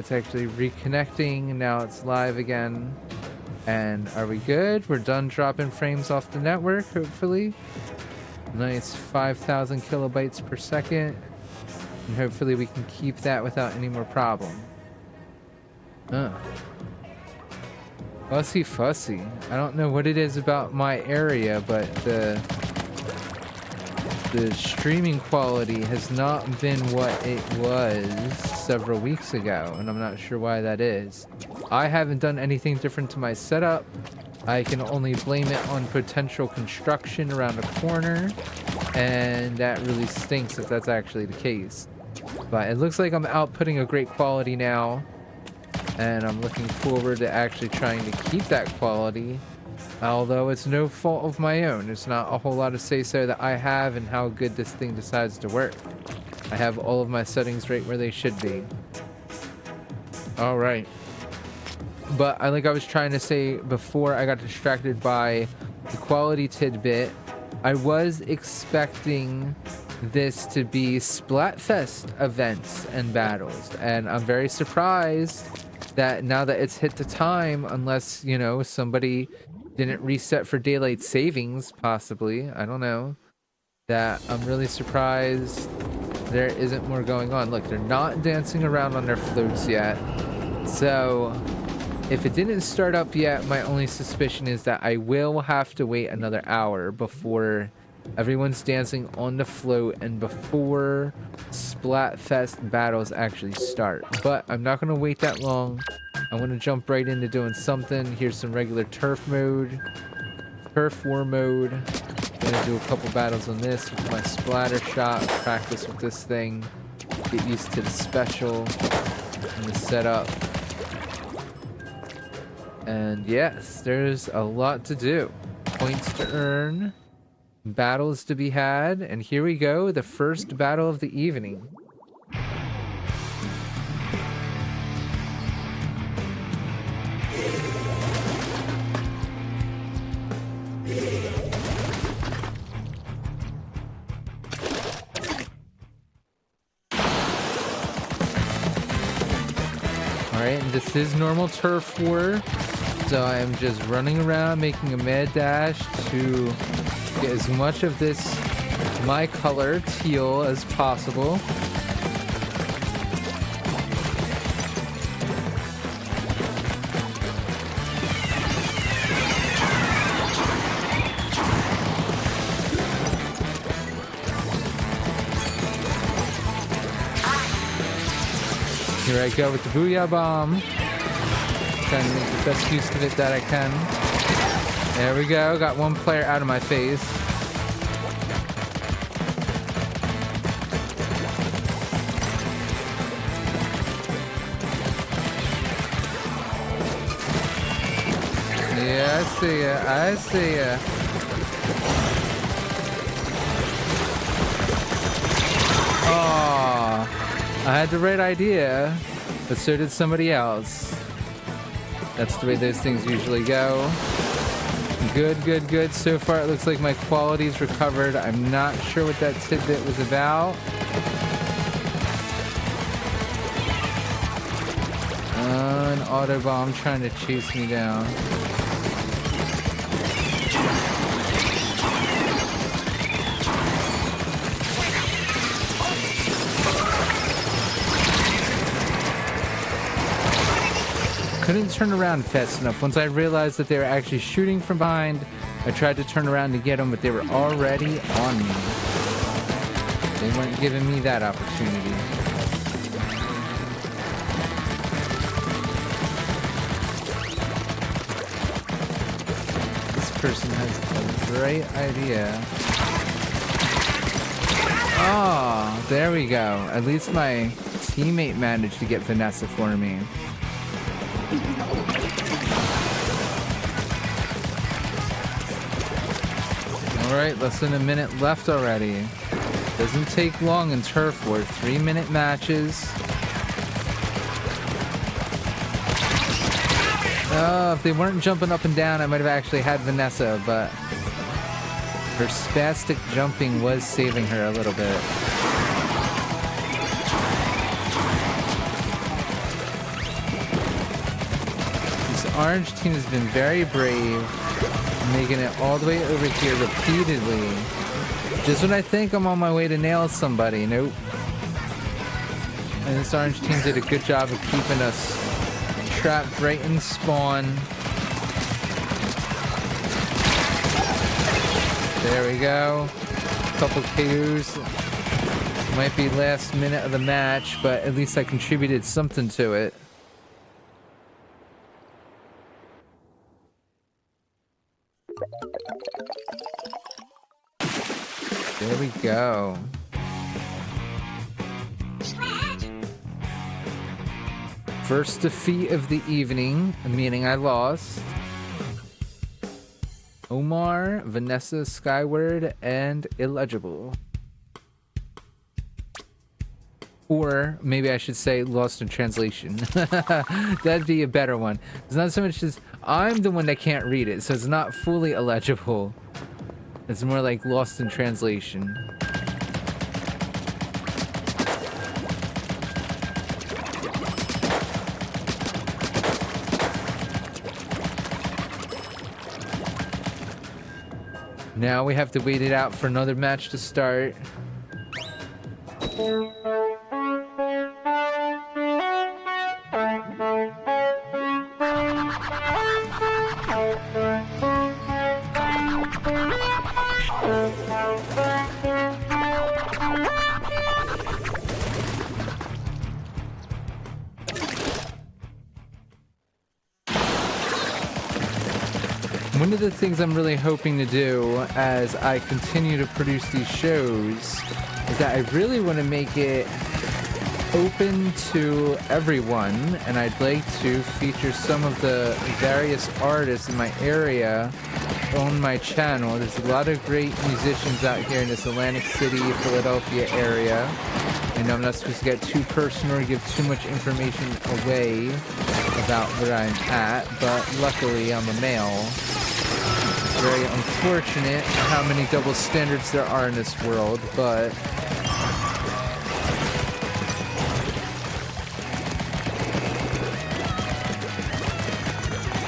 It's actually reconnecting. Now it's live again. And are we good? We're done dropping frames off the network, hopefully. Nice 5,000 kilobytes per second. And hopefully we can keep that without any more problem. Fussy fussy. I don't know what it is about my area, but the streaming quality has not been what it was several weeks ago, and I'm not sure why that is. I haven't done anything different to my setup. I can only blame it on potential construction around a corner, and that really stinks if that's actually the case. But it looks like I'm outputting a great quality now, and I'm looking forward to actually trying to keep that quality. Although it's no fault of my own. There's not a whole lot of say-so that I have in how good this thing decides to work. I have all of my settings right where they should be. Alright. But like I was trying to say before I got distracted by the quality tidbit, I was expecting this to be Splatfest events and battles. And I'm very surprised that now that it's hit the time, unless, you know, somebody didn't reset for daylight savings, possibly, I don't know, that I'm really surprised there isn't more going on. Look, they're not dancing around on their floats yet, so if it didn't start up yet, my only suspicion is that I will have to wait another hour before everyone's dancing on the float and before Splatfest battles actually start. But I'm not going to wait that long. I want to jump right into doing something. Here's some regular turf mode. Turf war mode. I'm going to do a couple battles on this with my splatter shot. Practice with this thing. Get used to the special and the setup. And yes, there's a lot to do. Points to earn. Battles to be had. And here we go. The first battle of the evening. Alright, and this is normal turf war, so I'm just running around making a mad dash to get as much of this my color, teal, as possible. Here I go with the Booyah Bomb. Trying to make the best use of it that I can. There we go. Got one player out of my face. Yeah, I see ya. I see ya. Oh. I had the right idea, but so did somebody else. That's the way those things usually go. Good, good, good. So far, it looks like my quality's recovered. I'm not sure what that tidbit was about. An Autobomb trying to chase me down. Couldn't turn around fast enough. Once I realized that they were actually shooting from behind, I tried to turn around to get them, but they were already on me. They weren't giving me that opportunity. This person has a great idea. Oh, there we go. At least my teammate managed to get Vanessa for me. Alright, less than a minute left already. Doesn't take long in turf war. 3-minute matches. Oh, if they weren't jumping up and down, I might have actually had Vanessa, but her spastic jumping was saving her a little bit. orange team has been very brave, making it all the way over here repeatedly. Just when I think I'm on my way to nail somebody, nope. And this orange team did a good job of keeping us trapped right in spawn. There we go. Couple KOs. Might be last minute of the match, but at least I contributed something to it. There we go. First defeat of the evening, meaning I lost. Omar, Vanessa, Skyward, and Illegible. Or maybe I should say lost in translation. That'd be a better one. It's not so much as I'm the one that can't read it, so it's not fully illegible. It's more like lost in translation. Now we have to wait it out for another match to start. One of the things I'm really hoping to do as I continue to produce these shows is that I really want to make it open to everyone, and I'd like to feature some of the various artists in my area on my channel. There's a lot of great musicians out here in this Atlantic City, Philadelphia area. I know I'm not supposed to get too personal or give too much information away about where I'm at, but luckily I'm a male. Very unfortunate how many double standards there are in this world, but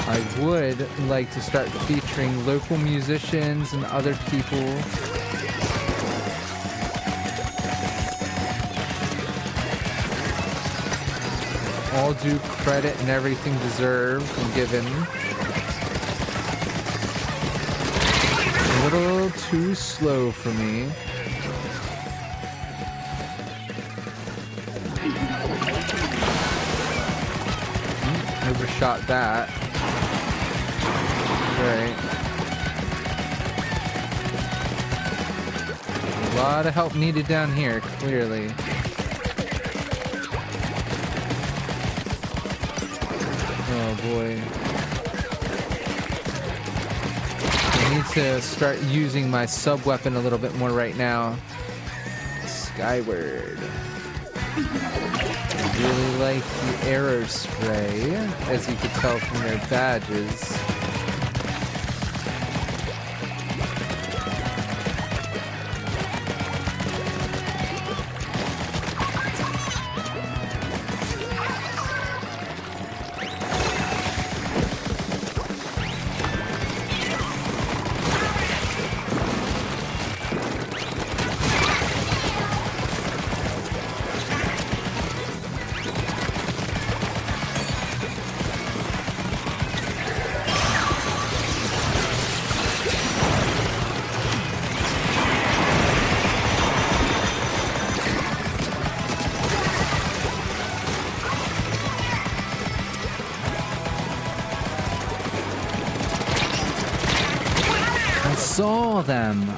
I would like to start featuring local musicians and other people. All due credit and everything deserved and given. A little too slow for me. Overshot that. Right. A lot of help needed down here, clearly. Oh boy. I need to start using my sub-weapon a little bit more right now. Skyward. I really like the arrow spray, as you could tell from their badges.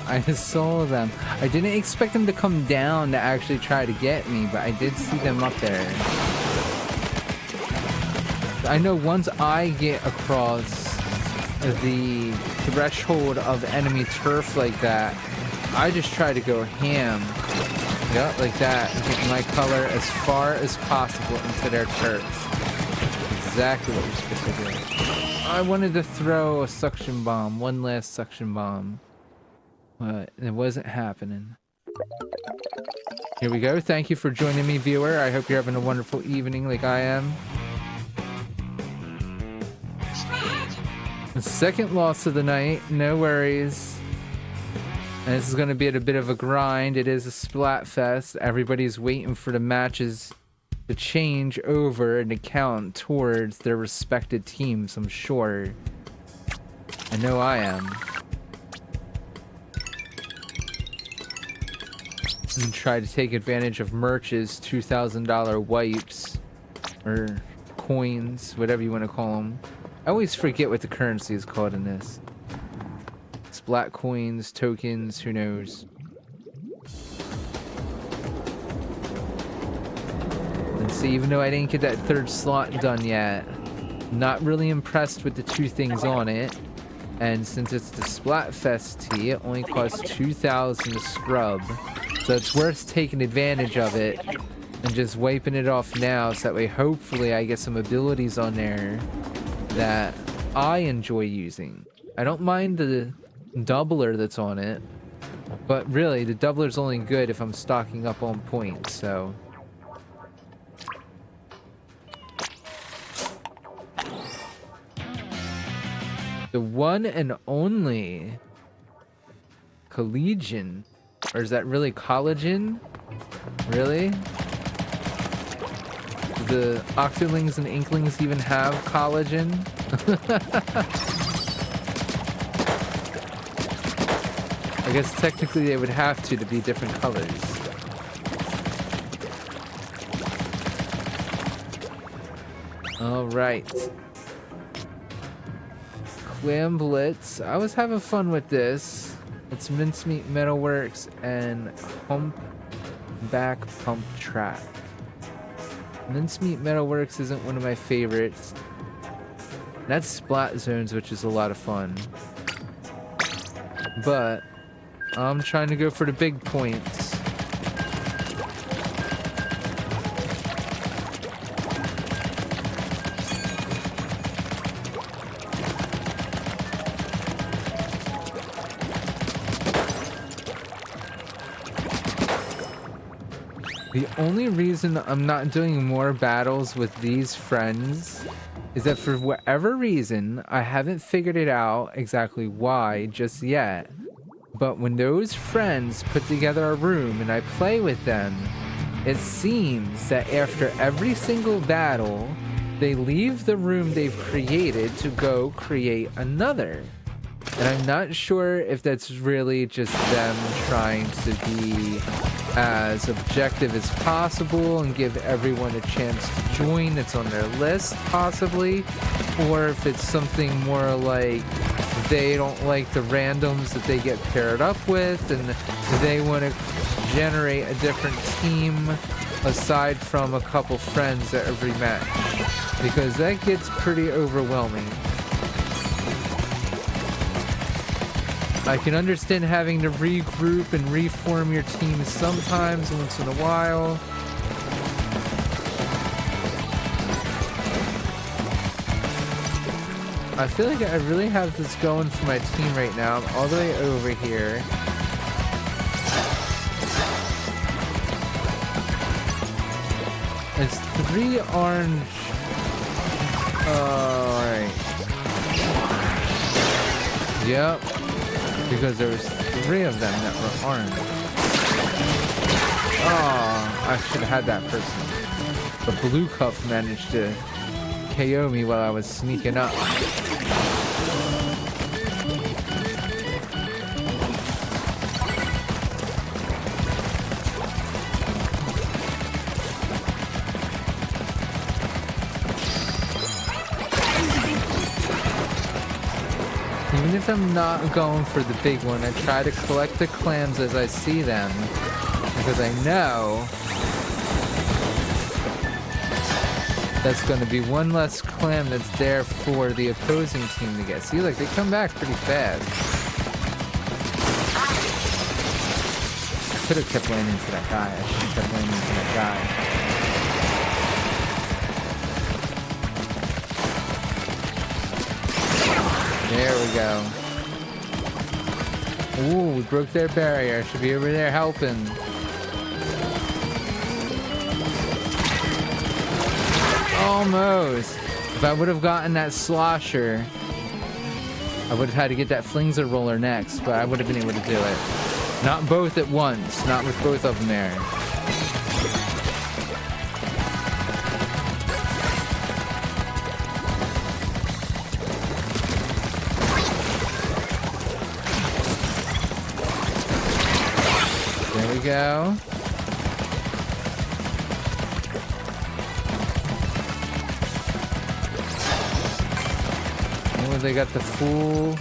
I saw them. I didn't expect them to come down to actually try to get me, but I did see them up there. I know once I get across the threshold of enemy turf like that, I just try to go ham. Yep, like that. Get my color as far as possible into their turf. Exactly what you're supposed to do. I wanted to throw a suction bomb, one last suction bomb. But it wasn't happening. Here we go. Thank you for joining me, viewer. I hope you're having a wonderful evening like I am. Second loss of the night, no worries. And this is going to be at a bit of a grind. It is a Splatfest. Everybody's waiting for the matches to change over and to count towards their respected teams, I'm sure. I know I am. And try to take advantage of merch's $2,000 wipes. Or coins, whatever you want to call them. I always forget what the currency is called in this. Splat coins, tokens, who knows. And see, even though I didn't get that third slot done yet, not really impressed with the two things on it. And since it's the Splatfest tea, it only costs 2,000 to scrub. So it's worth taking advantage of it and just wiping it off now, so that way hopefully I get some abilities on there that I enjoy using. I don't mind the doubler that's on it, but really the doubler's only good if I'm stocking up on points, so. The one and only Collegian, or is that really collagen? Really? Do the Octolings and Inklings even have collagen? I guess technically they would have to be different colors. All right. Clam Blitz. I was having fun with this. It's Mincemeat Metalworks and Humpback Pump Track. Mincemeat Metalworks isn't one of my favorites. That's Splat Zones, which is a lot of fun. But I'm trying to go for the big points. The only reason I'm not doing more battles with these friends is that for whatever reason, I haven't figured it out exactly why just yet. But when those friends put together a room and I play with them, it seems that after every single battle, they leave the room they've created to go create another. And I'm not sure if that's really just them trying to be as objective as possible and give everyone a chance to join that's on their list, possibly, or if it's something more like they don't like the randoms that they get paired up with and they want to generate a different team aside from a couple friends at every match, because that gets pretty overwhelming. I can understand having to regroup and reform your team sometimes, once in a while. I feel like I really have this going for my team right now. I'm all the way over here. It's 3 orange. Oh, alright. Yep. Because there was 3 of them that were orange. Oh, I should have had that person. But Blue Cuff managed to KO me while I was sneaking up. Even if I'm not going for the big one, I try to collect the clams as I see them, because I know that's going to be one less clam that's there for the opposing team to get. See, like, they come back pretty fast. I could have kept landing to that guy. I should have kept landing to that guy. There we go. Ooh, we broke their barrier. Should be over there helping. Almost. If I would have gotten that slosher, I would have had to get that flingser roller next, but I would have been able to do it. Not both at once, not with both of them there. There we go. Oh, they got the full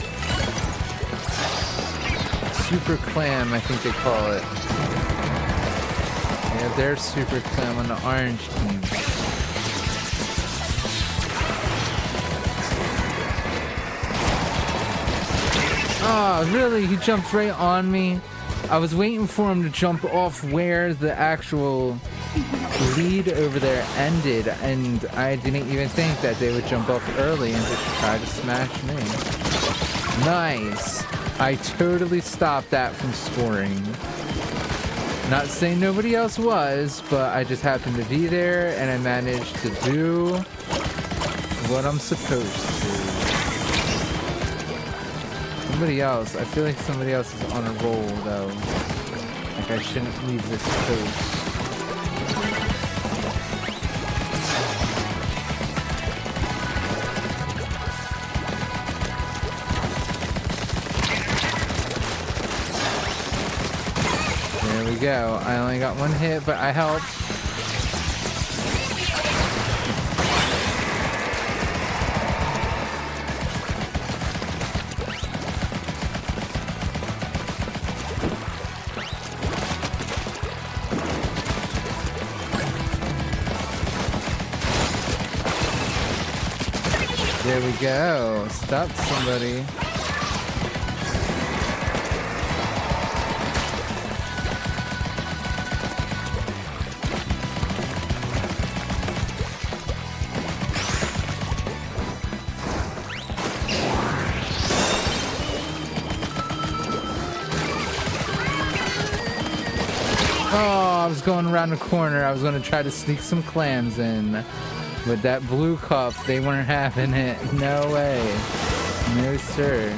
super clam, I think they call it. They have their super clam on the orange team. Oh, really? He jumped right on me? I was waiting for him to jump off where the actual lead over there ended, and I didn't even think that they would jump off early and just try to smash me. Nice. I totally stopped that from scoring. Not saying nobody else was, but I just happened to be there and I managed to do what I'm supposed to. Somebody else, I feel like somebody else is on a roll though. Like I shouldn't leave this coast. There we go. I only got one hit, but I helped. There we go. Stop somebody. Oh, I was going around the corner. I was going to try to sneak some clams in. But that blue cup, they weren't having it. No way. No, sir.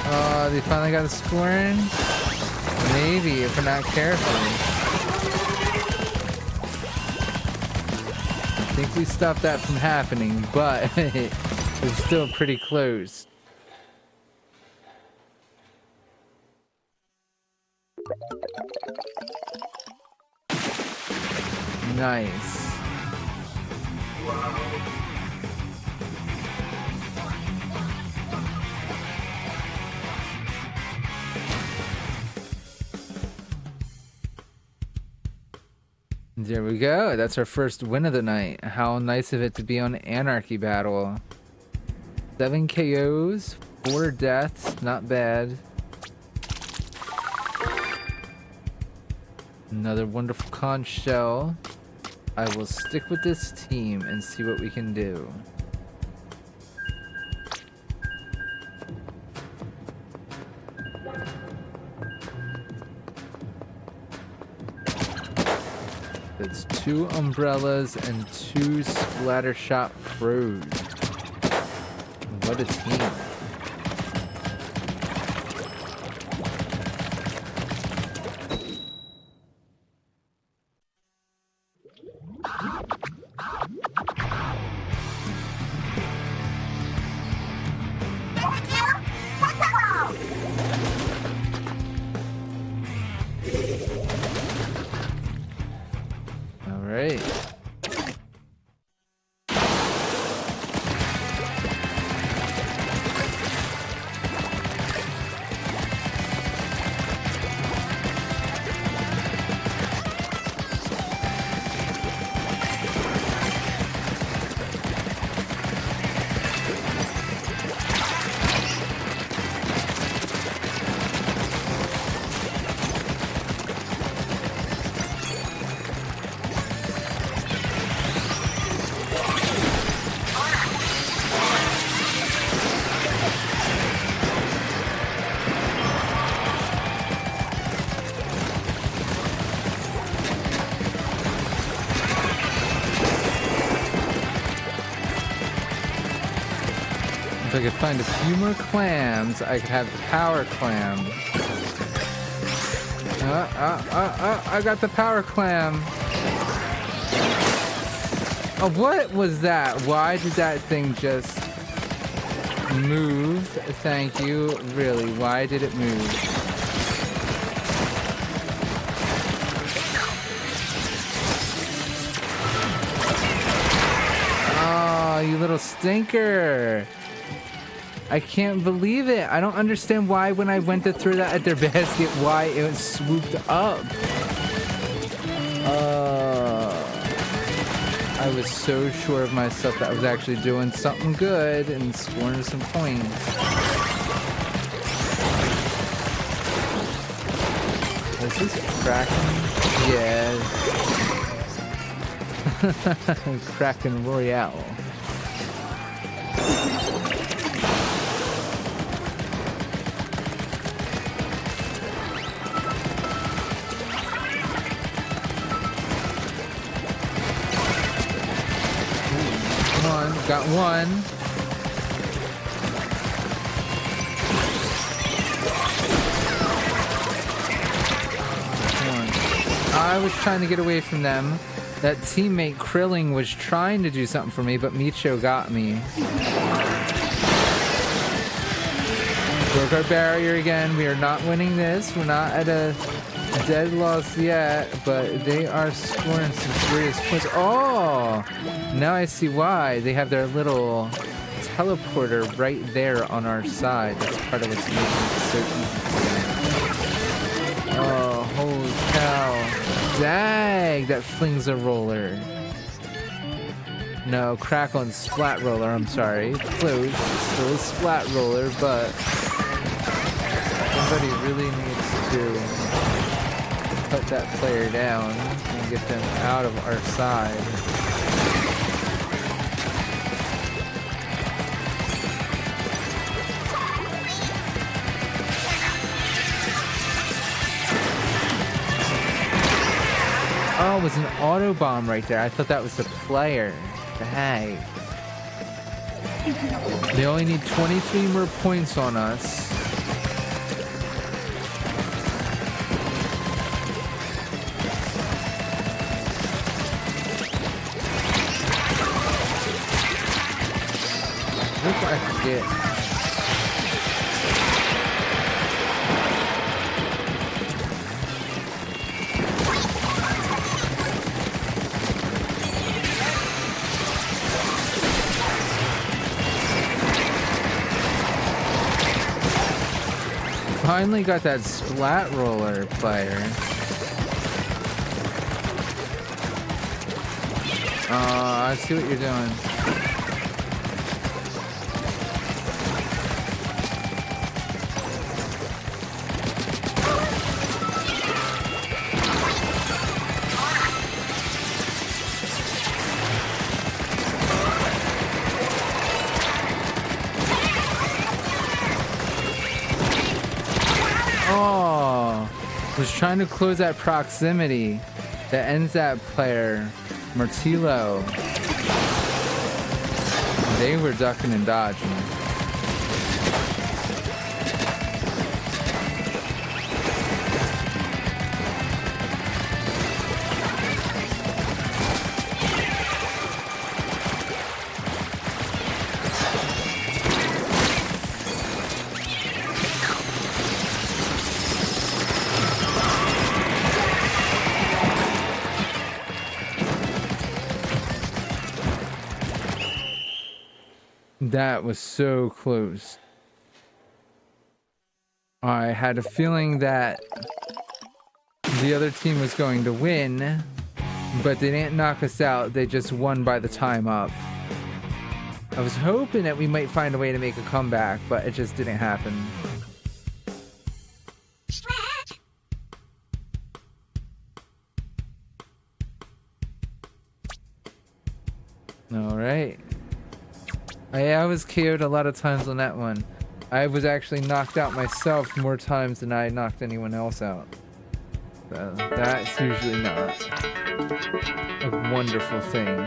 Oh, they finally got a score in? Maybe, if we're not careful. I think we stopped that from happening, but it's still pretty close. Nice. There we go. That's our first win of the night. How nice of it to be on Anarchy Battle. 7 KOs, 4 deaths. Not bad. Another wonderful conch shell. I will stick with this team and see what we can do. It's 2 umbrellas and 2 splatter shot pros. What a team. If I could find a few more clams, I could have the power clam. I got the power clam. Oh, what was that? Why did that thing just move? Thank you. Really, why did it move? Oh, you little stinker. I can't believe it. I don't understand why when I went to throw that at their basket, why it swooped up. I was so sure of myself that I was actually doing something good and scoring some points. Is this Kraken? Yeah. Kraken Royale. Got one. I was trying to get away from them. That teammate Krilling was trying to do something for me, but Micho got me. Broke our barrier again. We are not winning this. We're not at a dead loss yet, but they are scoring some serious points. Oh! Now I see why. They have their little teleporter right there on our side. That's part of what's making it so easy. Oh, holy cow. Dang! That flings a roller. No, crackle and splat roller, I'm sorry. Close. Still a splat roller, but somebody really needs to put that player down and get them out of our side. Oh, it was an auto bomb right there. I thought that was the player. Dang. They only need 23 more points on us. Look what I can get. Finally got that splat roller player. I see what you're doing. Was trying to close that proximity that ends that player, Martillo. They were ducking and dodging. That was so close. I had a feeling that the other team was going to win, but they didn't knock us out. They just won by the time up. I was hoping that we might find a way to make a comeback, but it just didn't happen. All right. I was KO'd a lot of times on that one. I was actually knocked out myself more times than I knocked anyone else out. So that's usually not a wonderful thing.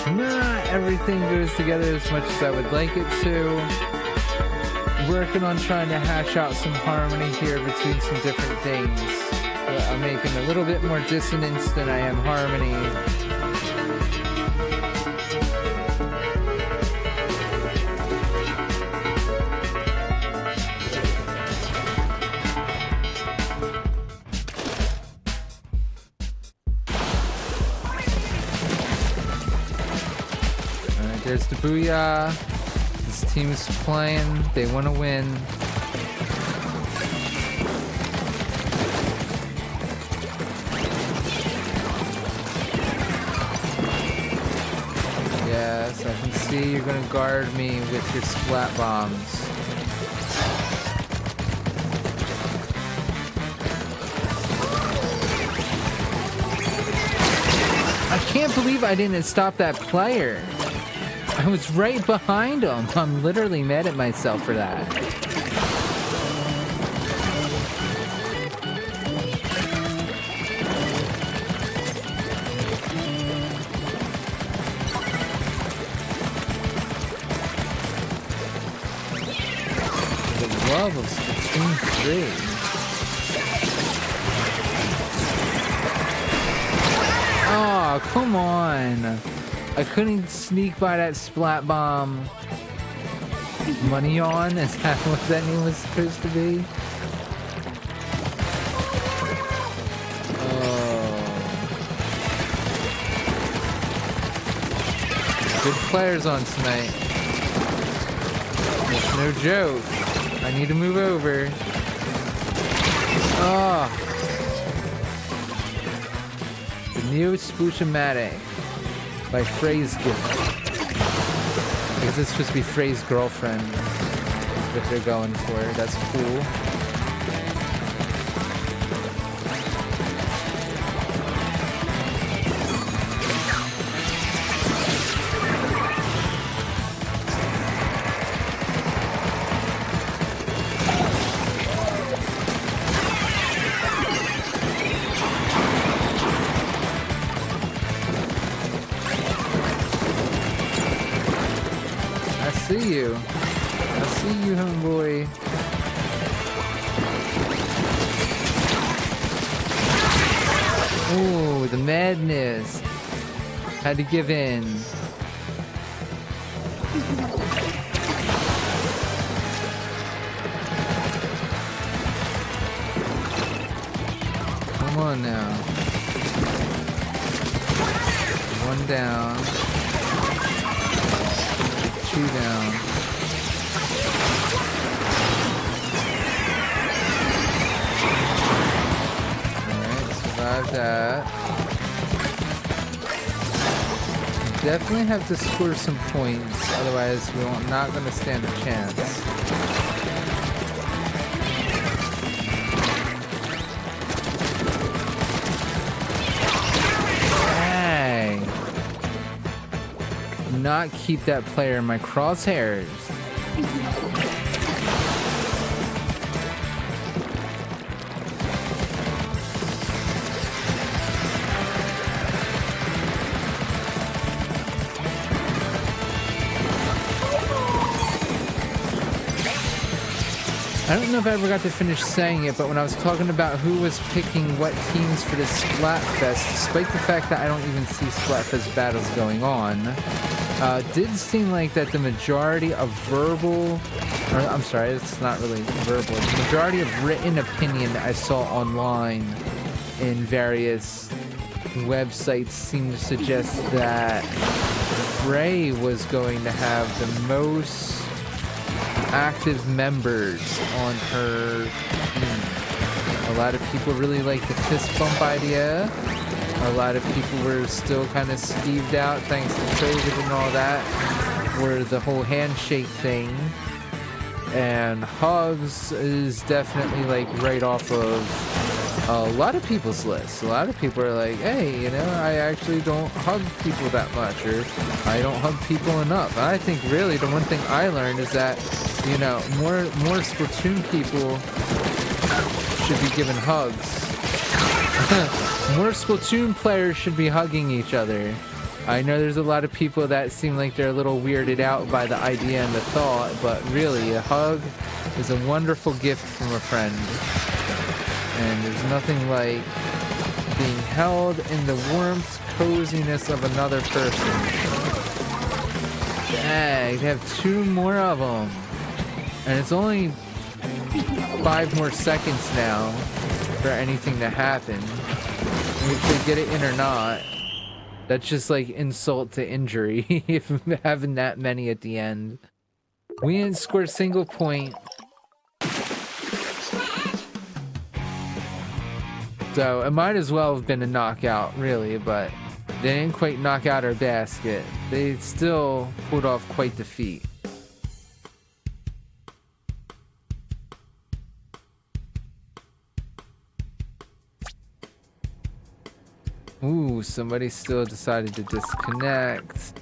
Not everything goes together as much as I would like it to. Working on trying to hash out some harmony here between some different things. But I'm making a little bit more dissonance than I am harmony. There's the booyah. This team is playing. They want to win. Yes, I can see you're going to guard me with your splat bombs. I can't believe I didn't stop that player. I was right behind him. I'm literally mad at myself for that. For the love of Splatoon 3. Oh, come on. I couldn't sneak by that splat bomb. Money on? Is that what that name was supposed to be? Oh. Good players on tonight. It's no joke. I need to move over. Oh. The new Splatoon by Frey's Gift. Because it's supposed to be Frey's girlfriend. That's what they're going for. That's cool. I see you, homeboy. Oh, the madness. Had to give in. Come on now. One down. Two down. Alright, survive that. Definitely have to score some points, otherwise we're not going to stand a chance. Not keep that player in my crosshairs. I don't know if I ever got to finish saying it, but when I was talking about who was picking what teams for this Splatfest, despite the fact that I don't even see Splatfest battles going on, did seem like that the majority of I'm sorry, it's not really verbal, the majority of written opinion that I saw online in various websites seemed to suggest that Frey was going to have the most active members on her team. A lot of people really like the fist bump idea. A lot of people were still kind of skeeved out thanks to COVID and all that, or the whole handshake thing. And hugs is definitely like right off of a lot of people's lists. A lot of people are like, hey, you know, I actually don't hug people that much, or I don't hug people enough. And I think really the one thing I learned is that, you know, more Splatoon people should be given hugs. More Splatoon players should be hugging each other. I know there's a lot of people that seem like they're a little weirded out by the idea and the thought, but really, a hug is a wonderful gift from a friend. And there's nothing like being held in the warmth, coziness of another person. Dang, they have 2 more of them. And it's only 5 more seconds now for anything to happen. If they get it in or not. That's just like insult to injury, if having that many at the end. We didn't score a single point. So it might as well have been a knockout, really, but they didn't quite knock out our basket. They still pulled off quite the feat. Ooh, somebody still decided to disconnect.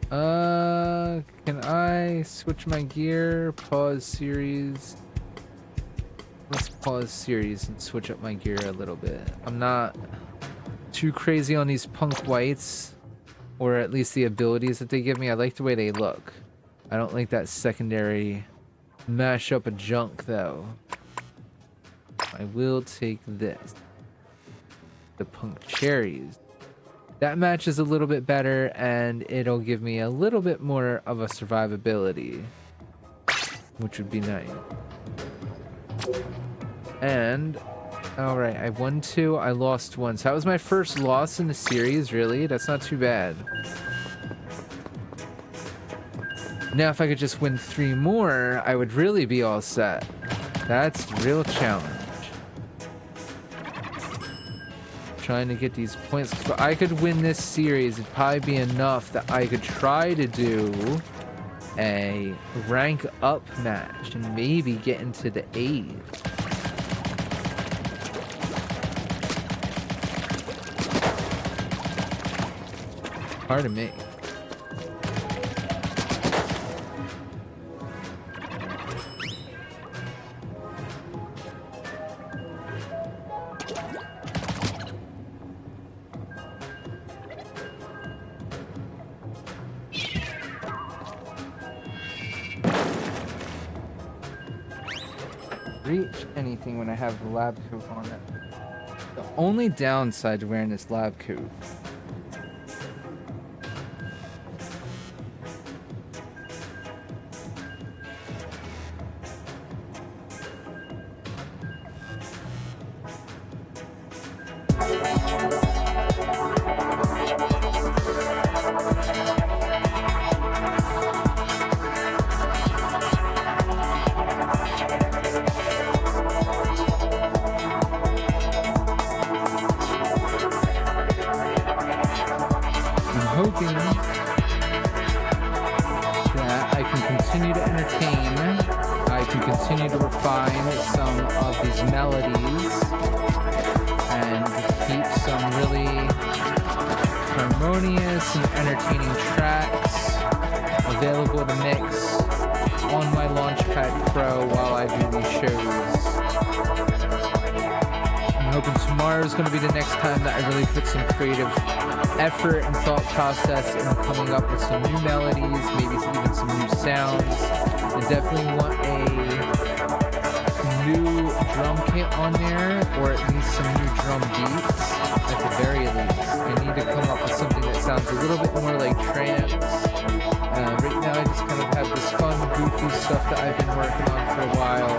Can I switch my gear? Pause series. Let's pause series and switch up my gear a little bit. I'm not too crazy on these punk whites, or at least the abilities that they give me. I like the way they look. I don't like that secondary mashup of junk, though. I will take this. The punk cherries. That matches a little bit better, and it'll give me a little bit more of a survivability, which would be nice. And all right, I won 2, I lost 1. So that was my first loss in the series. Really, that's not too bad. Now if I could just win 3 more, I would really be all set. That's the real challenge. Trying to get these points. If I could win this series, it'd probably be enough that I could try to do a rank up match and maybe get into the 8. Pardon me. Reach anything when I have the lab coat on it. The only downside to wearing this lab coat effort and thought process in coming up with some new melodies, maybe even some new sounds. I definitely want a new drum kit on there, or at least some new drum beats at the very least. I need to come up with something that sounds a little bit more like trance. Right now I just kind of have this fun, goofy stuff that I've been working on for a while.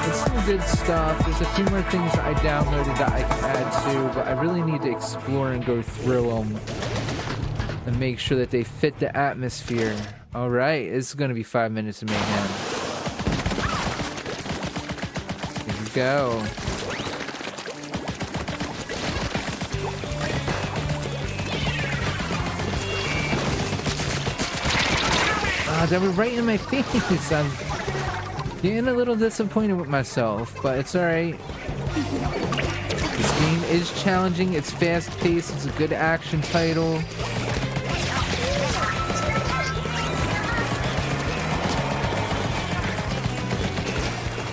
It's some good stuff. There's a few more things that I downloaded that I can add to, but I really need to explore and go through them and make sure that they fit the atmosphere. All right, this is going to be 5 minutes of mayhem. Here we go. Ah, they were right in my face. I'm getting a little disappointed with myself, but it's alright. This game is challenging, it's fast-paced, it's a good action title.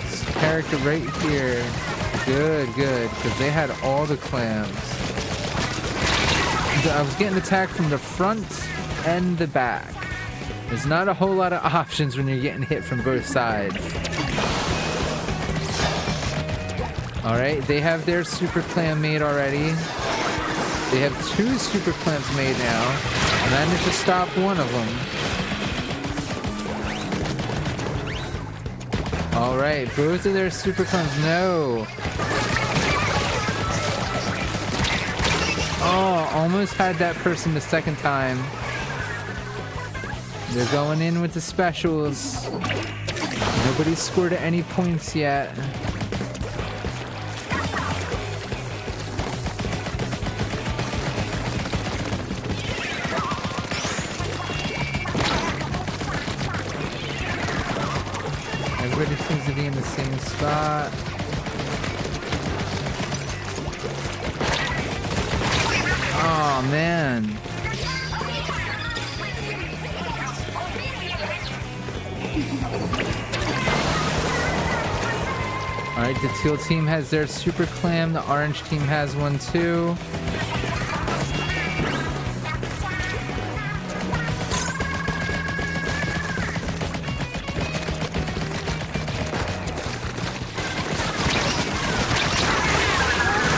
This character right here, good, because they had all the clams. I was getting attacked from the front and the back. There's not a whole lot of options when you're getting hit from both sides. Alright, they have their super clam made already. They have 2 super clams made now. I managed to stop one of them. Alright, both of their super clams. No. Oh, almost had that person the second time. They're going in with the specials. Nobody's scored any points yet. Everybody seems to be in the same spot. Oh, man. Alright, the teal team has their super clam. The orange team has one too.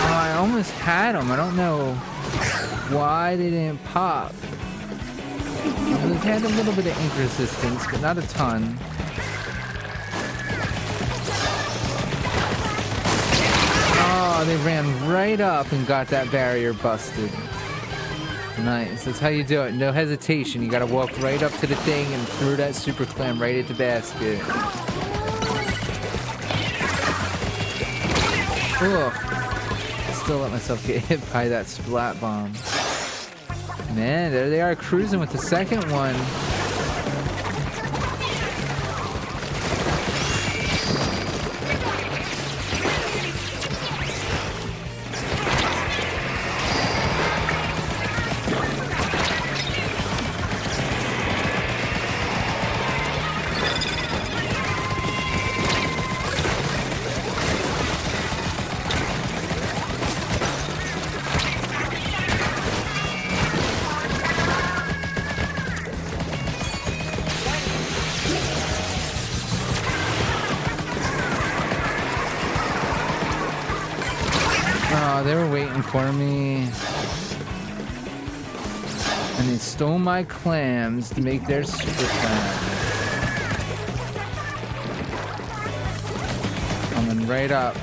Oh, I almost had them. I don't know why they didn't pop. They had a little bit of ink resistance, but not a ton. Oh, they ran right up and got that barrier busted. Nice. That's how you do it. No hesitation. You gotta walk right up to the thing and throw that super clam right at the basket. Ugh. Still let myself get hit by that splat bomb. Man, there they are cruising with the second one. Oh, they were waiting for me. And they stole my clams to make their super clams. Coming right up.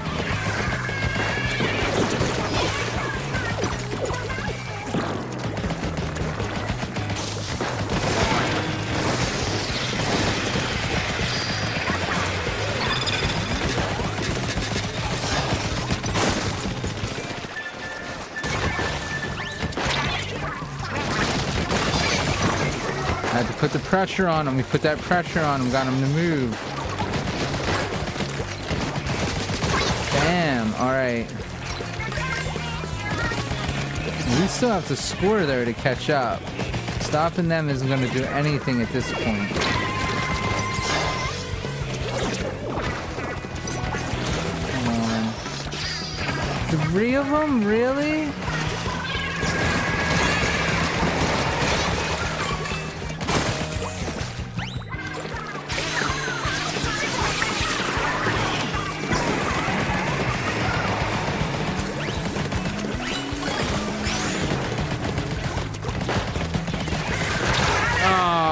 I had to put the pressure on him. We put that pressure on him, got him to move. Bam. All right. We still have to score there to catch up. Stopping them isn't going to do anything at this point. Come on. 3 of them? Really?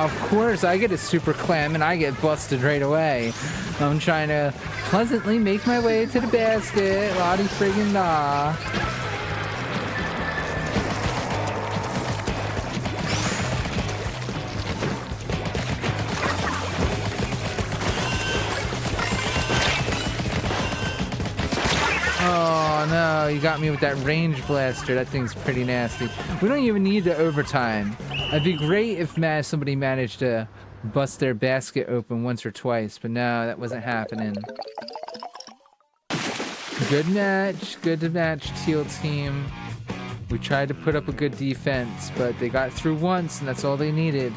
Of course, I get a super clam and I get busted right away. I'm trying to pleasantly make my way to the basket. Lottie friggin' da. Oh no, you got me with that range blaster. That thing's pretty nasty. We don't even need the overtime. It'd be great if somebody managed to bust their basket open once or twice, but no, that wasn't happening. Good match. Good match, teal team. We tried to put up a good defense, but they got through once, and that's all they needed.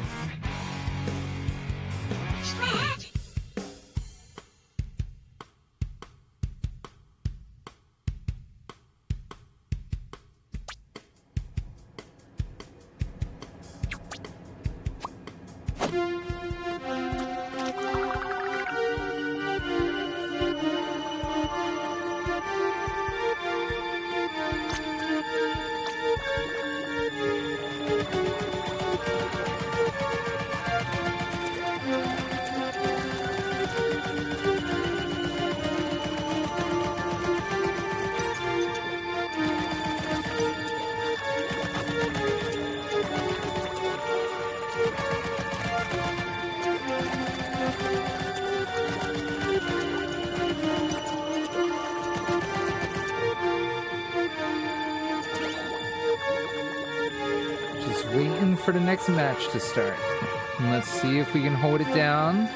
for the next match to start. And let's see if we can hold it down.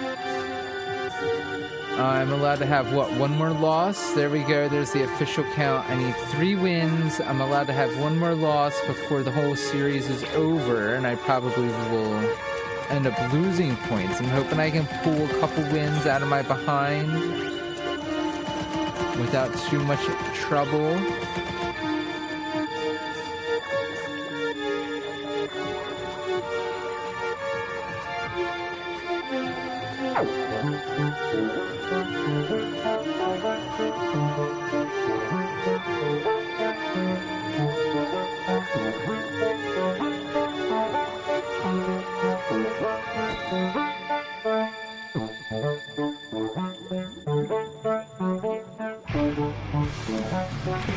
I'm allowed to have, what, one more loss? There we go. There's the official count. I need 3 wins. I'm allowed to have 1 more loss before the whole series is over, and I probably will end up losing points. I'm hoping I can pull a couple wins out of my behind without too much trouble.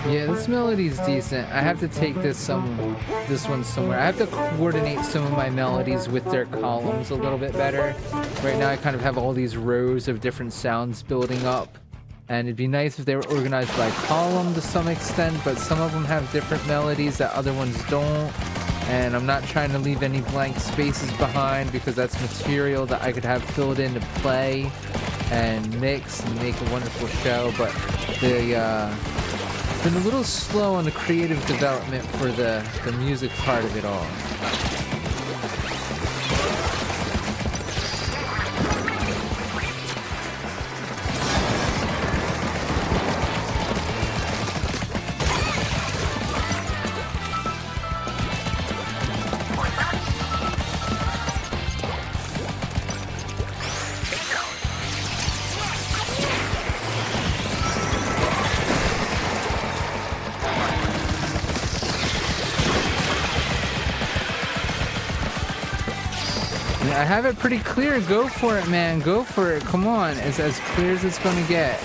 Yeah, this melody's decent. I have to take this one somewhere. I have to coordinate some of my melodies with their columns a little bit better. Right now I kind of have all these rows of different sounds building up, and it'd be nice if they were organized by column to some extent, but some of them have different melodies that other ones don't, and I'm not trying to leave any blank spaces behind because that's material that I could have filled in to play and mix and make a wonderful show. But been a little slow on the creative development for the music part of it all. I have it pretty clear. Go for it, man. Go for it. Come on. It's as clear as it's going to get.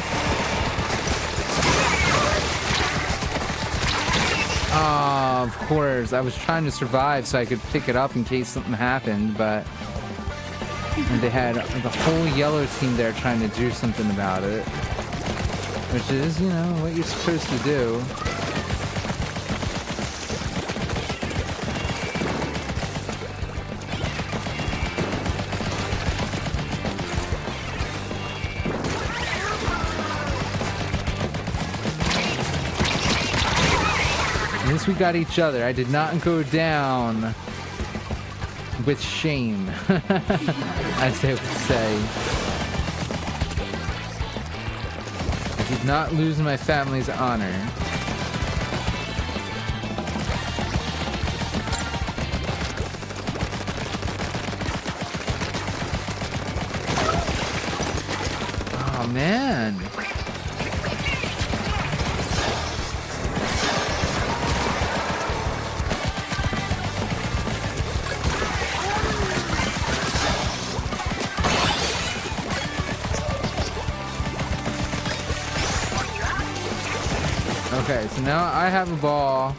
Oh, of course. I was trying to survive so I could pick it up in case something happened, but they had the whole yellow team there trying to do something about it, which is, you know, what you're supposed to do. At least we got each other. I did not go down with shame, as they would say. I did not lose my family's honor. Oh, man. Okay, so now I have a ball.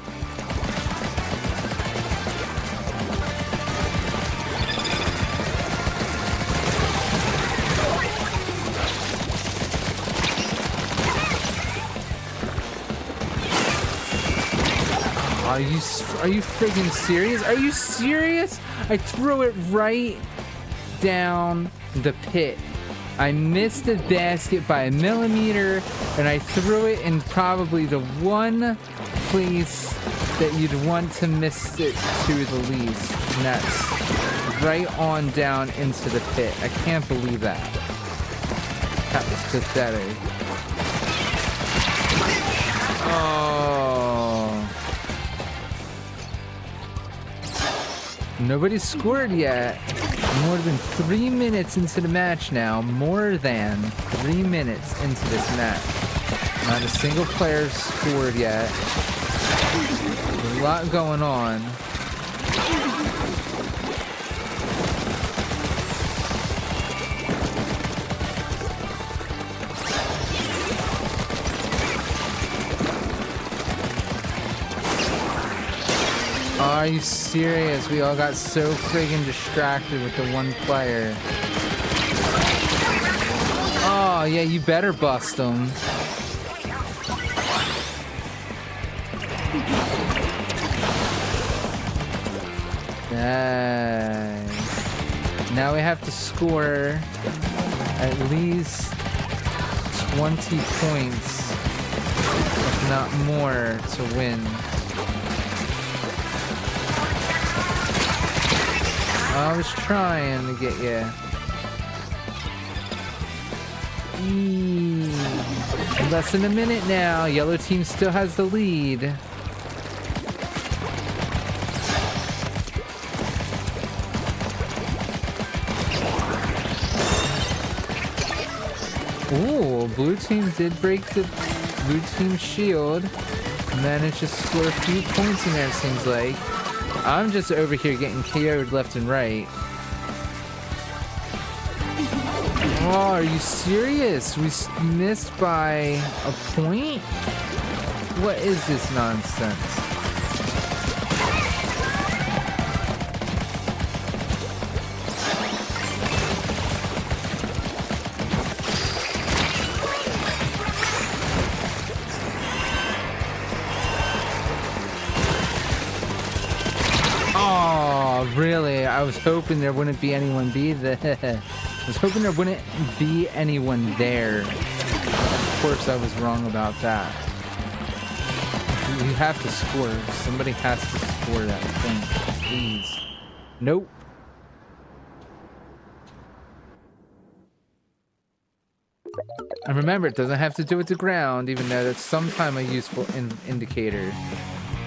Are you friggin' serious? Are you serious? I threw it right down the pit. I missed the basket by a millimeter, and I threw it in probably the one place that you'd want to miss it to the least, and that's right on down into the pit. I can't believe that. That was pathetic. Oh. Nobody's scored yet. More than 3 minutes into the match now. More than 3 minutes into this match. Not a single player scored yet. There's a lot going on. Are you serious? We all got so friggin' distracted with the one player. Oh, yeah, you better bust him. Nice. Now we have to score at least 20 points, if not more, to win. I was trying to get you. Less than a minute now. Yellow team still has the lead. Ooh, blue team did break the blue team shield. Managed to score a few points in there, it seems like. I'm just over here getting KO'd left and right. Oh, are you serious? We missed by a point? What is this nonsense? Oh, really? I was hoping there wouldn't be anyone there. I was hoping there wouldn't be anyone there. Of course, I was wrong about that. You have to score. Somebody has to score that thing. Please. Nope. And remember, it doesn't have to do with the ground, even though that's sometimes a useful indicator.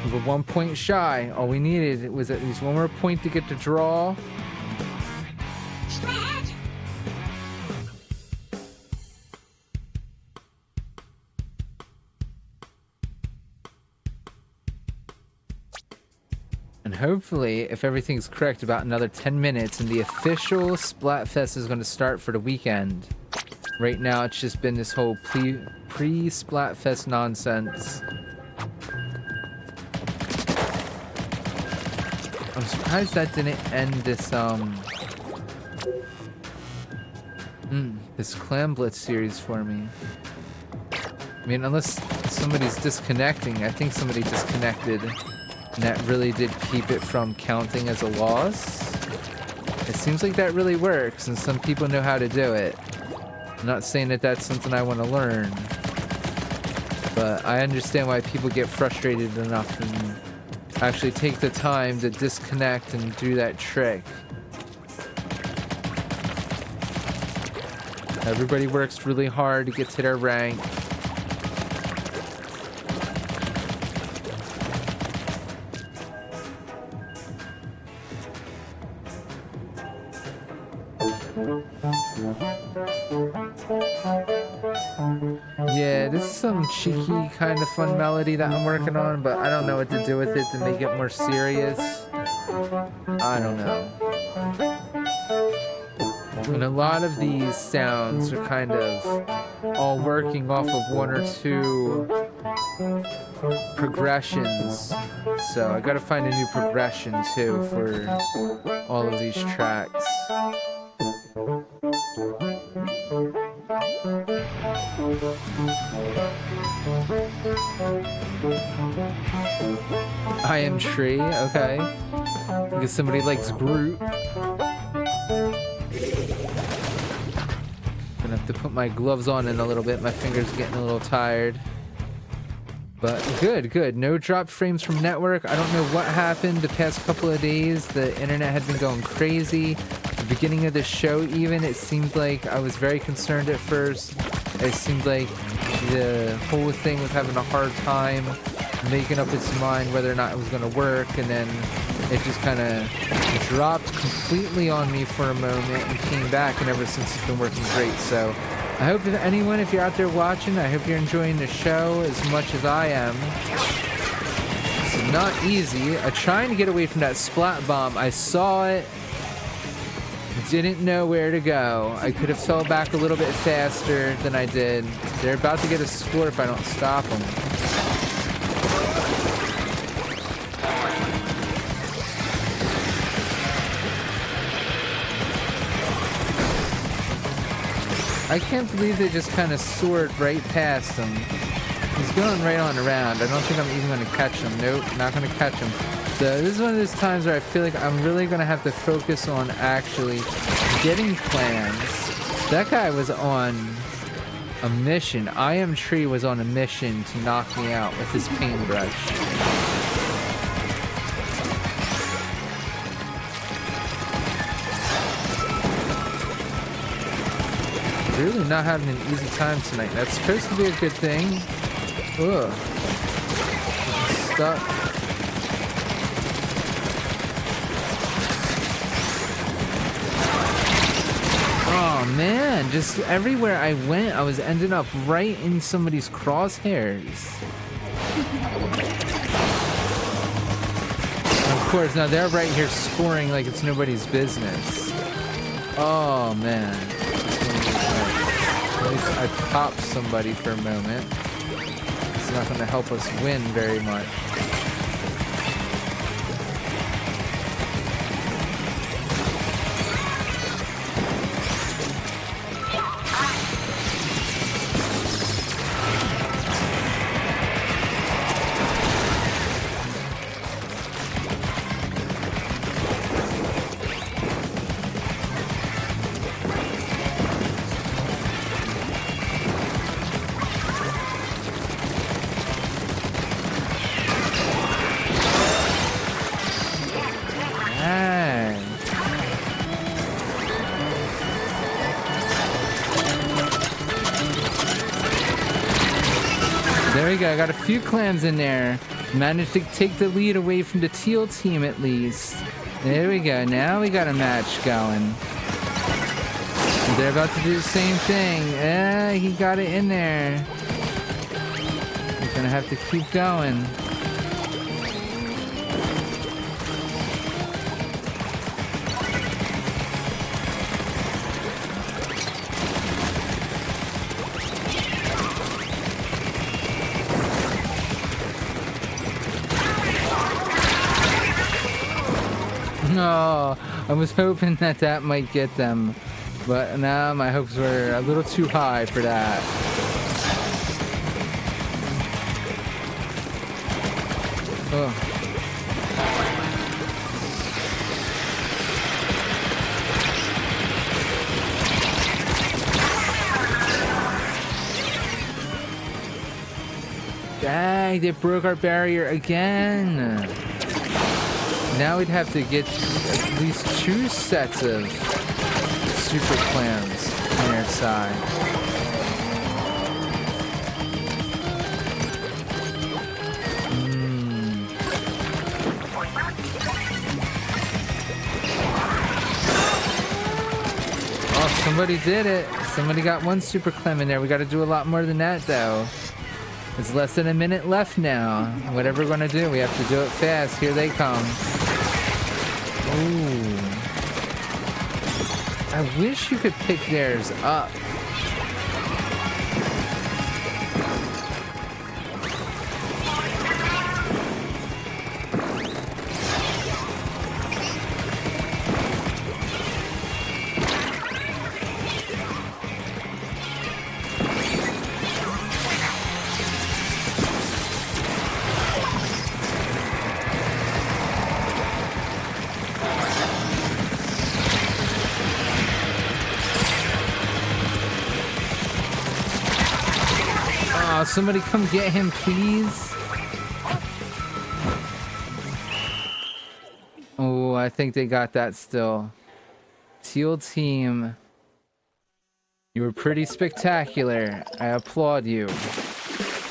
We were 1 point shy. All we needed was at least one more point to get the draw. And hopefully, if everything's correct, about another 10 minutes, and the official Splatfest is going to start for the weekend. Right now, it's just been this whole pre-Splatfest nonsense. I'm surprised that didn't end this, this Clam Blitz series for me. I mean, unless somebody's disconnecting. I think somebody disconnected. And that really did keep it from counting as a loss. It seems like that really works, and some people know how to do it. I'm not saying that that's something I want to learn. But I understand why people get frustrated enough and actually take the time to disconnect and do that trick. Everybody works really hard to get to their rank. Yeah, this is some cheeky kind of fun melody that I'm working on, but I don't know what to do with it to make it more serious. I don't know. And a lot of these sounds are kind of all working off of one or two progressions. So I gotta find a new progression too for all of these tracks. I am Tree, okay. Because somebody likes Groot. Gonna have to put my gloves on in a little bit. My fingers are getting a little tired. But good. No dropped frames from network. I don't know what happened the past couple of days. The internet had been going crazy. The beginning of the show even, it seemed like I was very concerned at first. It seemed like the whole thing was having a hard time making up its mind whether or not it was going to work, and then it just kind of dropped completely on me for a moment and came back, and ever since it's been working great. So I hope if you're out there watching, I hope you're enjoying the show as much as I am. It's not easy. I'm trying to get away from that splat bomb. I saw it, didn't know where to go. I could have fell back a little bit faster than I did. They're about to get a score if I don't stop them. I can't believe they just kind of soared right past him. He's going right on around. I don't think I'm even going to catch him. Nope, not going to catch him. So this is one of those times where I feel like I'm really gonna have to focus on actually getting plans. That guy was on a mission. I Am Tree was on a mission to knock me out with his paintbrush. Really not having an easy time tonight. That's supposed to be a good thing. Ugh. Stuck. Oh man, just everywhere I went, I was ending up right in somebody's crosshairs. Of course, now they're right here scoring like it's nobody's business. Oh man. At least I popped somebody for a moment. It's not going to help us win very much. There we go, I got a few clans in there. Managed to take the lead away from the teal team at least. There we go, now we got a match going. They're about to do the same thing. He got it in there. He's gonna have to keep going. No, I was hoping that might get them, but now my hopes were a little too high for that. Oh. Dang, they broke our barrier again. Now we'd have to get at least 2 sets of super clans on our side. Oh, somebody did it. Somebody got 1 super clem in there. We got to do a lot more than that, though. It's less than a minute left now. Whatever we're gonna do, we have to do it fast. Here they come. Ooh. I wish you could pick theirs up. Somebody come get him, please. Oh, I think they got that still. Teal team, you were pretty spectacular. I applaud you.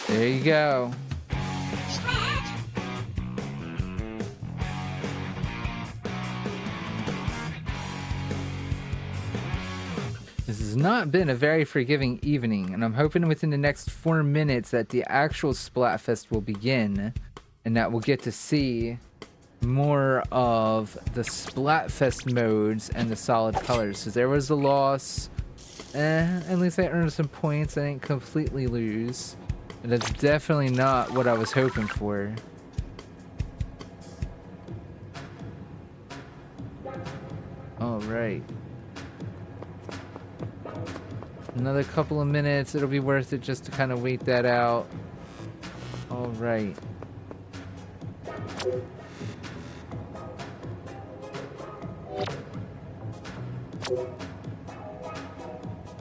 There you go. This has not been a very forgiving evening, and I'm hoping within the next 4 minutes that the actual Splatfest will begin, and that we'll get to see more of the Splatfest modes and the solid colors. Because there was a loss. At least I earned some points. I didn't completely lose. And that's definitely not what I was hoping for. Alright. Another couple of minutes. It'll be worth it just to kind of wait that out. Alright.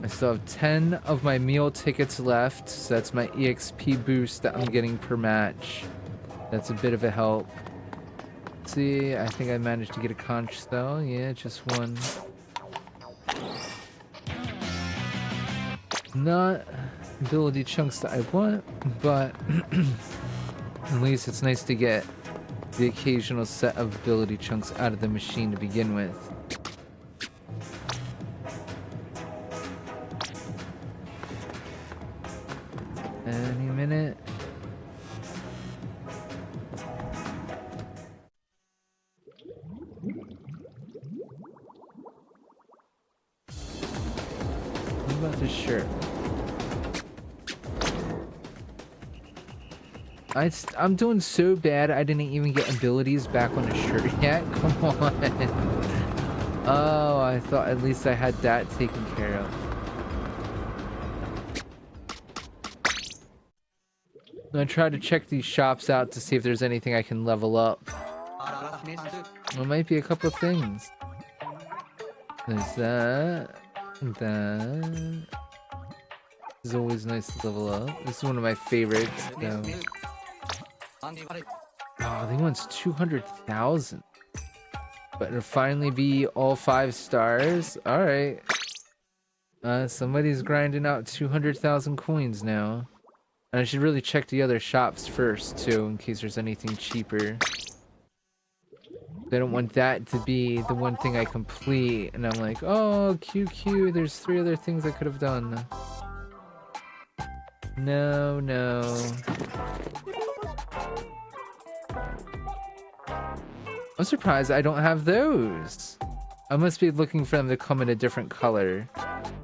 I still have 10 of my meal tickets left, so that's my EXP boost that I'm getting per match. That's a bit of a help. Let's see, I think I managed to get a conch though. Yeah, just one. Not ability chunks that I want, but at least it's nice to get the occasional set of ability chunks out of the machine to begin with. Any minute. What about this shirt? I'm doing so bad I didn't even get abilities back on the shirt yet. Come on. Oh, I thought at least I had that taken care of. I try to check these shops out to see if there's anything I can level up. There might be a couple of things. There's that. That. It's always nice to level up. This is one of my favorites. So. Oh, they want 200,000. But it'll finally be all 5 stars. Alright. Somebody's grinding out 200,000 coins now. And I should really check the other shops first, too, in case there's anything cheaper. I don't want that to be the one thing I complete, and I'm like, oh, QQ, there's 3 other things I could have done. No, no. I'm surprised I don't have those. I must be looking for them to come in a different color.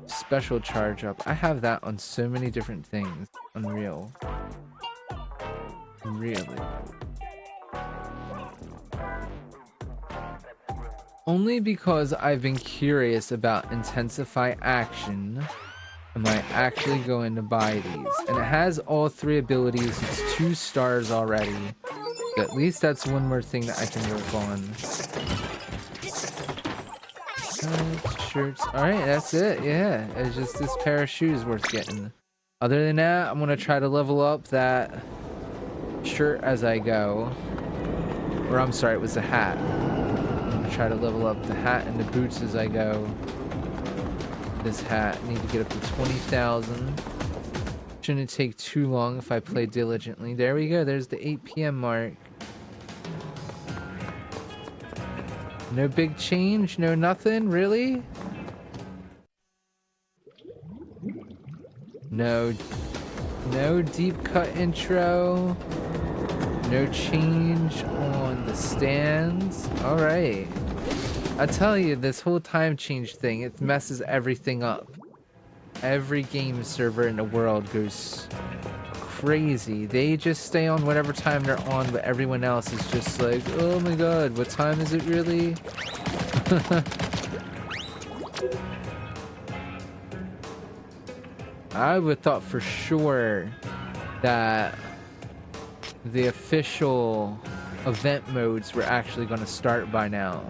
Special charge up. I have that on so many different things. Unreal. Really. Only because I've been curious about intensify action am I actually going to buy these. And it has all 3 abilities. It's 2 stars already. But at least that's one more thing that I can work on. Shirts. Alright, that's it. Yeah, it's just this pair of shoes worth getting. Other than that, I'm gonna try to level up that shirt as I go. Or I'm sorry, it was the hat. I'm gonna try to level up the hat and the boots as I go. This hat. Need to get up to 20,000. Shouldn't take too long if I play diligently. There we go. There's the 8 PM mark. No big change? No nothing? Really? No deep cut intro. No change on the stands. Alright. I tell you, this whole time change thing, it messes everything up. Every game server in the world goes crazy. They just stay on whatever time they're on, but everyone else is just like, oh my god, what time is it really? I would have thought for sure that the official event modes were actually going to start by now.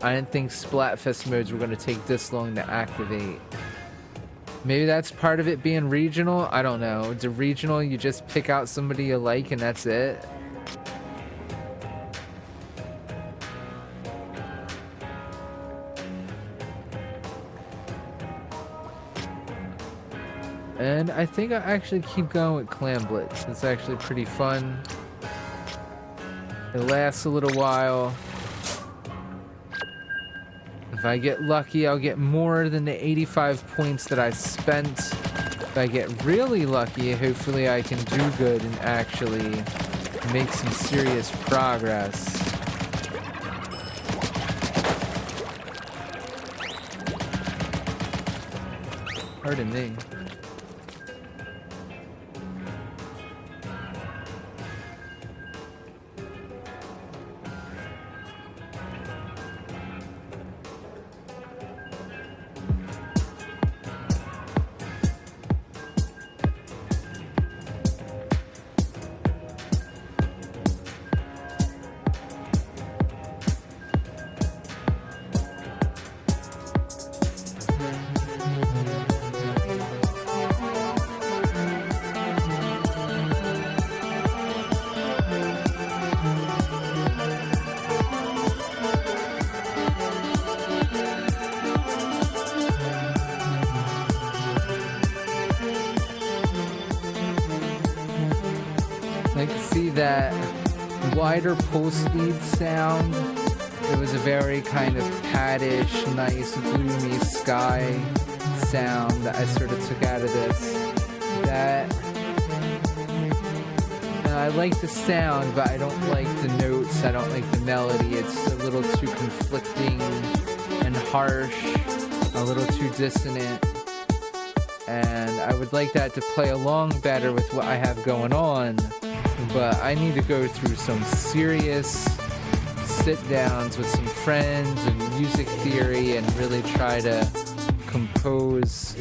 I didn't think Splatfest modes were going to take this long to activate. Maybe that's part of it being regional. I don't know. The regional, you just pick out somebody you like and that's it. And I think I actually keep going with Clan Blitz. It's actually pretty fun. It lasts a little while. If I get lucky, I'll get more than the 85 points that I spent. If I get really lucky, hopefully I can do good and actually make some serious progress. Pardon me. see that wider pulse lead sound. It was a very kind of paddish, nice, gloomy sky sound that I sort of took out of this. That I like the sound, but I don't like the notes. I don't like the melody. It's a little too conflicting and harsh, a little too dissonant. And I would like that to play along better with what I have going on. But I need to go through some serious sit-downs with some friends and music theory and really try to compose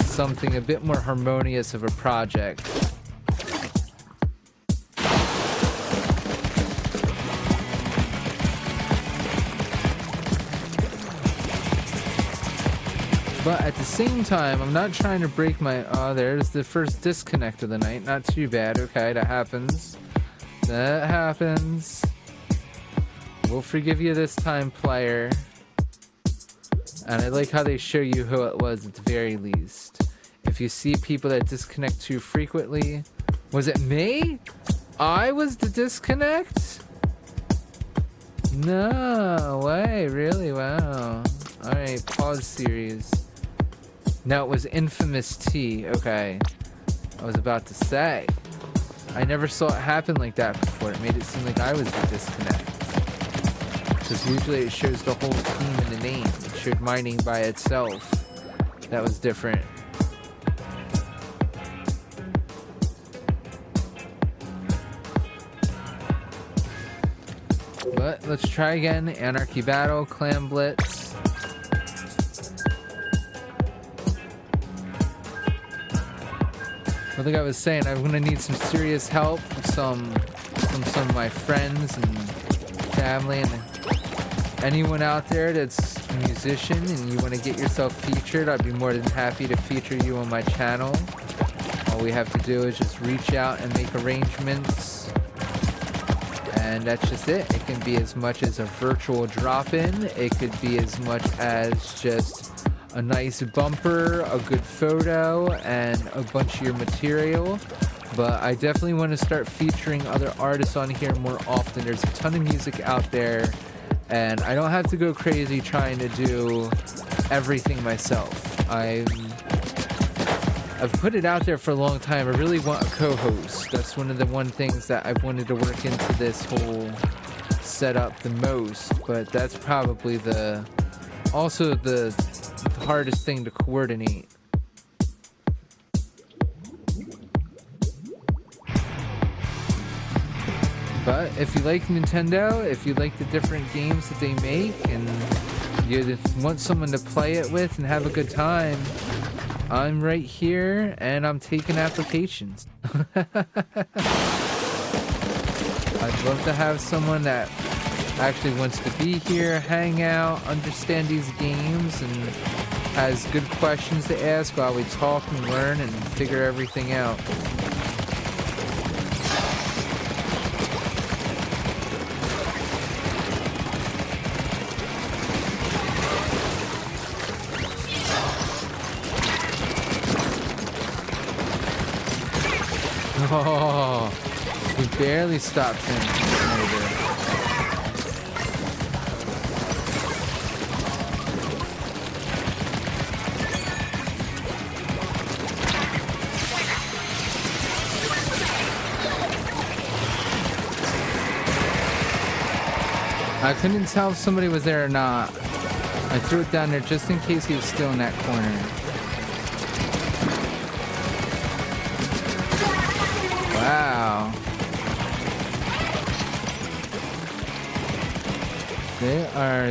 something a bit more harmonious of a project. But at the same time, I'm not trying to break my... Oh, there's the first disconnect of the night. Not too bad. Okay, that happens. That happens. We'll forgive you this time, player. And I like how they show you who it was at the very least. If you see people that disconnect too frequently... Was it me? I was the disconnect? No way, really? Wow. Alright, pause series. No, it was Infamous T. Okay. I was about to say. I never saw it happen like that before. It made it seem like I was the disconnect. Because usually it shows the whole team in the name. It showed my name by itself. That was different. But let's try again. Anarchy Battle, Clan Blitz. I think I was saying I'm gonna need some serious help from some of my friends and family and anyone out there that's a musician and you want to get yourself featured. I'd be more than happy to feature you on my channel. All we have to do is just reach out and make arrangements, and that's just it. It can be as much as a virtual drop-in. It could be as much as just a nice bumper, a good photo, and a bunch of your material. But I definitely want to start featuring other artists on here more often. There's a ton of music out there, and I don't have to go crazy trying to do everything myself. I've put it out there for a long time. I really want a co-host. That's one of the things that I've wanted to work into this whole setup the most, but that's probably also the hardest thing to coordinate. But if you like Nintendo, if you like the different games that they make, and you want someone to play it with and have a good time, I'm right here and I'm taking applications. I'd love to have someone that actually wants to be here, hang out, understand these games, and has good questions to ask while we talk and learn and figure everything out. Oh, we barely stopped him. I couldn't tell if somebody was there or not. I threw it down there just in case he was still in that corner. Wow.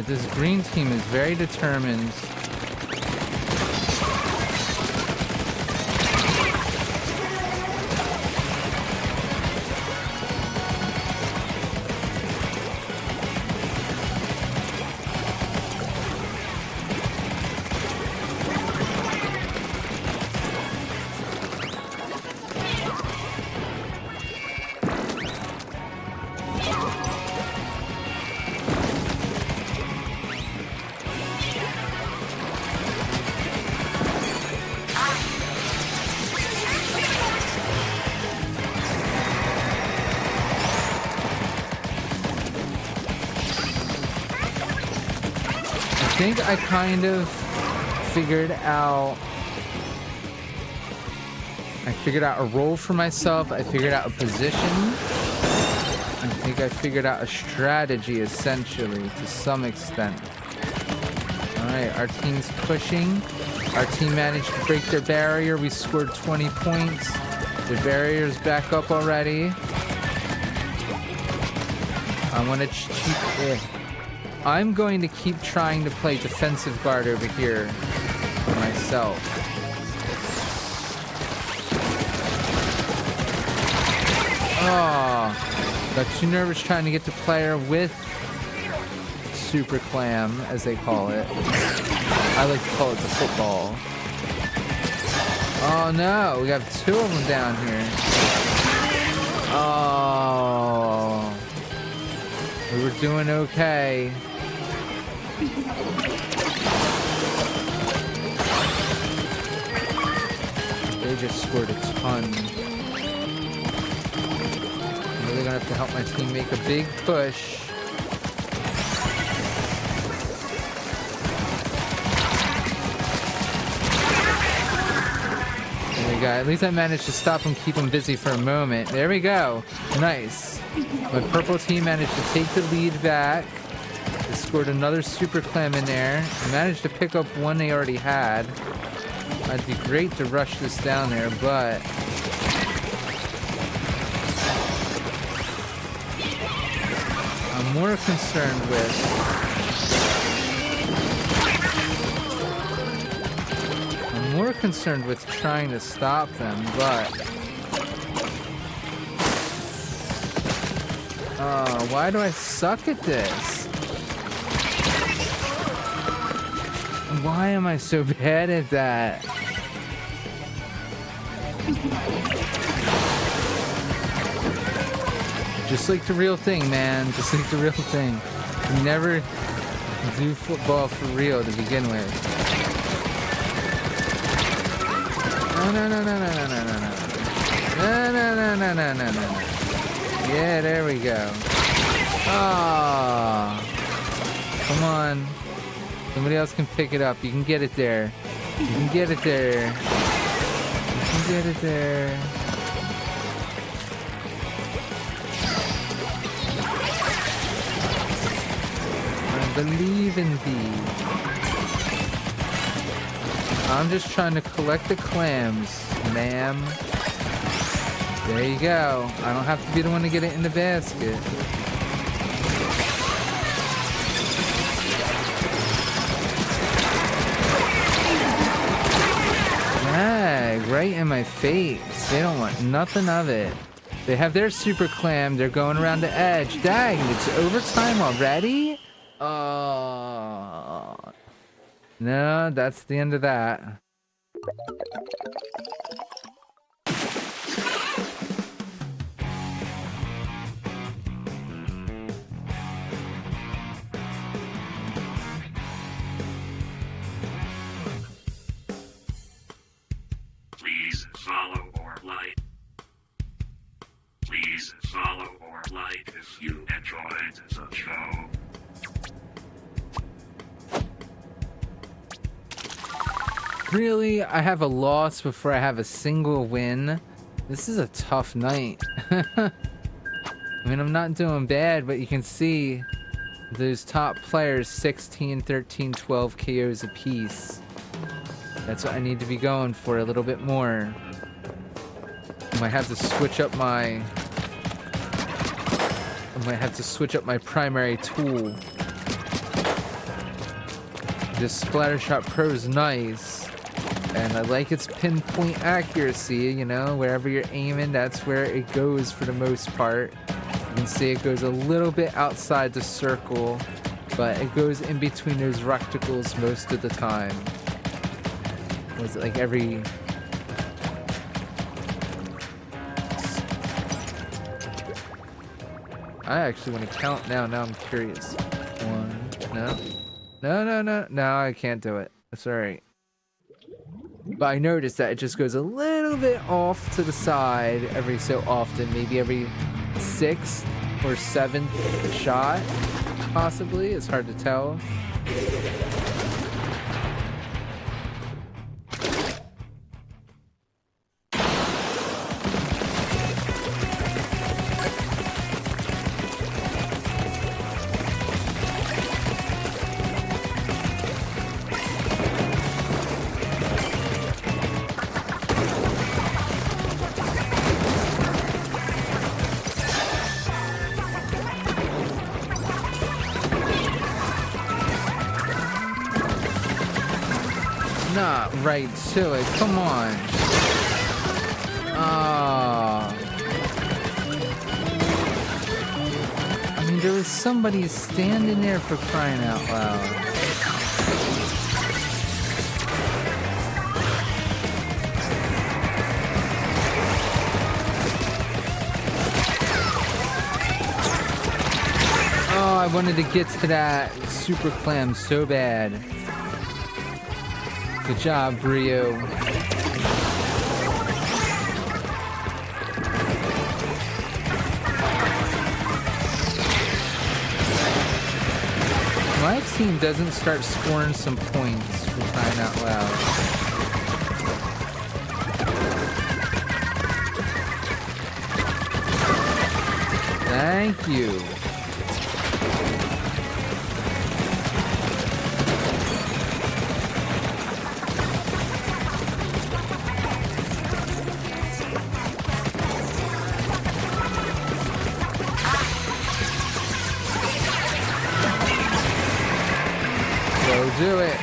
This green team is very determined. think I kind of figured out a role for myself. I figured out a position. I think I figured out a strategy, essentially, to some extent. Alright, our team's pushing. Our team managed to break their barrier. We scored 20 points. The barrier's back up already. I'm going to keep trying to play defensive guard over here for myself. Oh, got too nervous trying to get the player with super clam, as they call it. I like to call it the football. Oh no, we have 2 of them down here. Oh, we were doing okay. They just scored a ton. I'm really gonna have to help my team make a big push. There we go. At least I managed to stop him, keep him busy for a moment. There we go. Nice. My purple team managed to take the lead back. They scored another super clam in there. I managed to pick up one they already had. It'd be great to rush this down there, but I'm more concerned with trying to stop them, but why do I suck at this? Why am I so bad at that? Just like the real thing, man. Just like the real thing. You never do football for real to begin with. No. Yeah, there we go. Ah, come on. Somebody else can pick it up. You can get it there. You can get it there. You can get it there. I believe in thee. I'm just trying to collect the clams, ma'am. There you go. I don't have to be the one to get it in the basket. Dang, right in my face. They don't want nothing of it. They have their super clam. They're going around the edge. Dang, it's overtime already? Oh. No, that's the end of that. Please follow or like. Please follow or like if you enjoyed the show. Really? I have a loss before I have a single win? This is a tough night. I mean, I'm not doing bad, but you can see those top players 16, 13, 12 KOs apiece. That's what I need to be going for a little bit more. I might have to switch up my primary tool. This Splattershot Pro is nice. And I like its pinpoint accuracy, you know, wherever you're aiming, that's where it goes for the most part. You can see it goes a little bit outside the circle, but it goes in between those rectangles most of the time. Was it like every... I actually want to count now. Now I'm curious. One, no, I can't do it. That's alright. But I noticed that it just goes a little bit off to the side every so often, maybe every 6th or 7th shot, possibly. It's hard to tell. not right to it. Come on. Oh. I mean, there was somebody standing there for crying out loud. Oh, I wanted to get to that super clam so bad. Good job, Brio. My team doesn't start scoring some points for crying out loud. Thank you. Do it.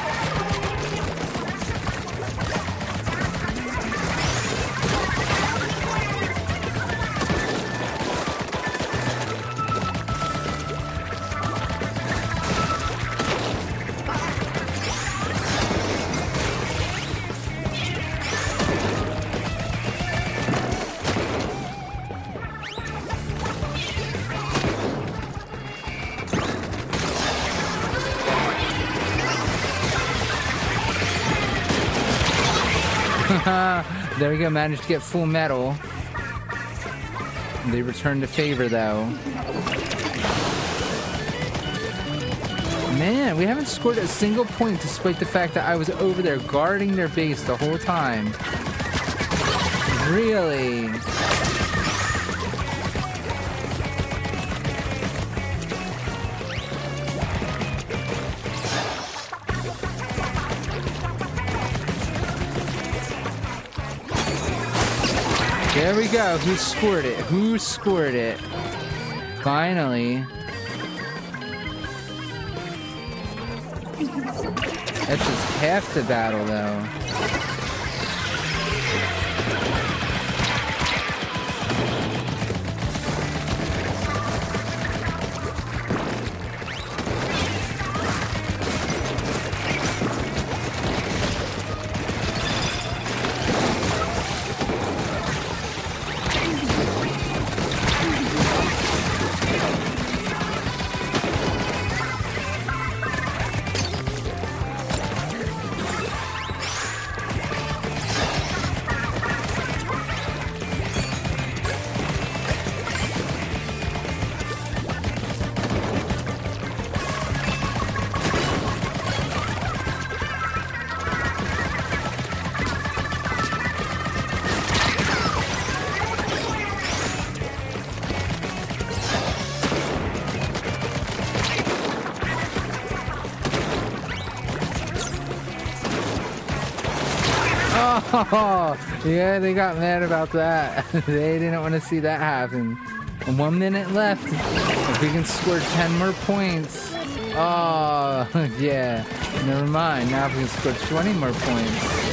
There we go, managed to get full metal. They returned to favor though. Man, we haven't scored a single point despite the fact that I was over there guarding their base the whole time. Really? There we go. Who scored it? Who scored it? Finally. That's just half the battle, though. Oh, yeah, they got mad about that. They didn't want to see that happen. 1 minute left. If we can score 10 more points. Oh, yeah. Never mind. Now if we can score 20 more points.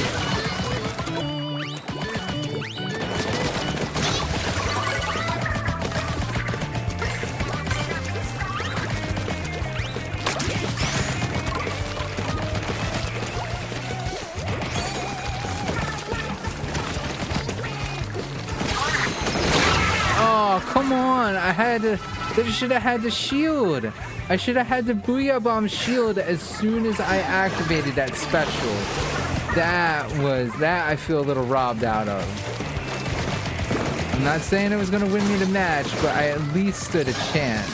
Come on, they should have had the shield. I should have had the Booyah Bomb shield as soon as I activated that special. That I feel a little robbed out of. I'm not saying it was going to win me the match, but I at least stood a chance.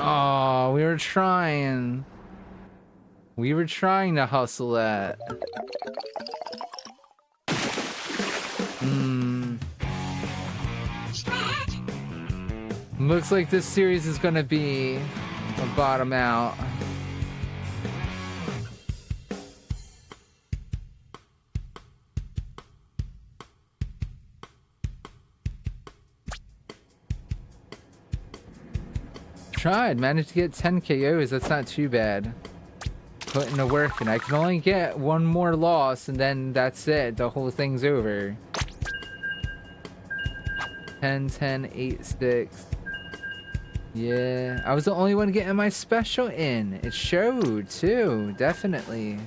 Oh, we were trying. We were trying to hustle that. Looks like this series is gonna be a bottom out. Tried, managed to get 10 KOs. That's not too bad. Putting the work in. I can only get one more loss, and then that's it. The whole thing's over. 10, 10, 8, 6. Yeah, I was the only one getting my special in. It showed, too. Definitely.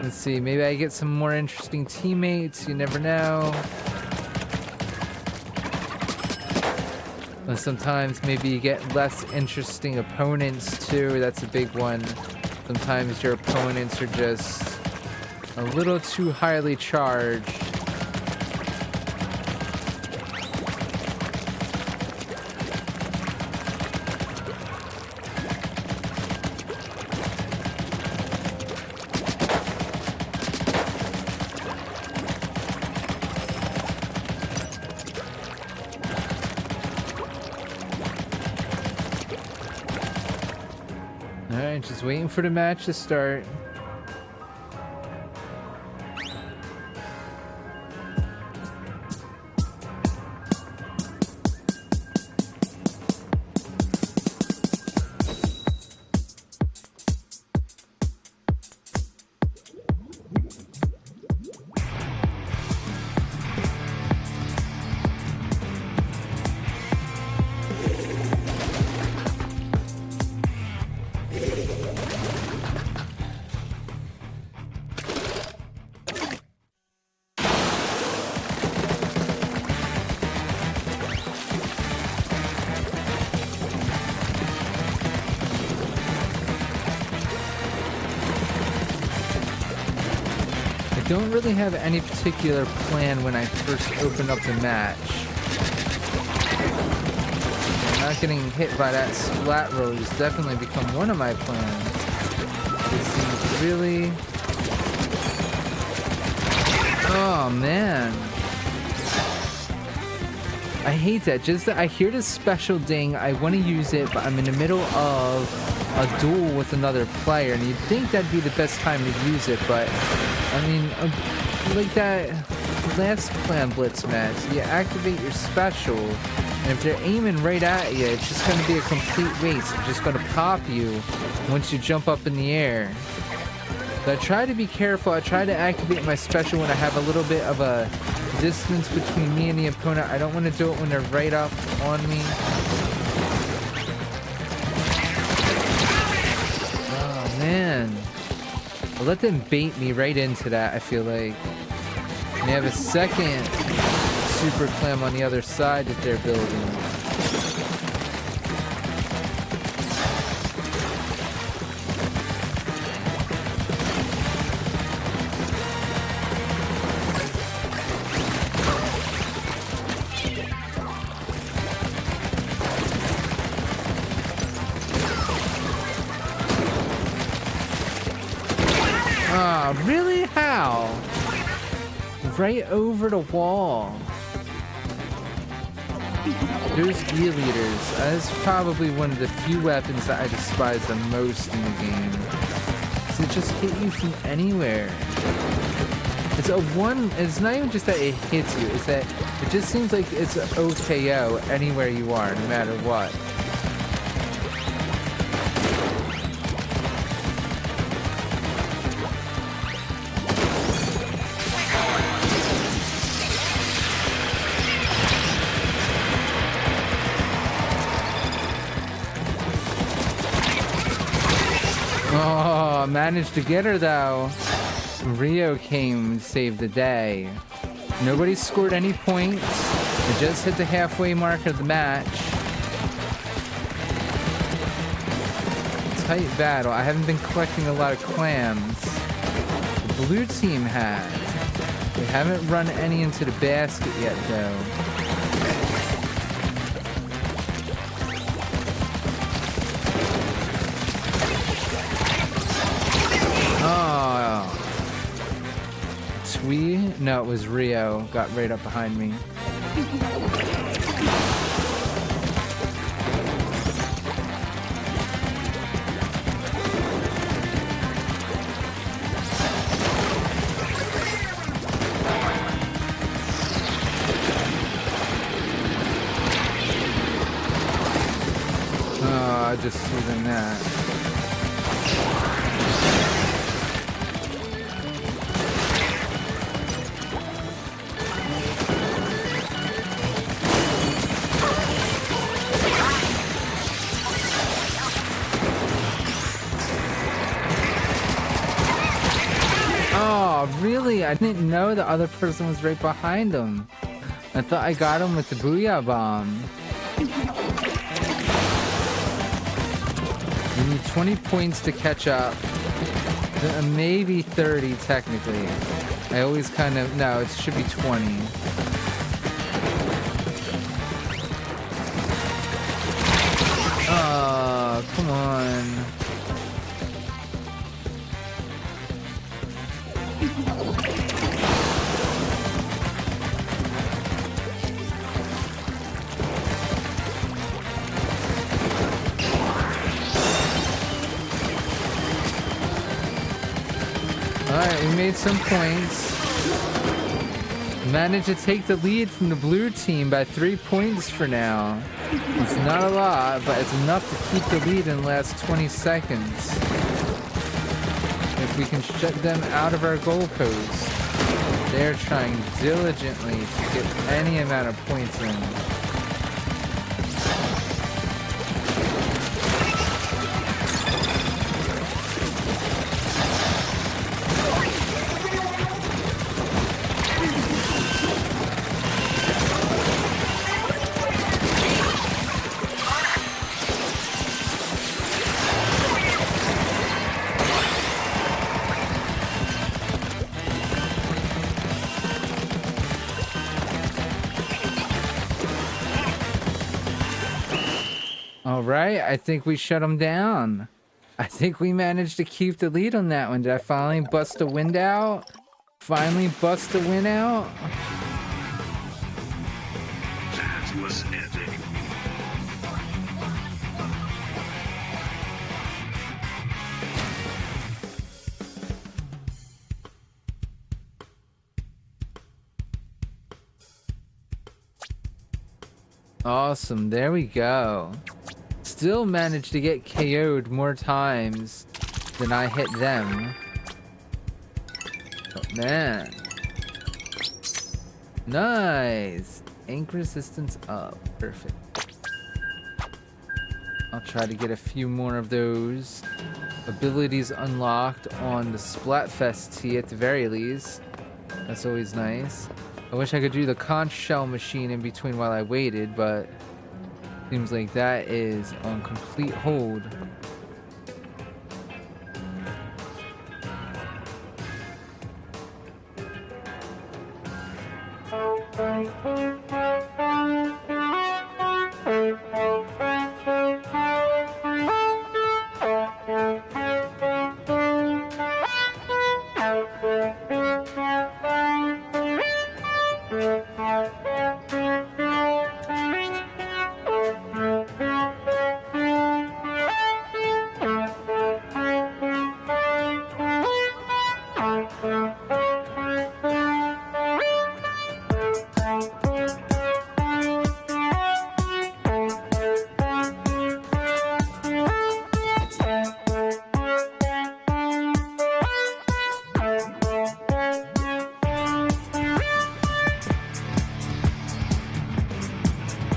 Let's see. Maybe I get some more interesting teammates. You never know. And sometimes maybe you get less interesting opponents too. That's a big one. Sometimes your opponents are just a little too highly charged. Alright, just waiting for the match to start. Don't really have any particular plan when I first open up the match. Not getting hit by that splat roll has definitely become one of my plans. It seems really... Oh man. I hate that. Just that I hear this special ding, I want to use it, but I'm in the middle of a duel with another player, and you'd think that'd be the best time to use it, but I mean, like that last Clan Blitz match, you activate your special, and if they're aiming right at you, it's just going to be a complete waste. They're just going to pop you once you jump up in the air. So I try to be careful. I try to activate my special when I have a little bit of a distance between me and the opponent. I don't want to do it when they're right up on me. Oh, man. I'll let them bait me right into that, I feel like. And they have a second super clam on the other side that they're building. Really? How? Right over the wall. Those gear leaders. That's probably one of the few weapons that I despise the most in the game. So it just hit you from anywhere. It's not even just that it hits you, it's that it just seems like it's an OKO anywhere you are, no matter what. Oh, managed to get her though. Rio came to save the day. Nobody scored any points. It just hit the halfway mark of the match. Tight battle. I haven't been collecting a lot of clams. The blue team has. They haven't run any into the basket yet though. No, it was Rio. Got right up behind me. just see than that. Oh, really? I didn't know the other person was right behind him. I thought I got him with the Booyah Bomb. You need 20 points to catch up. Maybe 30 technically. I always kind of... No, it should be 20. Oh, come on. Alright, we made some points. Managed to take the lead from the blue team by 3 points for now. It's not a lot, but it's enough to keep the lead in the last 20 seconds. If we can shut them out of our goalpost. They're trying diligently to get any amount of points in. Alright, I think we shut them down. I think we managed to keep the lead on that one. Did I finally bust a wind out? Finally bust a win out? That was epic. Awesome, there we go. Still managed to get KO'd more times than I hit them. Oh, man. Nice. Ink resistance up. Perfect. I'll try to get a few more of those abilities unlocked on the Splatfest tee at the very least. That's always nice. I wish I could do the conch shell machine in between while I waited, but seems like that is on complete hold.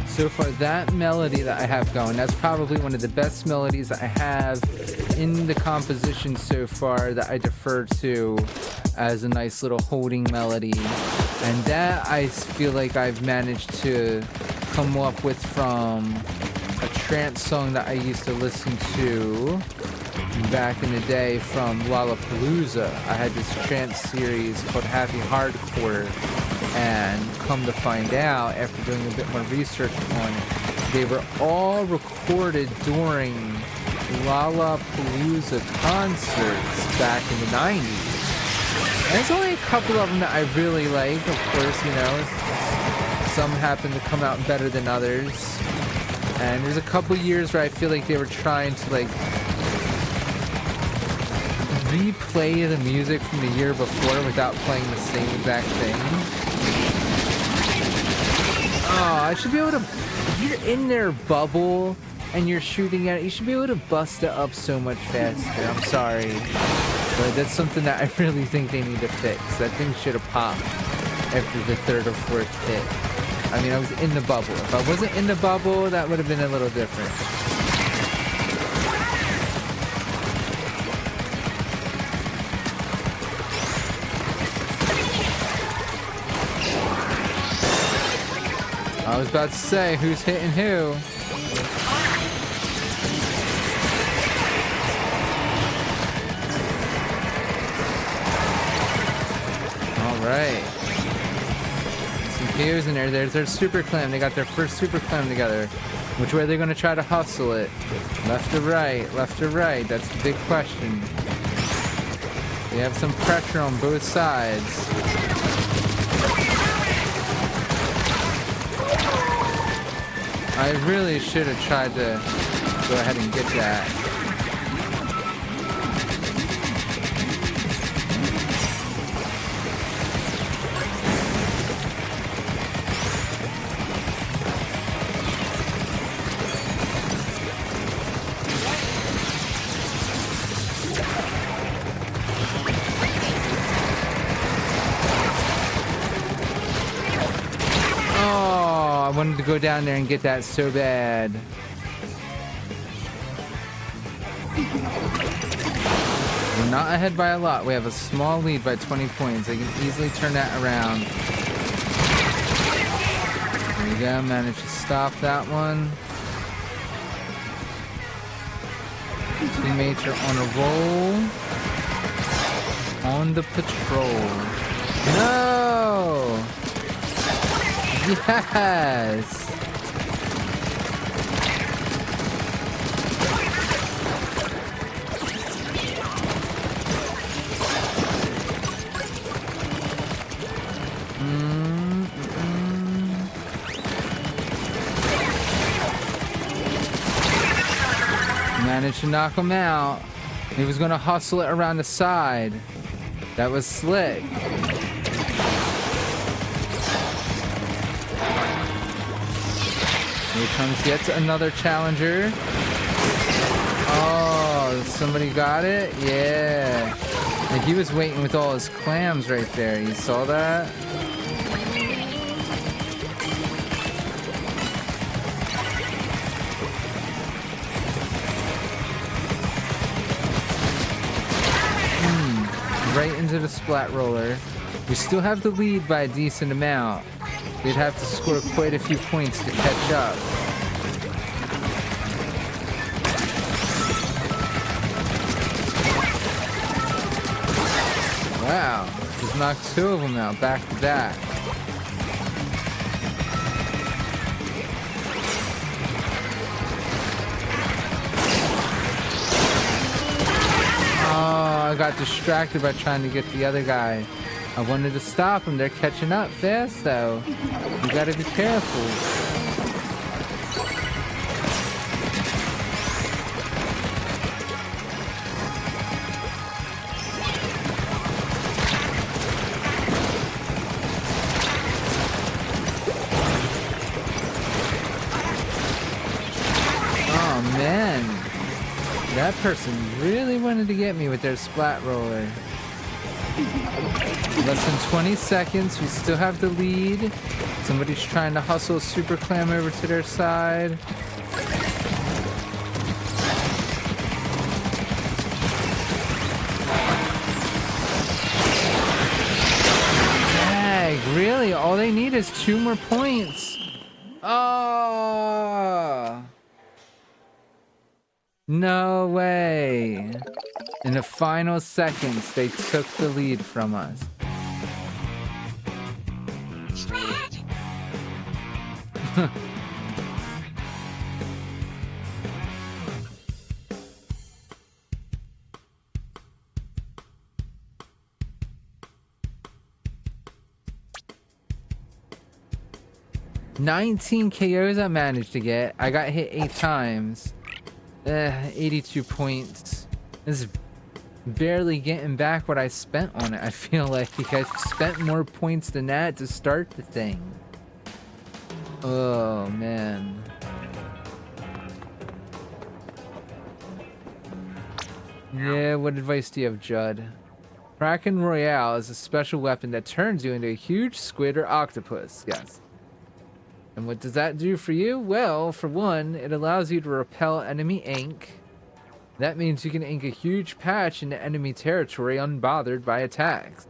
So far, that melody that I have going, that's probably one of the best melodies that I have in the composition so far that I defer to as a nice little holding melody. And that I feel like I've managed to come up with from a trance song that I used to listen to back in the day from Lollapalooza. I had this trance series called Happy Hardcore, and come to find out after doing a bit more research on it, they were all recorded during Lollapalooza concerts back in the 90s. And there's only a couple of them that I really like, of course, you know. Some happen to come out better than others. And there's a couple years where I feel like they were trying to like replay the music from the year before without playing the same exact thing. Oh, I should be able to... If you're in their bubble and you're shooting at it, you should be able to bust it up so much faster. I'm sorry, but that's something that I really think they need to fix. That thing should have popped after the third or fourth hit. I mean, I was in the bubble. If I wasn't in the bubble, that would have been a little different. I was about to say, who's hitting who? Alright. Some KOs in there. There's their super clam. They got their first super clam together. Which way are they going to try to hustle it? Left or right? Left or right? That's the big question. They have some pressure on both sides. I really should have tried to go ahead and get that. I wanted to go down there and get that so bad. We're not ahead by a lot. We have a small lead by 20 points. I can easily turn that around. There we go. Managed to stop that one. Teammates are on a roll. On the patrol. No! Yes! Managed to knock him out. He was going to hustle it around the side. That was slick. Here comes yet another challenger. Oh, somebody got it? Yeah. Like he was waiting with all his clams right there. You saw that? Right into the splat roller. We still have the lead by a decent amount. They'd have to score quite a few points to catch up. Wow, just knocked two of them out back to back. Oh, I got distracted by trying to get the other guy. I wanted to stop them. They're catching up fast, though. You gotta be careful. Oh, man. That person really wanted to get me with their splat roller. Less than 20 seconds. We still have the lead. Somebody's trying to hustle super clam over to their side. Dang, really? All they need is 2 more points. Oh! No way. In the final seconds, they took the lead from us. $19 KOs I managed to get. I got hit 8 times. 82 points. This is barely getting back what I spent on it. I feel like I spent more points than that to start the thing. Oh man. Yeah, what advice do you have, Judd? Kraken Royale is a special weapon that turns you into a huge squid or octopus. Yes. And what does that do for you? Well, for one, it allows you to repel enemy ink. That means you can ink a huge patch into enemy territory unbothered by attacks.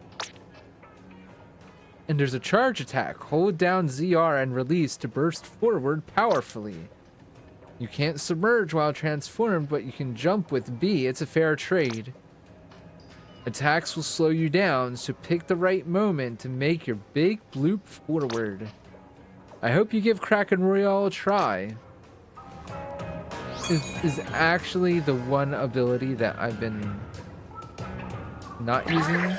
And there's a charge attack. Hold down ZR and release to burst forward powerfully. You can't submerge while transformed, but you can jump with B. It's a fair trade. Attacks will slow you down, so pick the right moment to make your big bloop forward. I hope you give Kraken Royale a try. Is actually the one ability that I've been not using.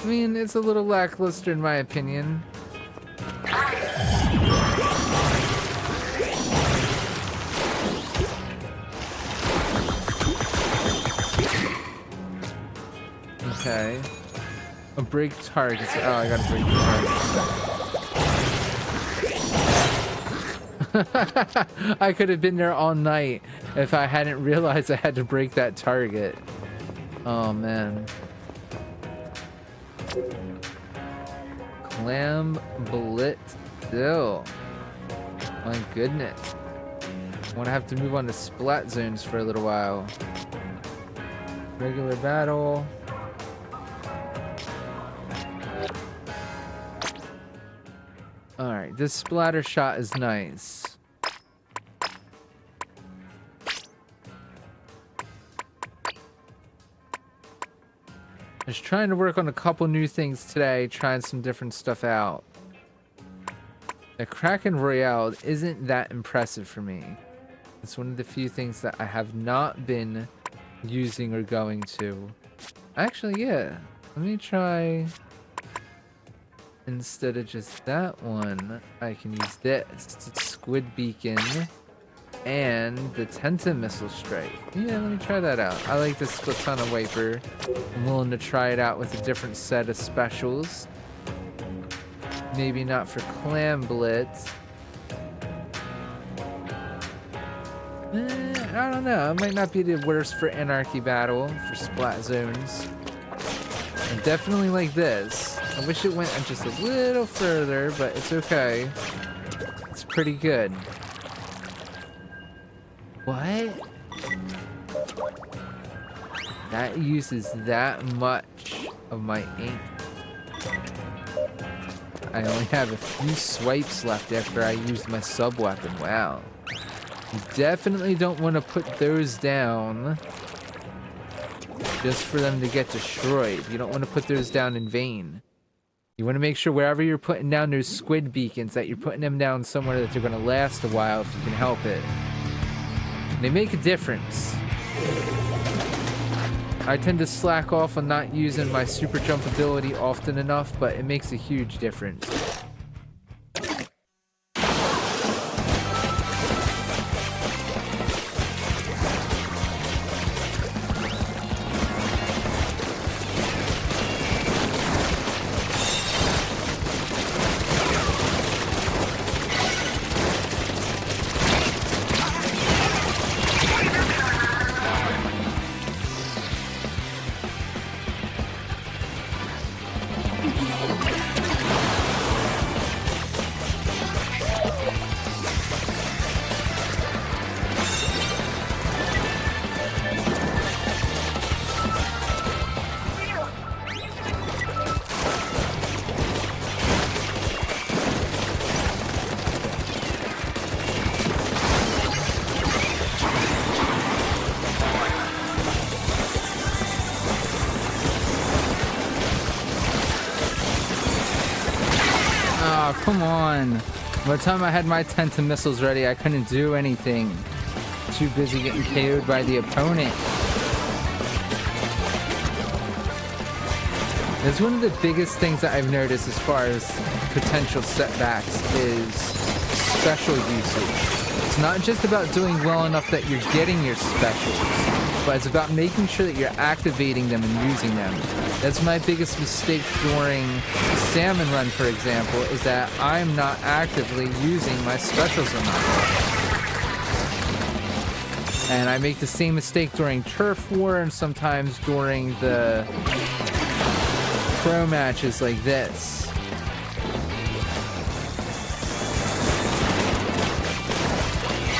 I mean, it's a little lackluster in my opinion. Okay. A break targets. Oh, I gotta break the target. I could have been there all night if I hadn't realized I had to break that target. Oh, man. Clam Blitz still. My goodness. I want to have to move on to Splat Zones for a little while. Regular battle. Alright, this splatter shot is nice. I was trying to work on a couple new things today, trying some different stuff out. The Kraken Royale isn't that impressive for me. It's one of the few things that I have not been using or going to. Actually, yeah. Let me try... Instead of just that one, I can use this. It's Squid Beacon and the Tenta Missile Strike. Yeah, let me try that out. I like this Splatoon wiper. I'm willing to try it out with a different set of specials. Maybe not for Clam Blitz. I don't know. It might not be the worst for Anarchy Battle, for Splat Zones. I definitely like this. I wish it went just a little further, but it's okay. It's pretty good. What? That uses that much of my ink. I only have a few swipes left after I used my sub-weapon. Wow. You definitely don't want to put those down just for them to get destroyed. You don't want to put those down in vain. You want to make sure wherever you're putting down those squid beacons that you're putting them down somewhere that they're going to last a while if you can help it. They make a difference. I tend to slack off on not using my super jump ability often enough, but it makes a huge difference. Come on. By the time I had my Tenta missiles ready, I couldn't do anything. Too busy getting KO'd by the opponent. That's one of the biggest things that I've noticed as far as potential setbacks is special usage. It's not just about doing well enough that you're getting your specials. but it's about making sure that you're activating them and using them. That's my biggest mistake during Salmon Run, for example, is that I'm not actively using my specials enough. And I make the same mistake during Turf War and sometimes during the pro matches like this.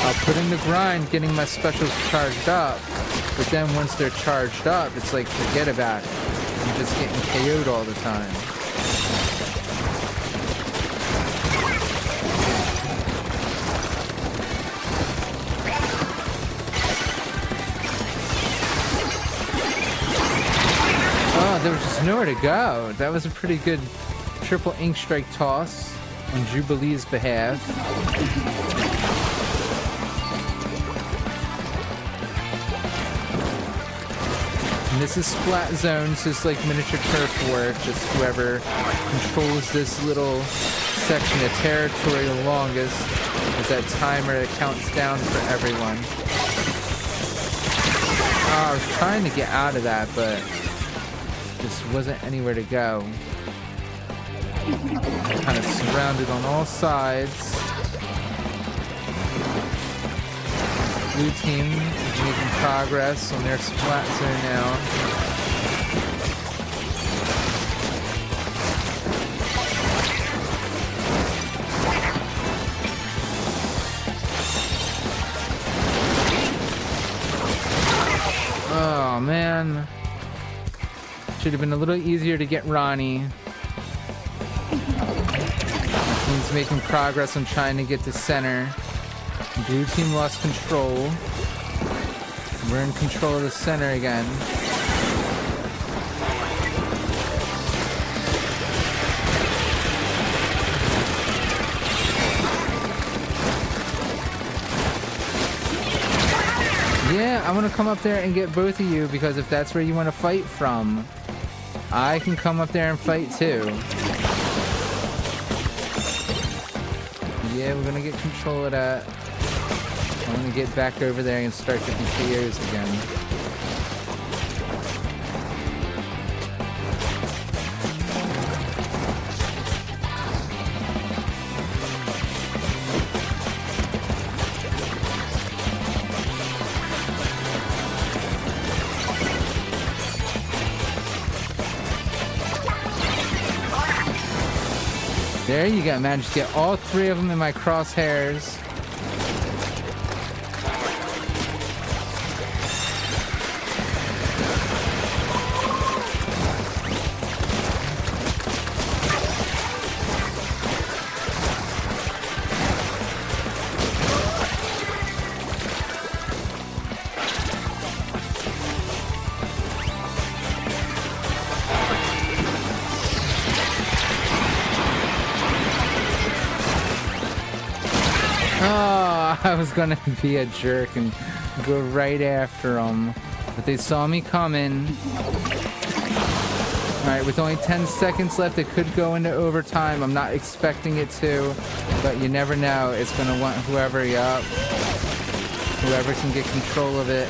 I'll put in the grind getting my specials charged up, but then once they're charged up, it's like forget about it. I'm just getting KO'd all the time. Oh, there was just nowhere to go. That was a pretty good triple ink strike toss on Jubilee's behalf. And this is Splat Zone, so it's like miniature turf war. Just whoever controls this little section of territory the longest is that timer that counts down for everyone. Oh, I was trying to get out of that, but just wasn't anywhere to go. Kind of surrounded on all sides. Blue team is making progress on their Splat Zone now. Oh man. Should have been a little easier to get Ronnie. The team's making progress on trying to get to center. Blue team lost control. We're in control of the center again. Yeah, I want to come up there and get both of you because if that's where you want to fight from, I can come up there and fight too. Yeah, we're gonna get control of that. I'm gonna get back over there and start getting KOs again. There you go, managed to get all three of them in my crosshairs. I was gonna be a jerk and go right after them, but they saw me coming. Alright, with only 10 seconds left, it could go into overtime. I'm not expecting it to, but you never know. It's gonna want whoever can get control of it.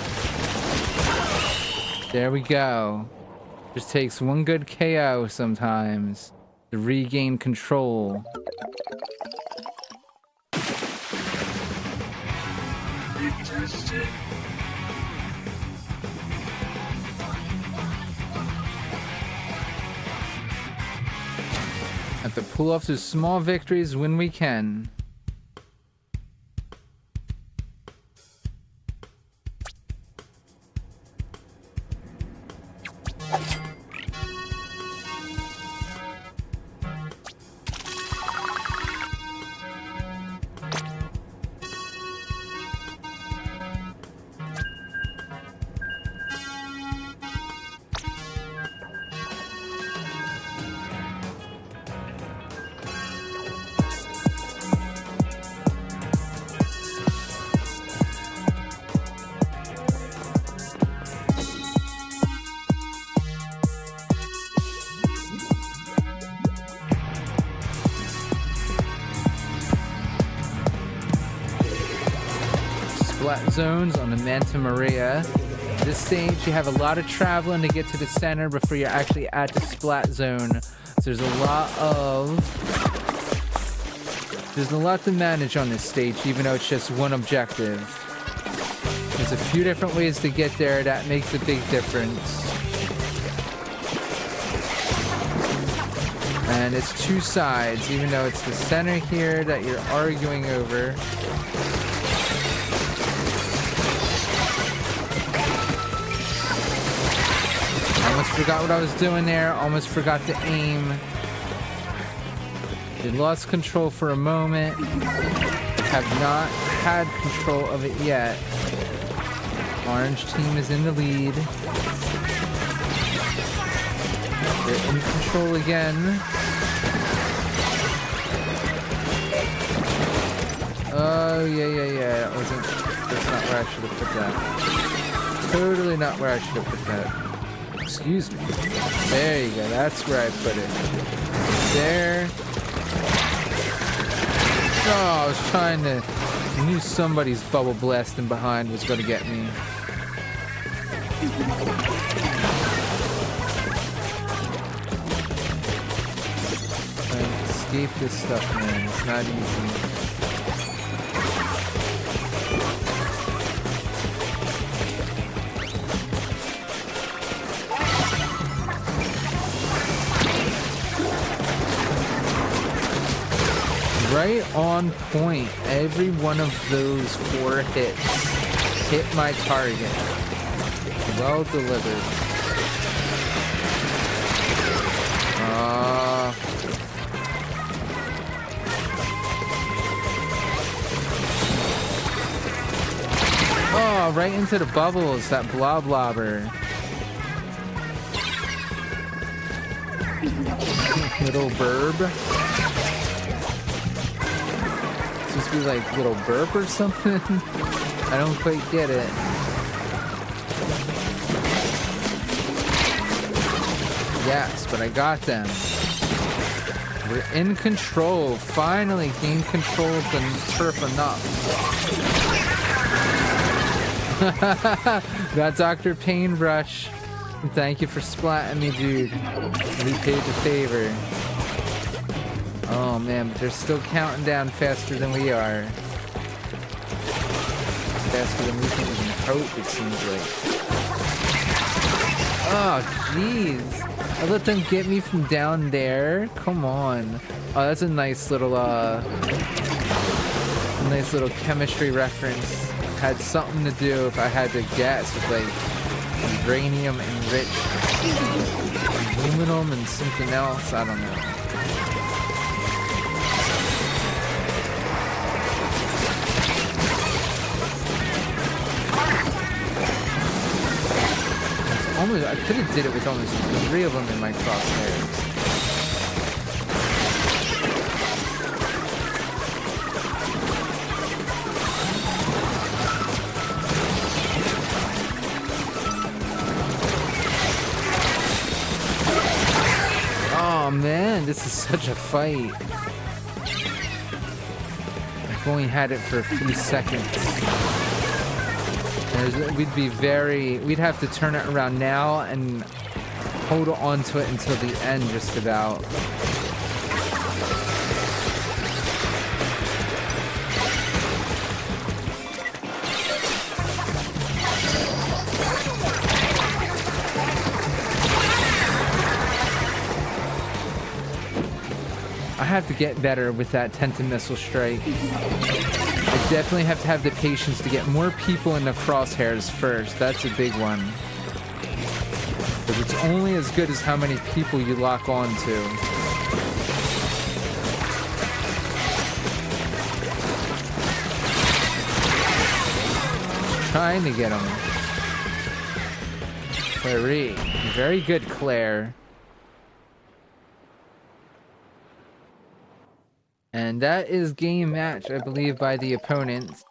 There we go. Just takes one good KO sometimes to regain control. Have to pull off those small victories when we can. Splat zones on the Manta Maria. This stage, you have a lot of traveling to get to the center before you're actually at the splat zone. So there's a lot to manage on this stage, even though it's just one objective. There's a few different ways to get there that makes a big difference. And it's two sides, even though it's the center here that you're arguing over. Almost forgot what I was doing there. Almost forgot to aim. Did lost control for a moment. Have not had control of it yet. Orange team is in the lead. They're in control again. Oh, yeah. That's not where I should have put that. Totally not where I should have put that. Excuse me. There you go. That's where I put it. There. Oh, I was trying to... I knew somebody's bubble blasting behind was going to get me. Escape this stuff, man. It's not easy. Right on point. Every one of those 4 hits hit my target. Well delivered. Oh, right into the bubbles, that blobber. Little burb. Supposed to be like little burp or something? I don't quite get it. Yes, but I got them. We're in control. Finally gained control of the turf enough. Got Dr. Paintbrush. Thank you for splatting me, dude. We paid the favor. Oh man, but they're still counting down faster than we are. Faster than we can even hope, it seems like. Oh, jeez. I let them get me from down there? Come on. Oh, that's a nice little chemistry reference. Had something to do, if I had to guess, with like uranium enriched aluminum and something else. I don't know. I could have did it with almost 3 of them in my crosshairs. Oh man, this is such a fight. I've only had it for a few seconds. We'd have to turn it around now and hold on to it until the end just about. I have to get better with that Tenta Missile Strike. I definitely have to have the patience to get more people in the crosshairs first. That's a big one. Because it's only as good as how many people you lock on to. Trying to get them. Clary. Very good, Claire. And that is game match, I believe, by the opponents.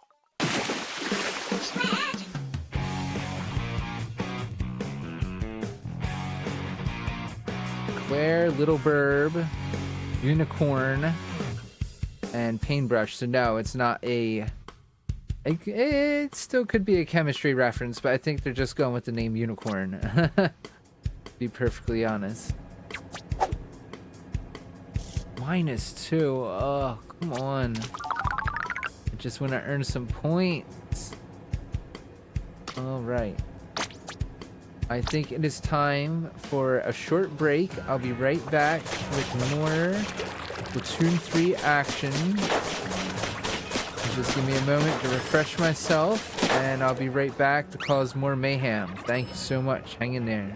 Claire, Little Burb, Unicorn, and Paintbrush. So no, it's not a It still could be a chemistry reference, but I think they're just going with the name unicorn. To be perfectly honest. -2. Oh, come on. I just want to earn some points. All right. I think it is time for a short break. I'll be right back with more Splatoon 3 action. Just give me a moment to refresh myself, and I'll be right back to cause more mayhem. Thank you so much. Hang in there.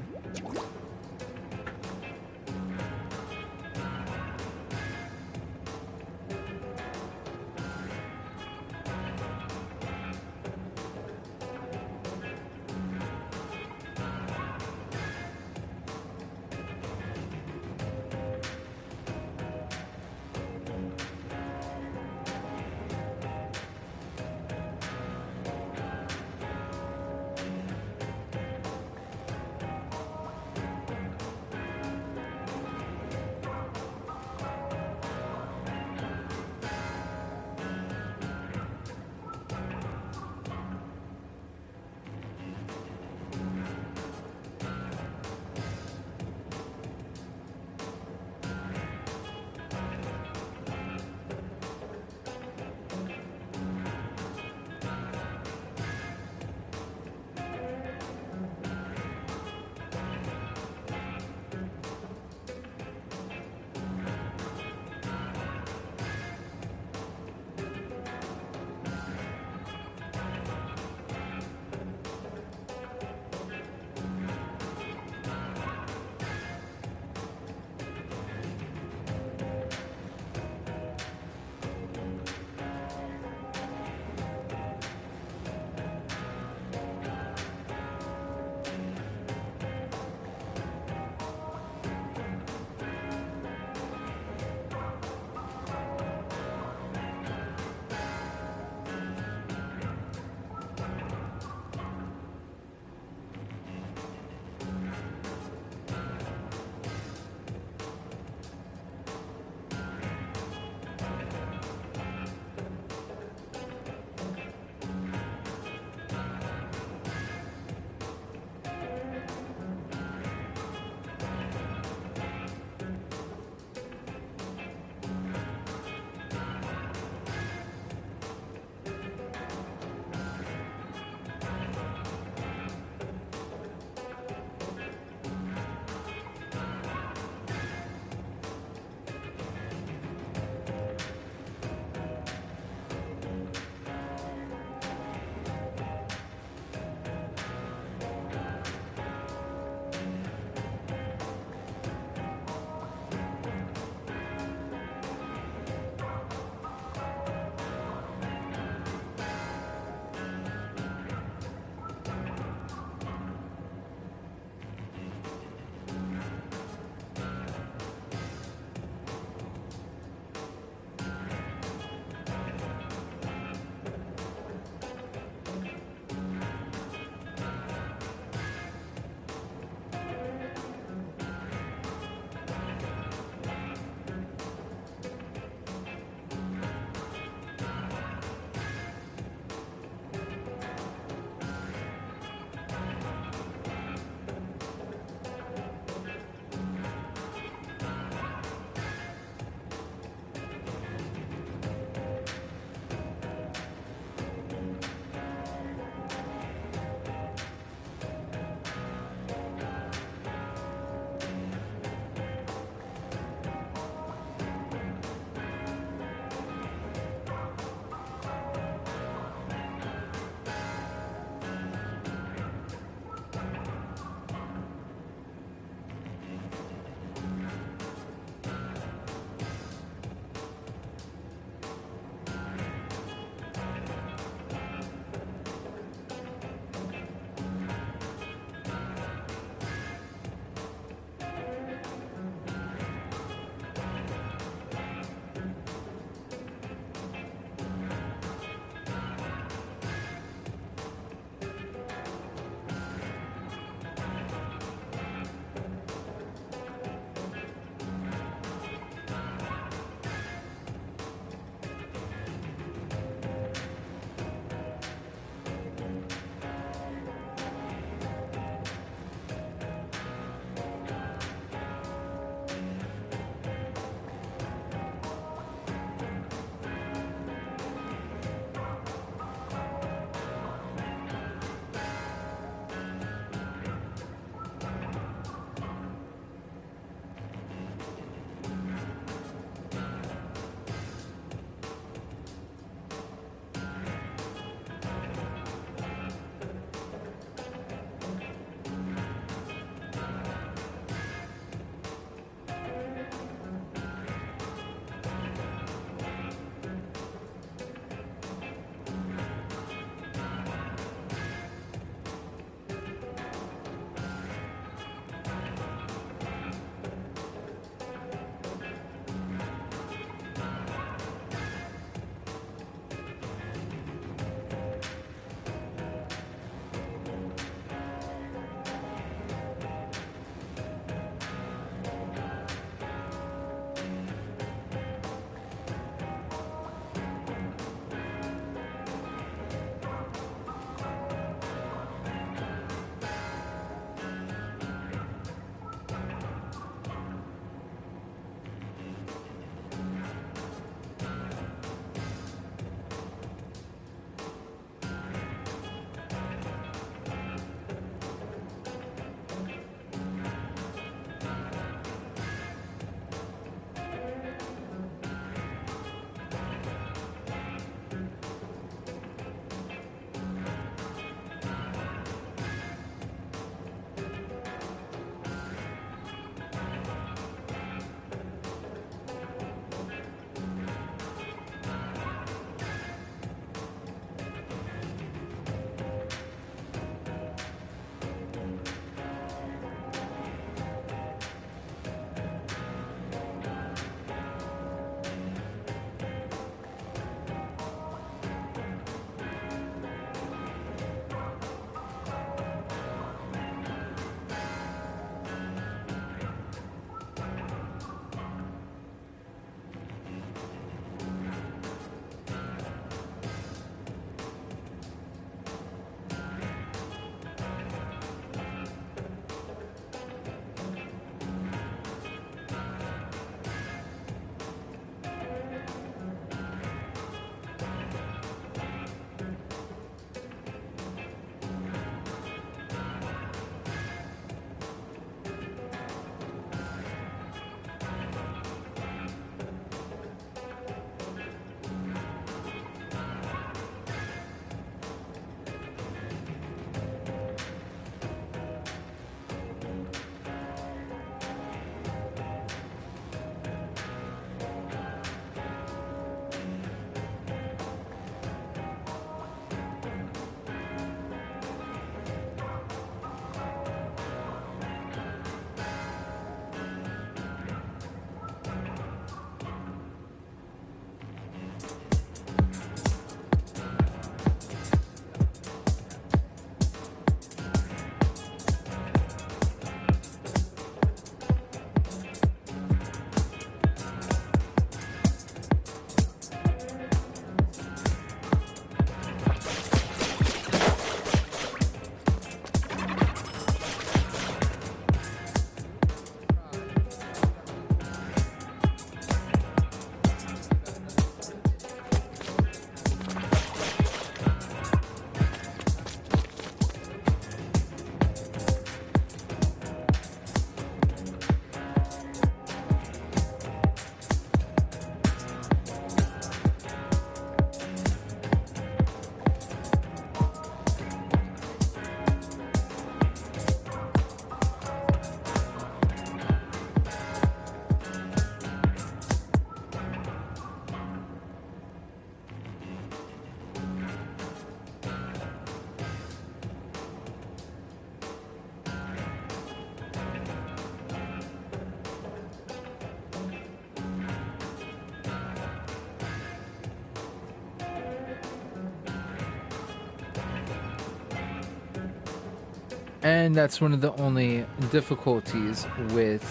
And that's one of the only difficulties with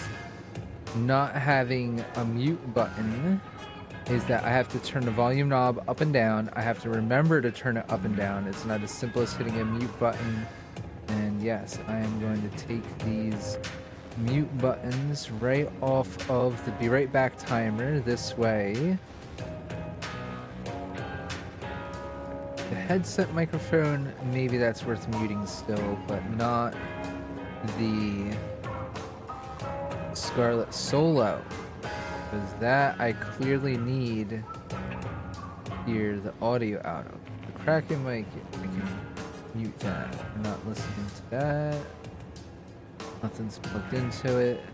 not having a mute button, is that I have to turn the volume knob up and down. I have to remember to turn it up and down. It's not as simple as hitting a mute button. And yes, I am going to take these mute buttons right off of the be right back timer this way. The headset microphone, maybe that's worth muting still, but not the Scarlet Solo, because that I clearly need to hear the audio out of. The Kraken mic, I can mute that. I'm not listening to that. Nothing's plugged into it.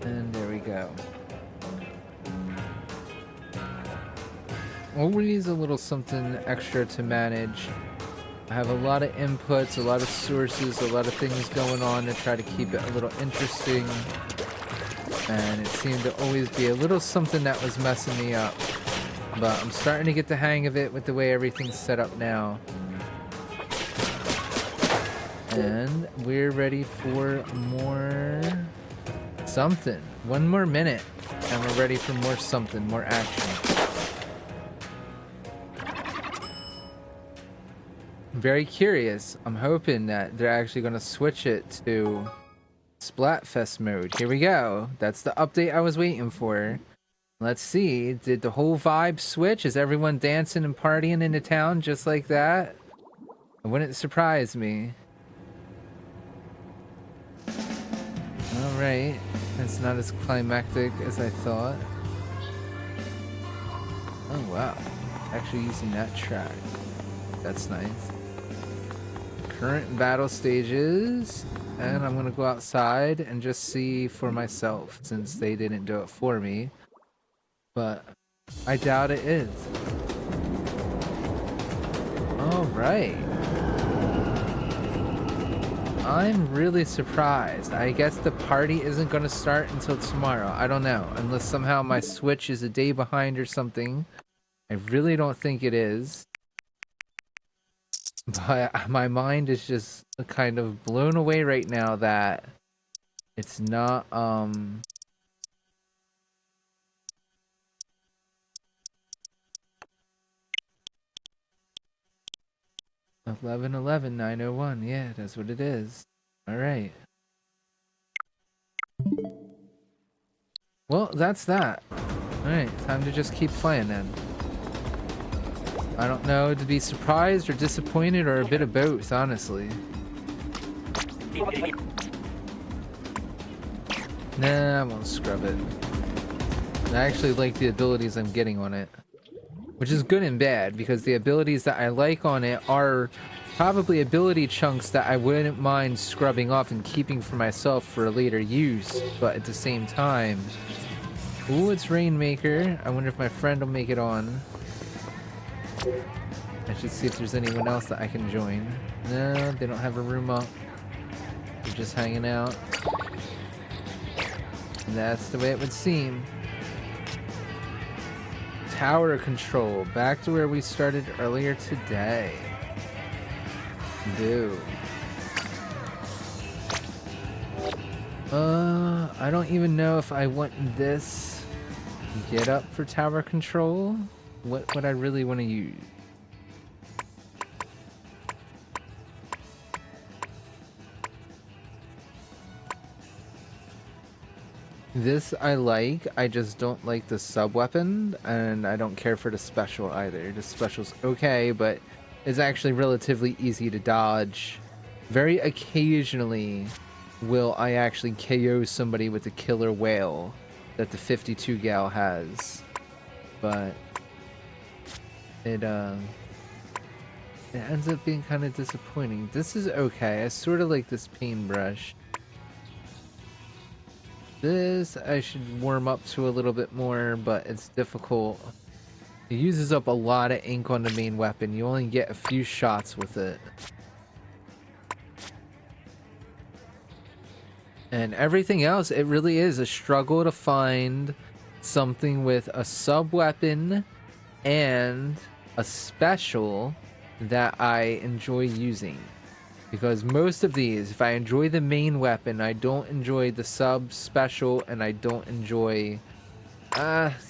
And there we go. Always a little something extra to manage. I have a lot of inputs, a lot of sources, a lot of things going on to try to keep it a little interesting. And it seemed to always be a little something that was messing me up. But I'm starting to get the hang of it with the way everything's set up now. And we're ready for more something. One more minute, and we're ready for more something, more action. Very curious. I'm hoping that they're actually going to switch it to Splatfest mode. Here we go. That's the update I was waiting for. Let's see. Did the whole vibe switch? Is everyone dancing and partying in the town just like that? It wouldn't surprise me. Alright. It's not as climactic as I thought. Oh wow. Actually using that track. That's nice. Current battle stages, and I'm gonna go outside and just see for myself since they didn't do it for me, but I doubt it is. All right, I'm really surprised. I guess the party isn't gonna start until tomorrow. I don't know, unless somehow my Switch is a day behind or something. I really don't think it is. But my mind is just kind of blown away right now that it's not 11/11/901. Yeah, that's what it is. All right. Well, that's that. All right, time to just keep playing then. I don't know to be surprised or disappointed or a bit of both, honestly. Nah, I won't scrub it. I actually like the abilities I'm getting on it, which is good and bad, because the abilities that I like on it are probably ability chunks that I wouldn't mind scrubbing off and keeping for myself for a later use, but at the same time... Ooh, it's Rainmaker. I wonder if my friend will make it on. I should see if there's anyone else that I can join. No, they don't have a room up. They're just hanging out. And that's the way it would seem. Tower control. Back to where we started earlier today. Boo. I don't even know if I want this get up for tower control. What would I really want to use? This I like, I just don't like the sub-weapon, and I don't care for the special either. The special's okay, but it's actually relatively easy to dodge. Very occasionally will I actually KO somebody with the killer whale that the 52 gal has. But it ends up being kind of disappointing. This is okay. I sort of like this paintbrush. This I should warm up to a little bit more, but it's difficult. It uses up a lot of ink on the main weapon. You only get a few shots with it. And everything else, it really is a struggle to find something with a sub-weapon and a special that I enjoy using. Because most of these, if I enjoy the main weapon, I don't enjoy the sub special, and I don't enjoy...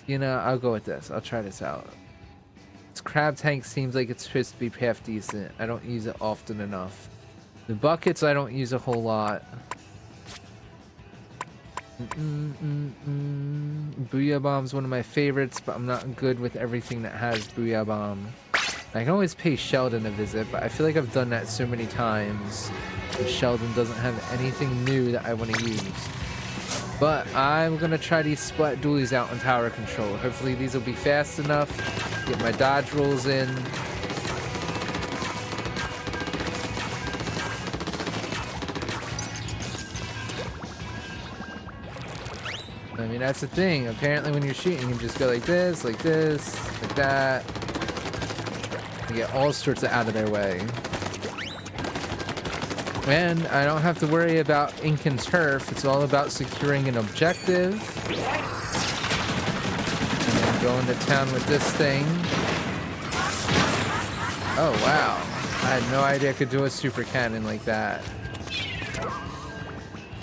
you know, I'll go with this. I'll try this out. This crab tank seems like it's supposed to be half decent. I don't use it often enough. The buckets I don't use a whole lot. Booyah Bomb's one of my favorites, but I'm not good with everything that has Booyah Bomb. I can always pay Sheldon a visit, but I feel like I've done that so many times. And Sheldon doesn't have anything new that I want to use. But I'm gonna try these splat dualies out on tower control. Hopefully these will be fast enough. Get my dodge rolls in. I mean, that's the thing. Apparently when you're shooting, you just go like this, like that. You get all sorts of out of their way. And I don't have to worry about ink and turf. It's all about securing an objective. And then going to town with this thing. Oh, wow. I had no idea I could do a super cannon like that.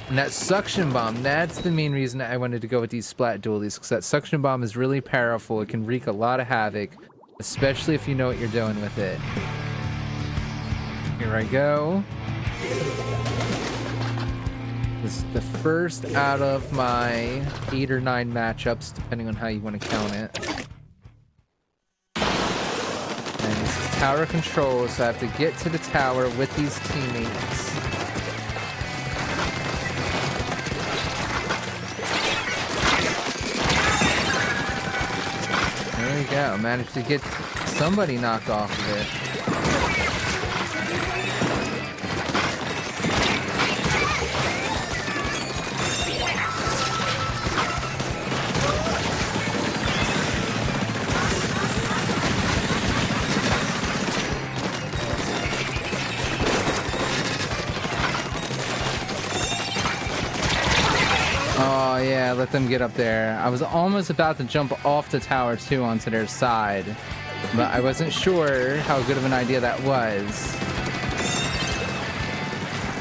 And that suction bomb, that's the main reason I wanted to go with these splat dualies, because that suction bomb is really powerful. It can wreak a lot of havoc, especially if you know what you're doing with it. Here I go. This is the first out of my 8 or 9 matchups, depending on how you want to count it. And this is tower control, so I have to get to the tower with these teammates. There we go. Managed to get somebody knocked off of it. Oh yeah, let them get up there. I was almost about to jump off the tower too onto their side, but I wasn't sure how good of an idea that was.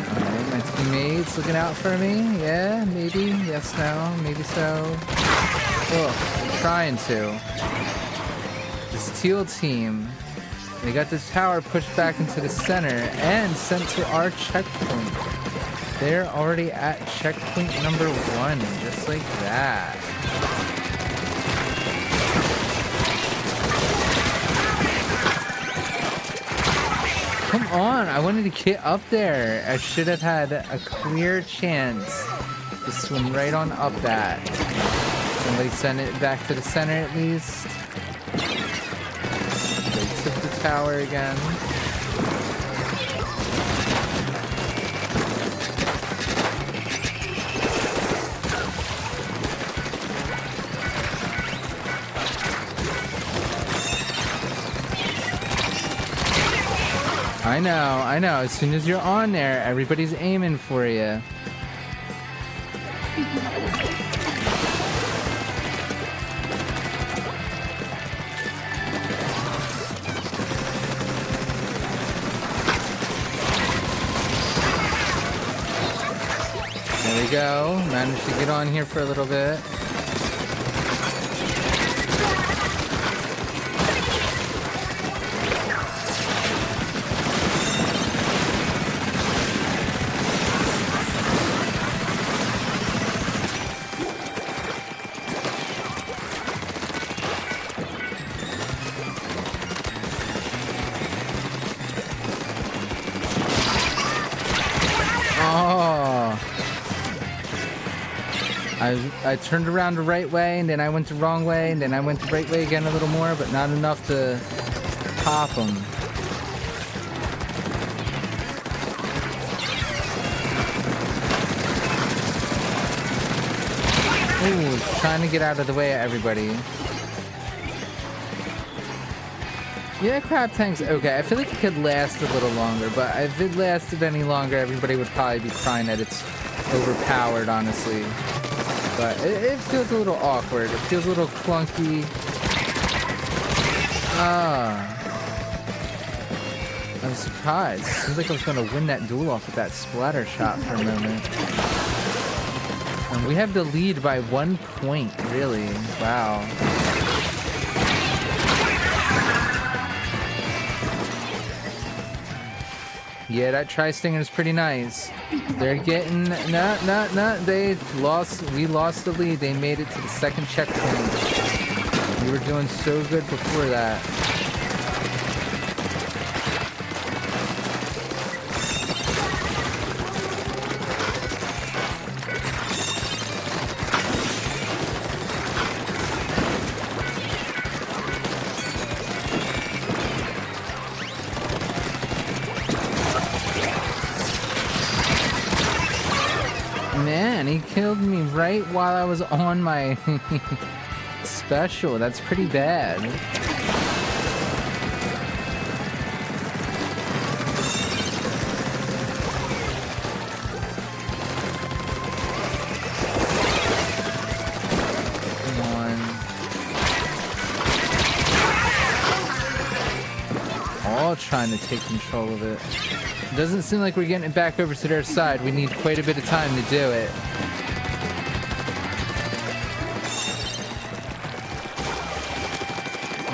Alright, my teammates looking out for me. Yeah, maybe. Yes, no. Maybe so. Oh, I'm trying to. This teal team, they got this tower pushed back into the center and sent to our checkpoint. They're already at checkpoint number 1, just like that. Come on, I wanted to get up there. I should have had a clear chance to swim right on up that. Somebody send it back to the center at least. They took the tower again. I know. As soon as you're on there, everybody's aiming for you. There we go. Managed to get on here for a little bit. I turned around the right way, and then I went the wrong way, and then I went the right way again a little more, but not enough to pop them. Ooh, trying to get out of the way of everybody. Yeah, crab tank's okay. I feel like it could last a little longer, but if it lasted any longer, everybody would probably be crying that it's overpowered, honestly. But it feels a little awkward. It feels a little clunky. I was surprised. Seems like I was gonna win that duel off with that splatter shot for a moment. And we have the lead by 1 point, really. Wow. Yeah, that tri-stinger is pretty nice. They're getting... No. They lost... We lost the lead. They made it to the second checkpoint. We were doing so good before that. Man, he killed me right while I was on my special. That's pretty bad. Come on. All trying to take control of it. Doesn't seem like we're getting it back over to their side. We need quite a bit of time to do it.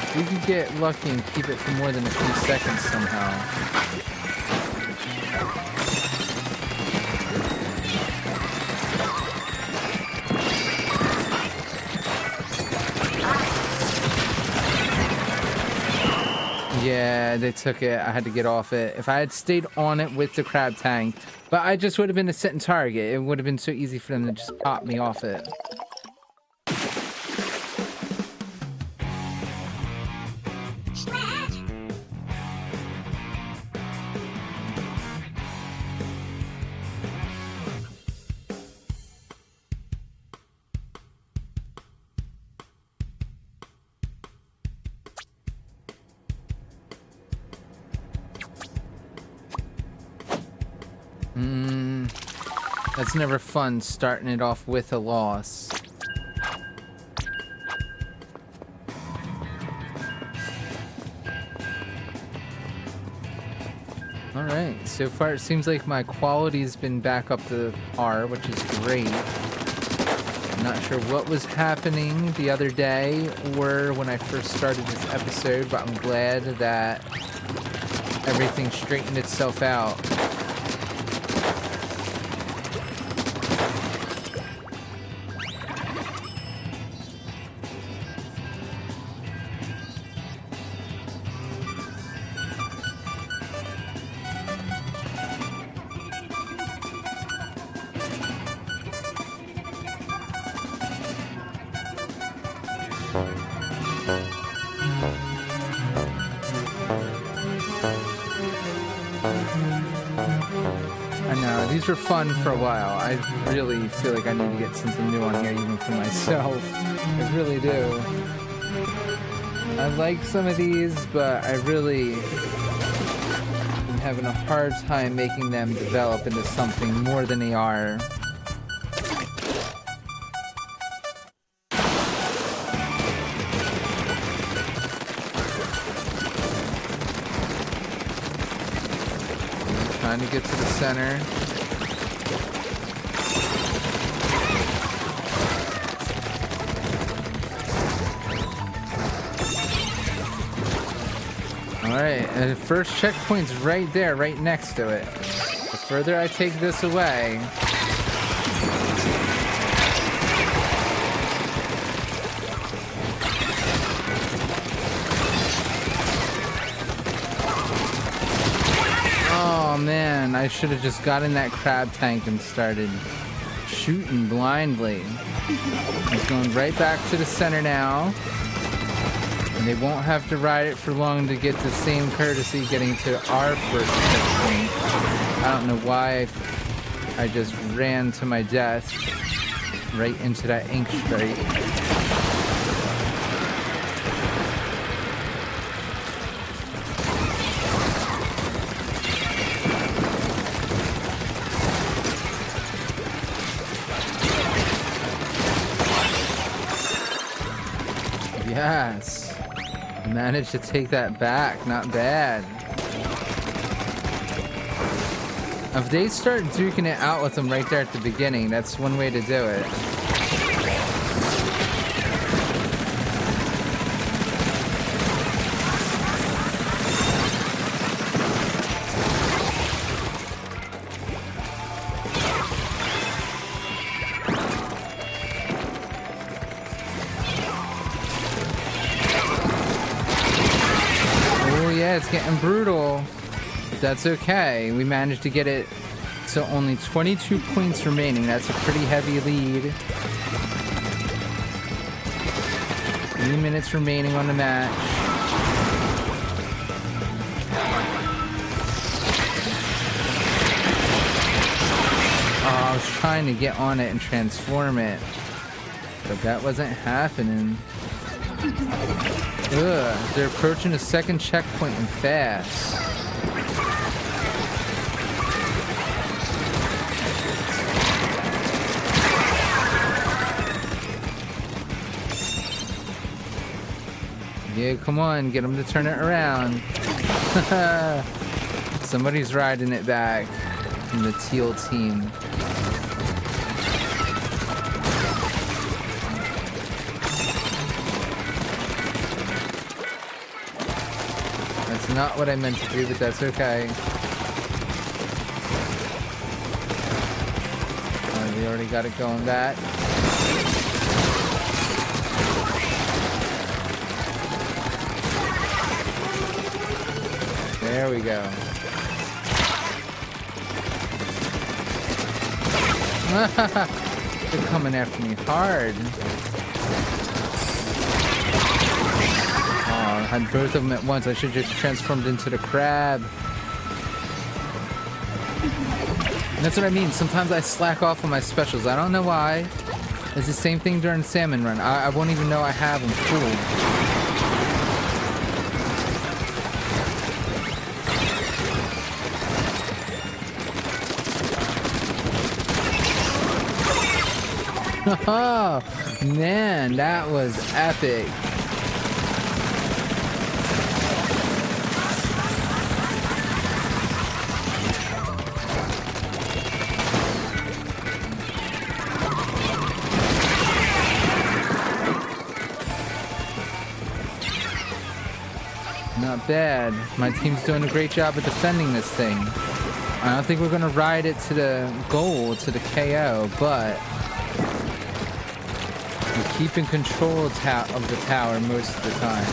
If we could get lucky and keep it for more than a few seconds somehow. Yeah, they took it. I had to get off it. If I had stayed on it with the crab tank, but I just would have been a sitting target. It would have been so easy for them to just pop me off it. That's never fun, starting it off with a loss. Alright, so far it seems like my quality's been back up to par, which is great. I'm not sure what was happening the other day or when I first started this episode, but I'm glad that everything straightened itself out. For fun for a while. I really feel like I need to get something new on here even for myself. I really do. I like some of these, but I really am having a hard time making them develop into something more than they are. Trying to get to the center. Alright, and the first checkpoint's right there, right next to it. The further I take this away... Oh man, I should have just got in that crab tank and started shooting blindly. He's going right back to the center now. And they won't have to ride it for long to get the same courtesy getting to our first checkpoint. I don't know why I just ran to my death right into that ink stripe. Yes. Managed to take that back. Not bad. If they start duking it out with them right there at the beginning, that's one way to do it. Oh yeah, it's getting brutal. But that's okay. We managed to get it to only 22 points remaining. That's a pretty heavy lead. 3 minutes remaining on the match. Oh, I was trying to get on it and transform it, but that wasn't happening. Ugh, they're approaching a second checkpoint and fast. Yeah, come on, get them to turn it around. Somebody's riding it back from the teal team. That's not what I meant to do, but that's okay. Oh, we already got it going back. There we go. They're coming after me hard. Oh, I had both of them at once. I should have just transformed into the crab. And that's what I mean. Sometimes I slack off on my specials. I don't know why. It's the same thing during Salmon Run. I won't even know I have them full. Oh, man, that was epic. Not bad. My team's doing a great job of defending this thing. I don't think we're going to ride it to the goal, to the KO, but keep in control of the tower most of the time.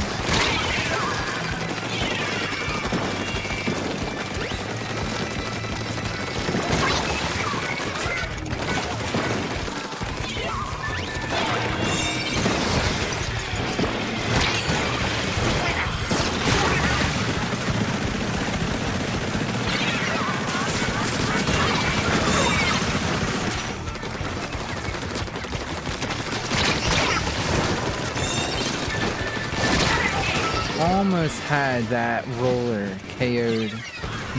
Almost had that roller KO'd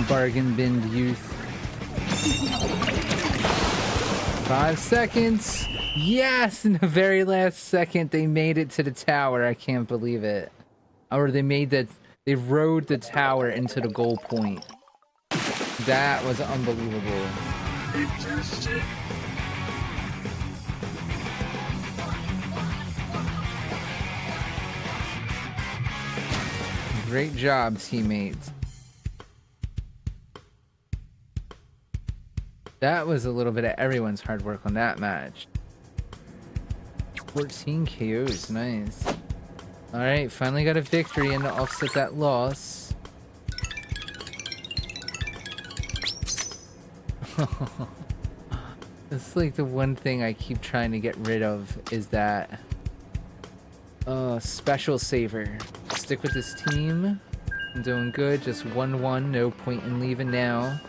bargain bin youth. 5 seconds. Yes, in the very last second they made it to the tower. I can't believe it. Or they rode the tower into the goal point. That was unbelievable. Fantastic. Great job, teammates. That was a little bit of everyone's hard work on that match. 14 KOs, nice. Alright, finally got a victory and to offset that loss. It's like the one thing I keep trying to get rid of is that special saver. Stick with this team. I'm doing good. Just 1-1. No point in leaving now.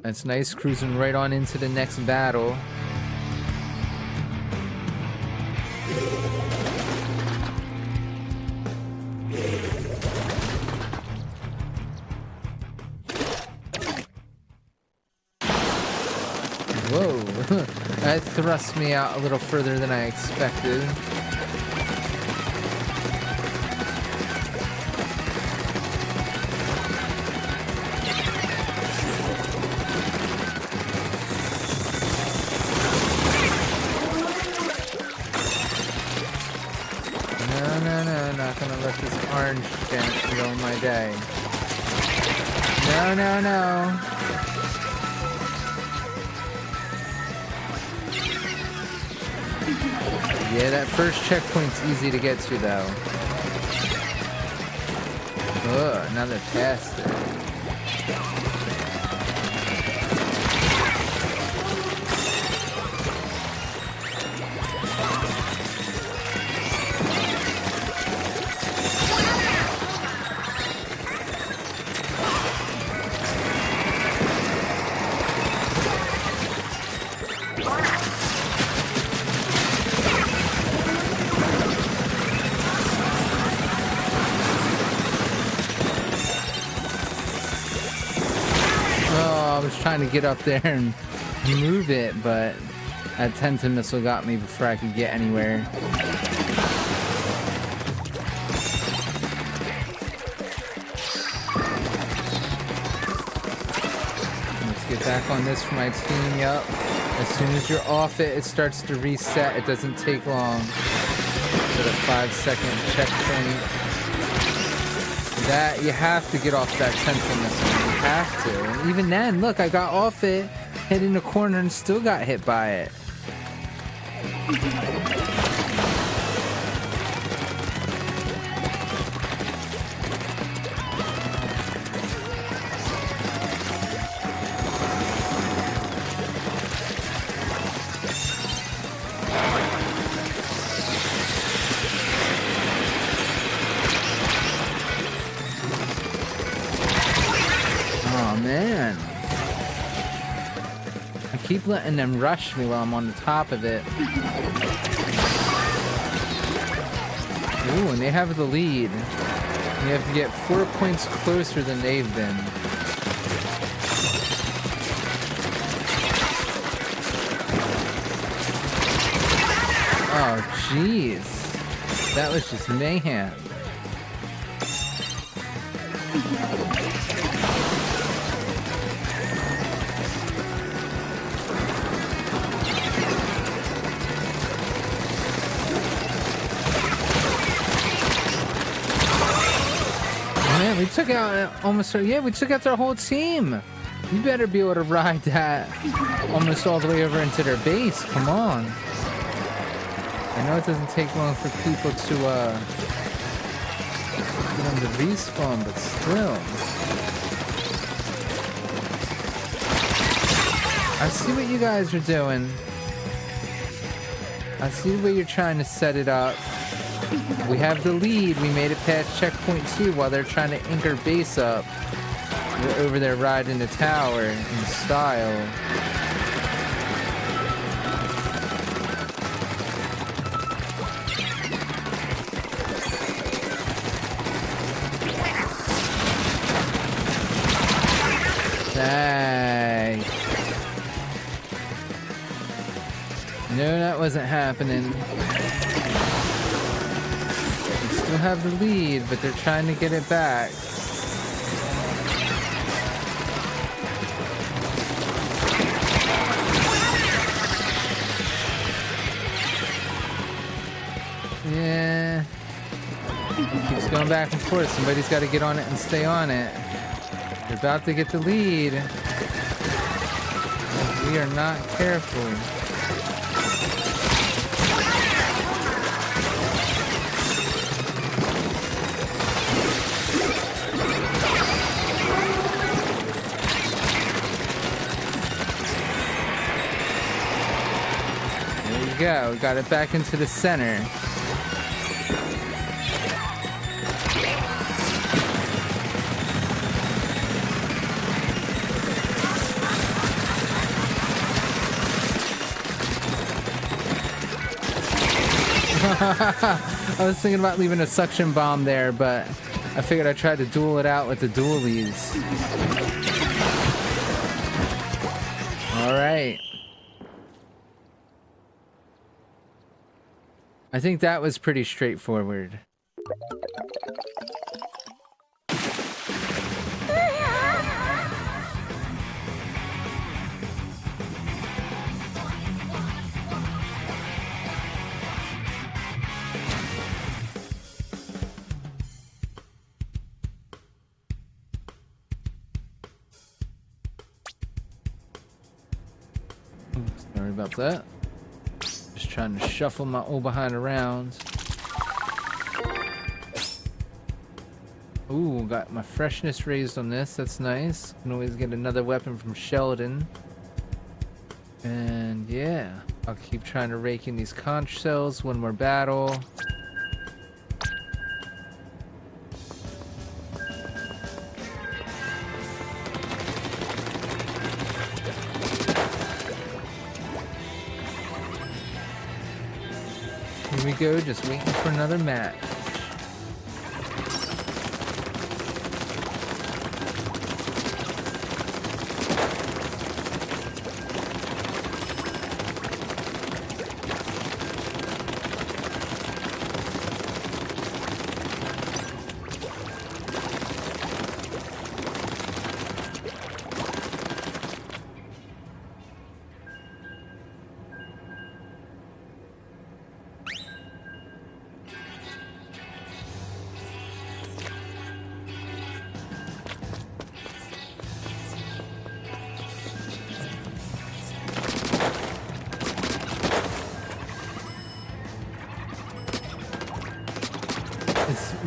That's nice. Cruising right on into the next battle. Whoa. That thrust me out a little further than I expected. Not gonna let this orange dance ruin my day. No. Yeah, that first checkpoint's easy to get to, though. Ugh, now they're past it. Trying to get up there and move it, but that Tenta missile got me before I could get anywhere. Let's get back on this for my team. Yup. As soon as you're off it, it starts to reset. It doesn't take long. For the 5-second checkpoint. That you have to get off that Tenta missile. You have to. And even then, look, I got off it, hit in the corner, and still got hit by it. Man, I keep letting them rush me while I'm on the top of it. Ooh, and they have the lead. You have to get 4 points closer than they've been. Oh, jeez. That was just mayhem. We took out almost, yeah, we took out their whole team. You better be able to ride that almost all the way over into their base. Come on. I know it doesn't take long for people to get them to respawn, but still. I see what you guys are doing. I see the way you're trying to set it up. We have the lead. We made it past checkpoint 2 while they're trying to anchor base up. We're over there riding the tower in style. Nice. No, that wasn't happening. Still have the lead, but they're trying to get it back. Yeah. It keeps going back and forth. Somebody's got to get on it and stay on it. They're about to get the lead. If we are not careful. Go. We got it back into the center. I was thinking about leaving a suction bomb there, but I figured I'd try to duel it out with the dualies. All right. I think that was pretty straightforward. Sorry about that. Just trying to shuffle my old behind around. Ooh, got my freshness raised on this. That's nice. Can always get another weapon from Sheldon. And yeah, I'll keep trying to rake in these conch shells. One more battle. Here we go, just waiting for another match.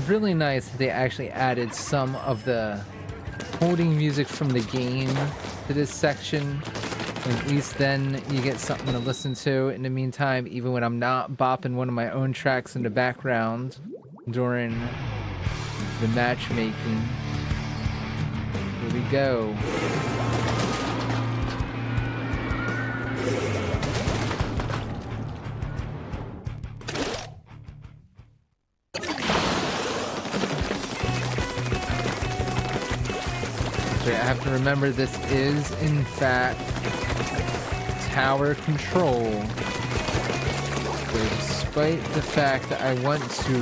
Really nice that they actually added some of the holding music from the game to this section. And at least then you get something to listen to in the meantime, even when I'm not bopping one of my own tracks in the background during the matchmaking. Here we go. I have to remember this is, in fact, tower control. So despite the fact that I want to...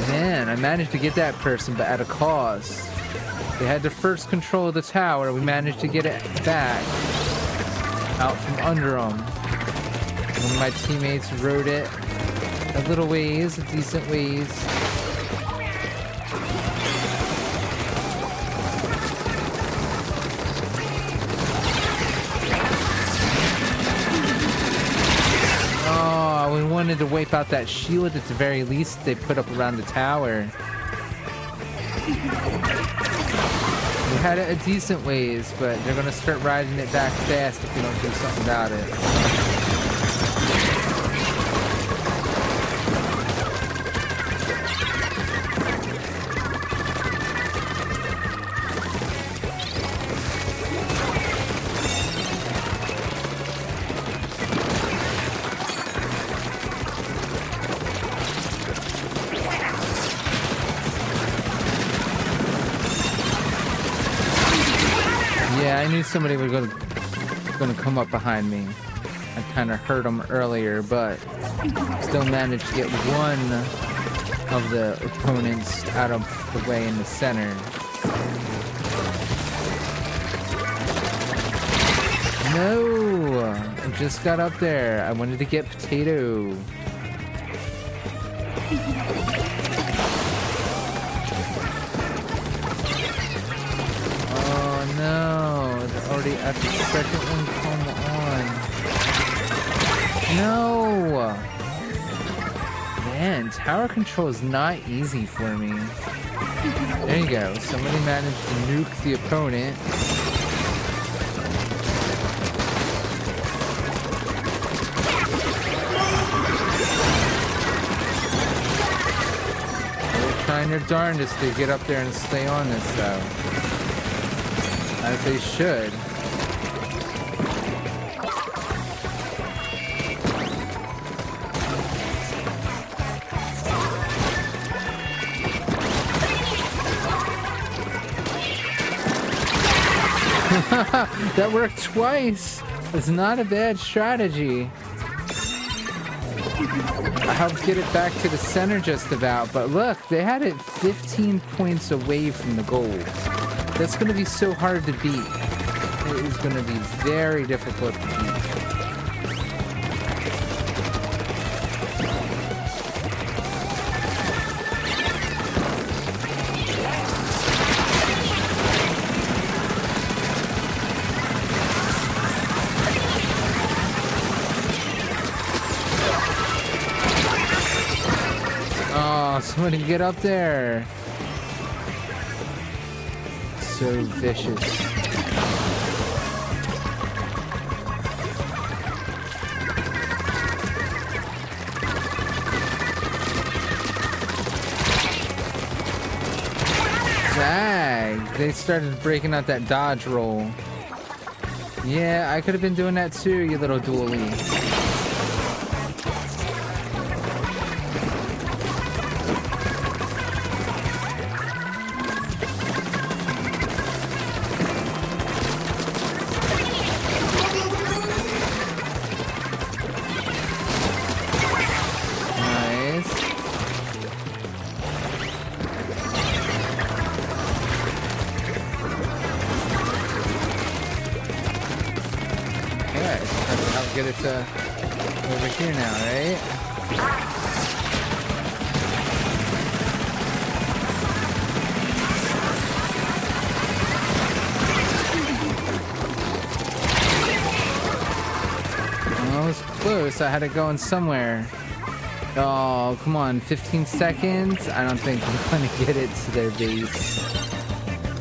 Man, I managed to get that person, but at a cost. They had to first control the tower. We managed to get it back out from under them. One of my teammates rode it a little ways, a decent ways. Oh, we wanted to wipe out that shield at the very least they put up around the tower. We had it a decent ways, but they're gonna start riding it back fast if we don't do something about it. Yeah, I knew somebody was gonna come up behind me. I kind of heard them earlier, but still managed to get one of the opponents out of the way in the center. No! I just got up there. I wanted to get potato. No, they're already at the second one. Come on. No! Man, tower control is not easy for me. There you go. Somebody managed to nuke the opponent. They're trying their darndest to get up there and stay on this, though. As they should. That worked twice. It's not a bad strategy. I helped get it back to the center just about, but look, they had it 15 points away from the goal. That's going to be so hard to beat. It is going to be very difficult to beat. Somebody get up there. So vicious. Zag. They started breaking out that dodge roll. Yeah, I could have been doing that too, you little dualie. Get it over here now, right? Well, it was close. I had it going somewhere. Oh, come on. 15 seconds? I don't think I'm going to get it to their base.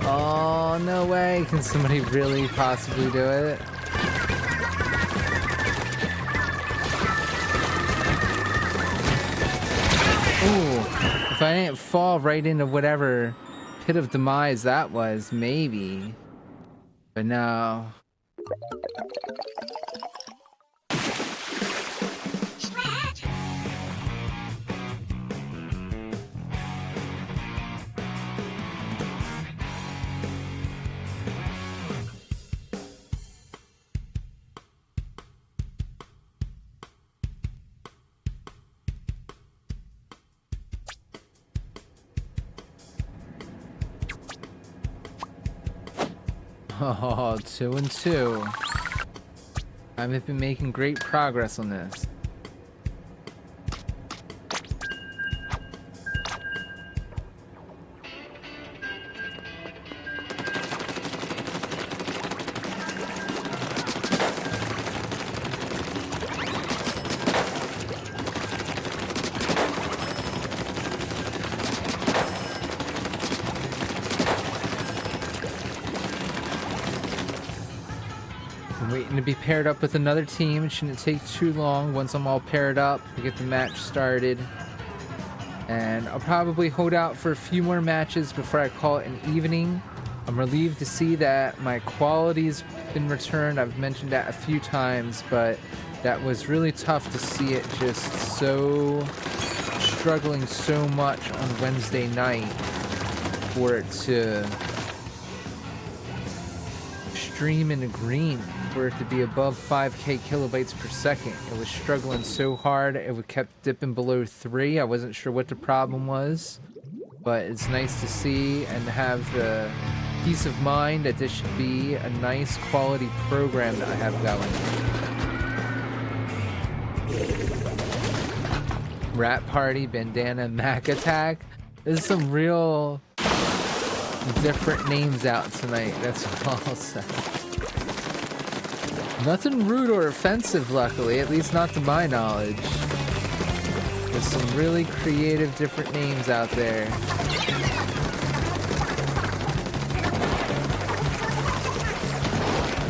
Oh, no way. Can somebody really possibly do it? If I didn't fall right into whatever pit of demise that was, maybe. But no. Oh, 2-2. I've been making great progress on this. To be paired up with another team. It shouldn't take too long. Once I'm all paired up, we get the match started. And I'll probably hold out for a few more matches before I call it an evening. I'm relieved to see that my quality's been returned. I've mentioned that a few times, but that was really tough to see it just so struggling so much on Wednesday night for it to stream in the green. For it to be above 5k kilobytes per second. It was struggling so hard, it kept dipping below 3. I wasn't sure what the problem was, but it's nice to see and have the peace of mind that this should be a nice quality program that I have going. Rat Party, Bandana, Mac Attack. There's some real different names out tonight, that's all I'll say. Nothing rude or offensive, luckily, at least not to my knowledge. There's some really creative different names out there.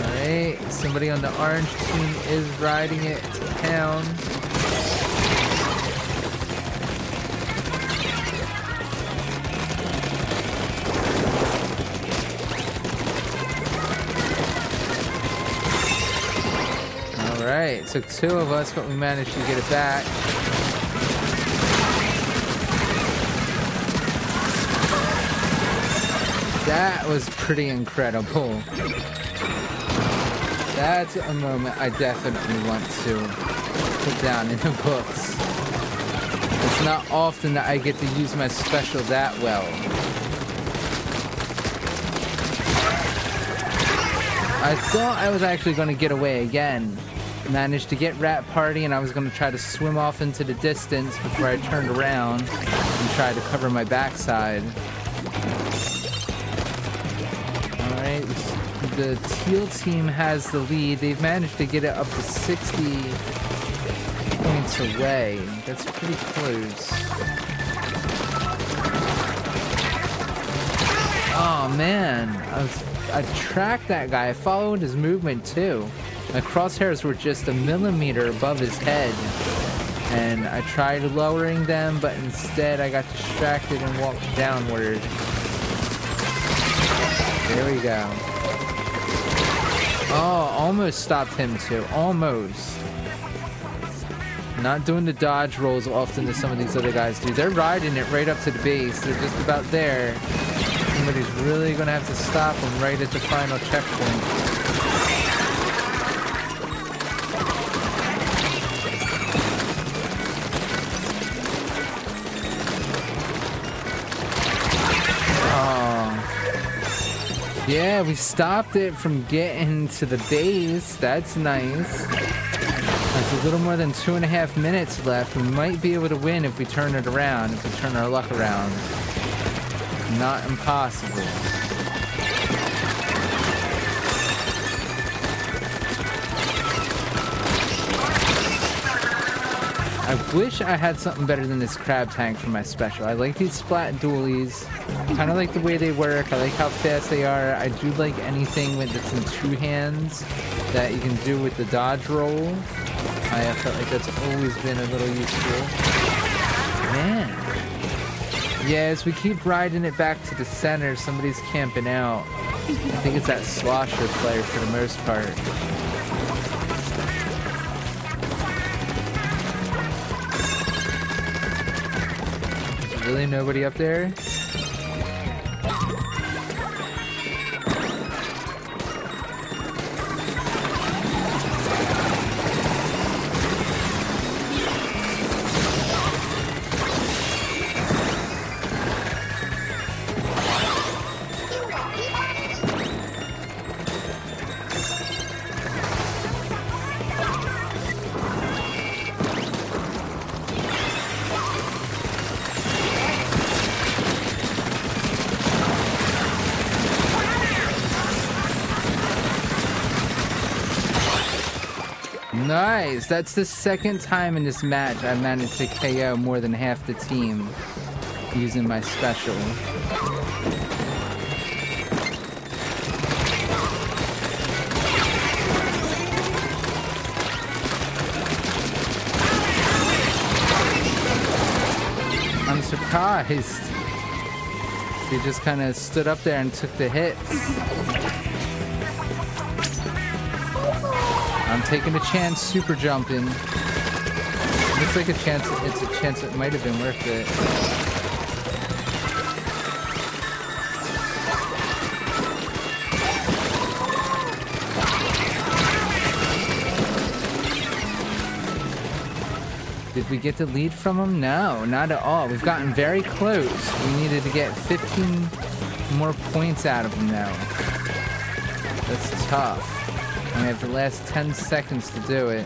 Alright, somebody on the orange team is riding it to town. Alright, it took 2 of us, but we managed to get it back. That was pretty incredible. That's a moment I definitely want to put down in the books. It's not often that I get to use my special that well. I thought I was actually going to get away again. Managed to get Rat Party, and I was going to try to swim off into the distance before I turned around and tried to cover my backside. Alright, the teal team has the lead. They've managed to get it up to 60 points away. That's pretty close. Oh man, I tracked that guy. I followed his movement too. My crosshairs were just a millimeter above his head, and I tried lowering them, but instead I got distracted and walked downward. There we go. Oh, almost stopped him too. Almost. Not doing the dodge rolls often as some of these other guys do. They're riding it right up to the base. They're just about there. Somebody's really gonna have to stop them right at the final checkpoint. Yeah, we stopped it from getting to the base. That's nice. There's a little more than 2.5 minutes left. We might be able to win if we turn it around, if we turn our luck around. Not impossible. I wish I had something better than this crab tank for my special. I like these splat dualies. Kind of like the way they work. I like how fast they are. I do like anything that's in two hands that you can do with the dodge roll. I felt like that's always been a little useful. Man. Yeah, as we keep riding it back to the center, somebody's camping out. I think it's that slosher player for the most part. There's really nobody up there? Nice! That's the second time in this match I've managed to KO more than half the team using my special. I'm surprised. He just kind of stood up there and took the hits. I'm taking a chance super jumping. Looks like it's a chance it might have been worth it. Did we get the lead from him? No, not at all. We've gotten very close. We needed to get 15 more points out of him now. That's tough. And we have the last 10 seconds to do it.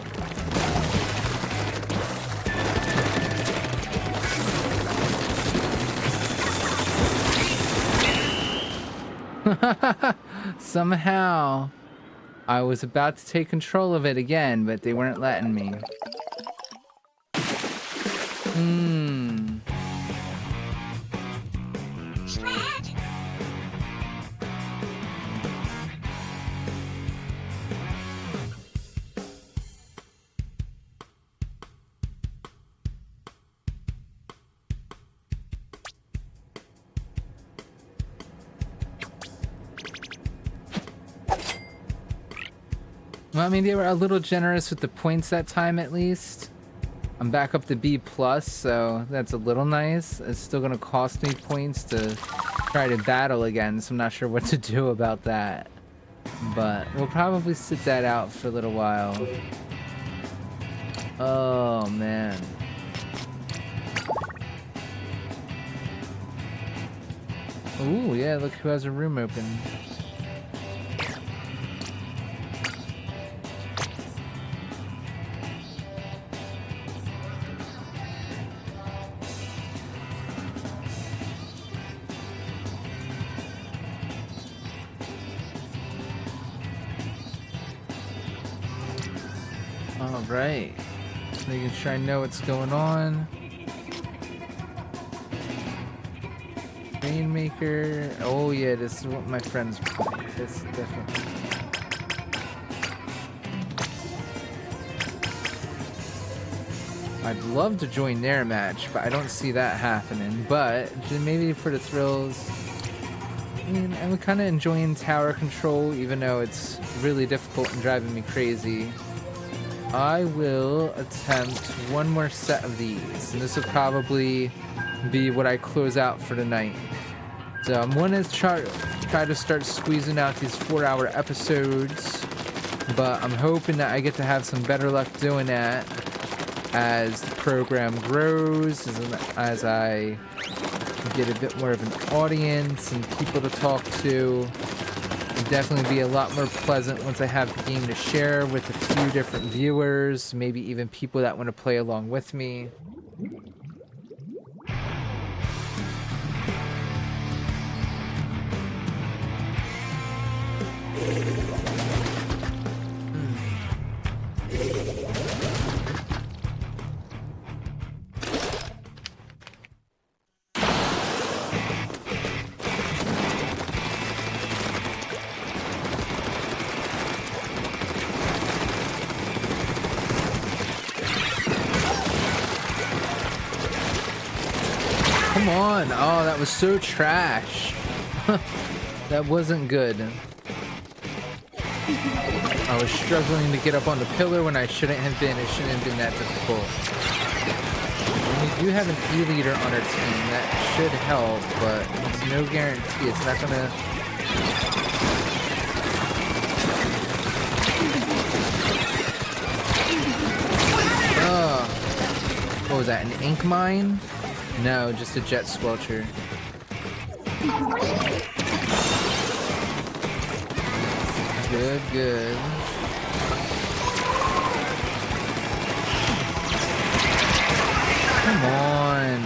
Somehow, I was about to take control of it again, but they weren't letting me. Well, I mean, they were a little generous with the points that time, at least. I'm back up to B+, so that's a little nice. It's still going to cost me points to try to battle again, so I'm not sure what to do about that. But we'll probably sit that out for a little while. Oh, man. Ooh, yeah, look who has a room open. All right, making sure I know what's going on. Rainmaker. Oh yeah, this is what my friends play. This definitely. I'd love to join their match, but I don't see that happening. But maybe for the thrills. I mean, I'm kind of enjoying tower control, even though it's really difficult and driving me crazy. I will attempt one more set of these, and this will probably be what I close out for tonight. So I'm going to try to start squeezing out these 4-hour episodes, but I'm hoping that I get to have some better luck doing that as the program grows, as I get a bit more of an audience and people to talk to. It'll definitely be a lot more pleasant once I have the game to share with a few different viewers, maybe even people that want to play along with me. Come on. Oh, that was so trash. That wasn't good. I was struggling to get up on the pillar when I shouldn't have been. It shouldn't have been that difficult. And we do have an E-leader on our team. That should help, but it's no guarantee. It's not gonna... What was that, an ink mine? No, just a jet squelcher. Good, good. Come on.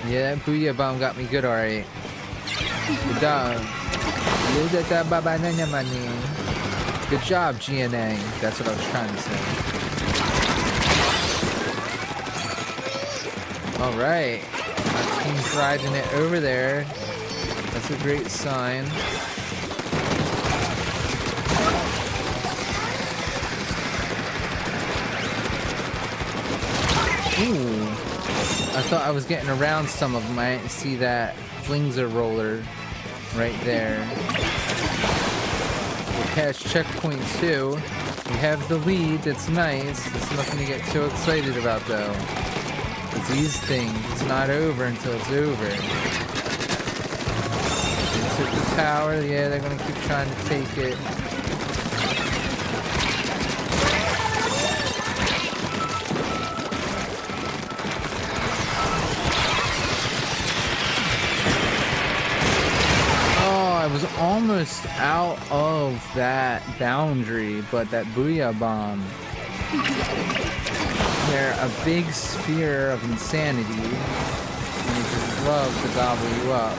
Yeah, Booyah Bomb got me good, alright. Good job. Good job, GNA. That's what I was trying to say. Alright. My team's riding it over there. That's a great sign. Ooh. I thought I was getting around some of them. I didn't see that Flingser roller right there. We're past checkpoint 2. We have the lead. It's nice. It's nothing to get too excited about, though. It's these things. It's not over until it's over. They took the tower. Yeah, they're going to keep trying to take it. I was almost out of that boundary, but that Booyah Bomb. They're a big sphere of insanity, and they just love to gobble you up.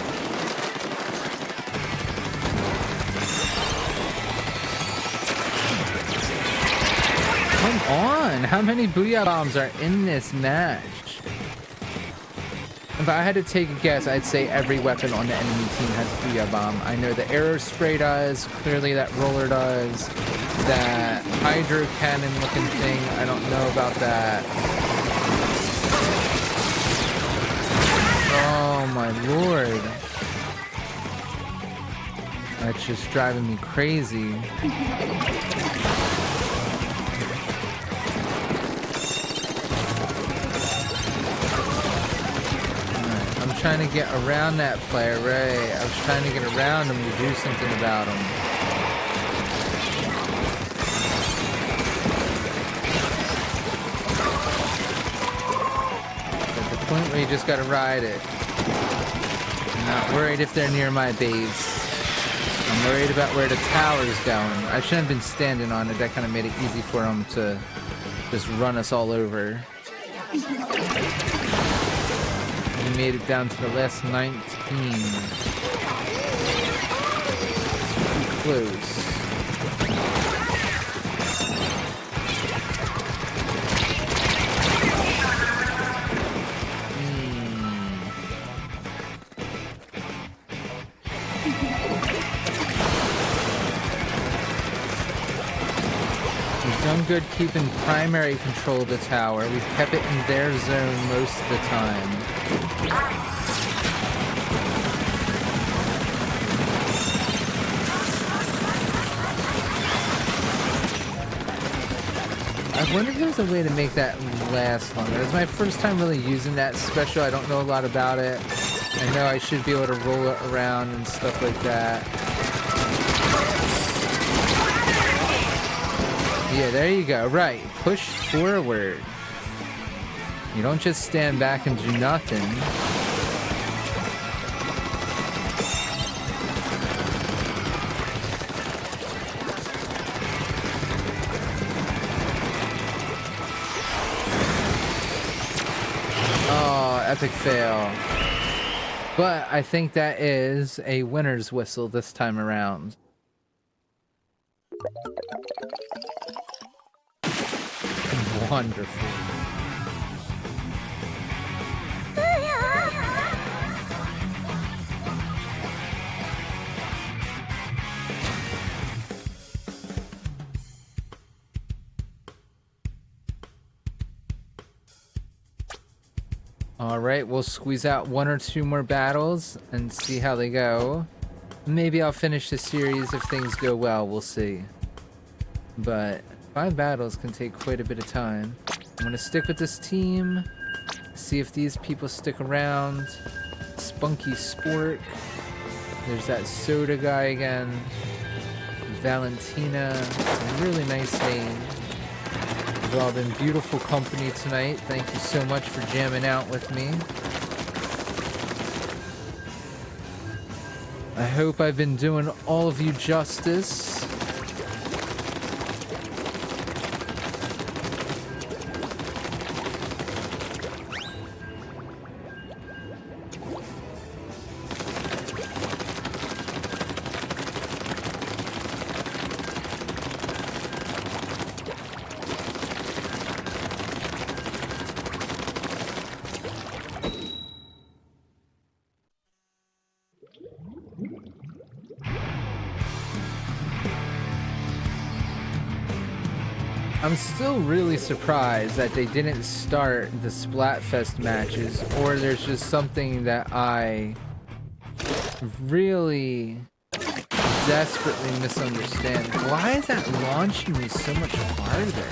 Come on! How many Booyah Bombs are in this match? If I had to take a guess, I'd say every weapon on the enemy team has Booyah Bomb. I know the arrow spray does, clearly that roller does, that hydro cannon looking thing, I don't know about that. Oh my lord. That's just driving me crazy. trying to get around that player, right? I was trying to get around him to do something about him. At the point where you just gotta ride it. I'm not worried if they're near my base. I'm worried about where the tower's going. I shouldn't have been standing on it. That kind of made it easy for them to just run us all over. We made it down to the last 19. Too close. Done good keeping primary control of the tower. We've kept it in their zone most of the time. I wonder if there's a way to make that last longer. It's my first time really using that special. I don't know a lot about it. I know I should be able to roll it around and stuff like that. Yeah, there you go. Right. Push forward. You don't just stand back and do nothing. Oh, epic fail. But I think that is a winner's whistle this time around. Wonderful. All right, we'll squeeze out 1 or 2 more battles and see how they go. Maybe I'll finish the series if things go well. We'll see. But 5 battles can take quite a bit of time. I'm gonna stick with this team, see if these people stick around. Spunky Spork. There's that Soda guy again. Valentina. Really nice name. You've all been beautiful company tonight. Thank you so much for jamming out with me. I hope I've been doing all of you justice. I'm still really surprised that they didn't start the Splatfest matches, or there's just something that I really desperately misunderstand. Why is that launching me so much farther?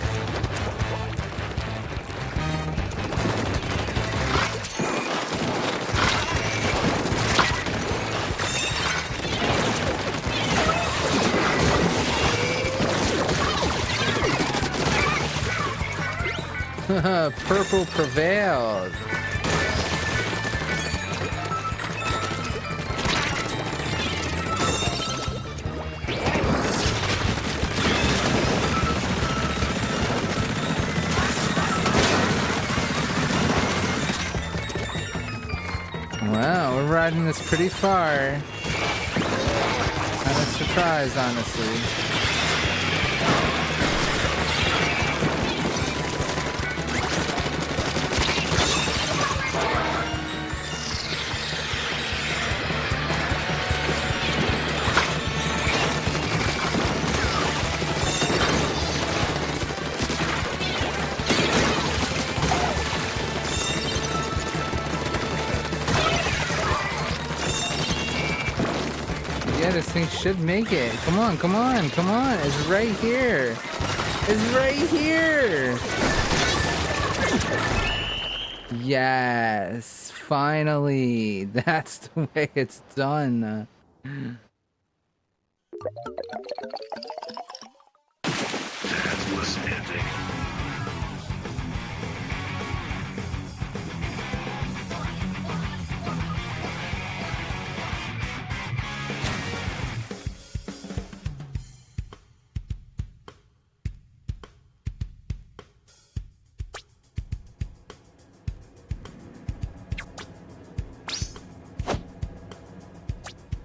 Purple prevailed. Wow, we're riding this pretty far. Kind of surprised, honestly. This thing should make it. Come on, come on, come on. It's right here. It's right here. Yes, finally. That's the way it's done. Senseless ending.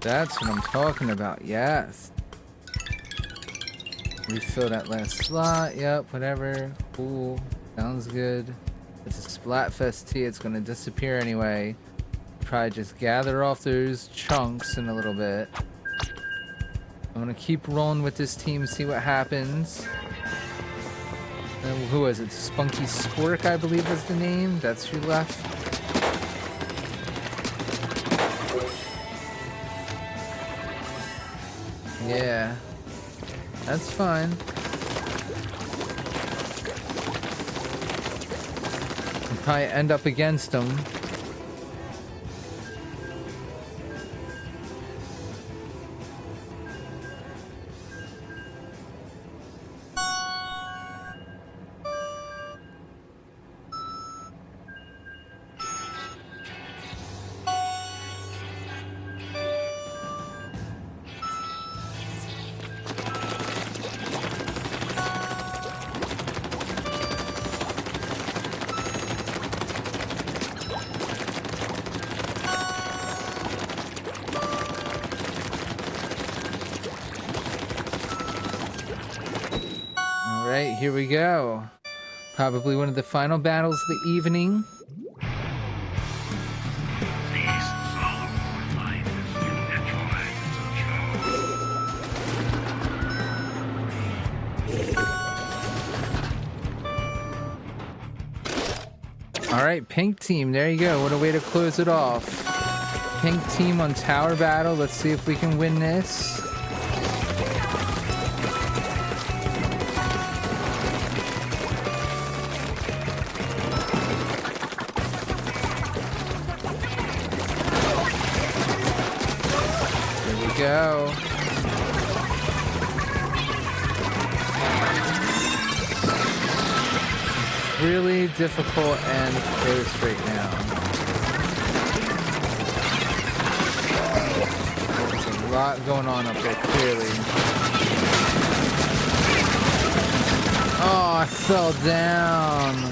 That's what I'm talking about. Yes. Refill that last slot. Yep, whatever. Cool. Sounds good. It's a Splatfest tea. It's going to disappear anyway. Probably just gather off those chunks in a little bit. I'm going to keep rolling with this team, see what happens. Who is it? Spunky Spork, I believe was the name. That's who left. Yeah. That's fine. I'll probably end up against them. Alright, here we go. Probably one of the final battles of the evening. These solemn reminders you enjoyed the show. Alright, pink team, there you go. What a way to close it off. Pink team on tower battle. Let's see if we can win this. Go. Really difficult and close right now. There's a lot going on up there, clearly. Oh, I fell down.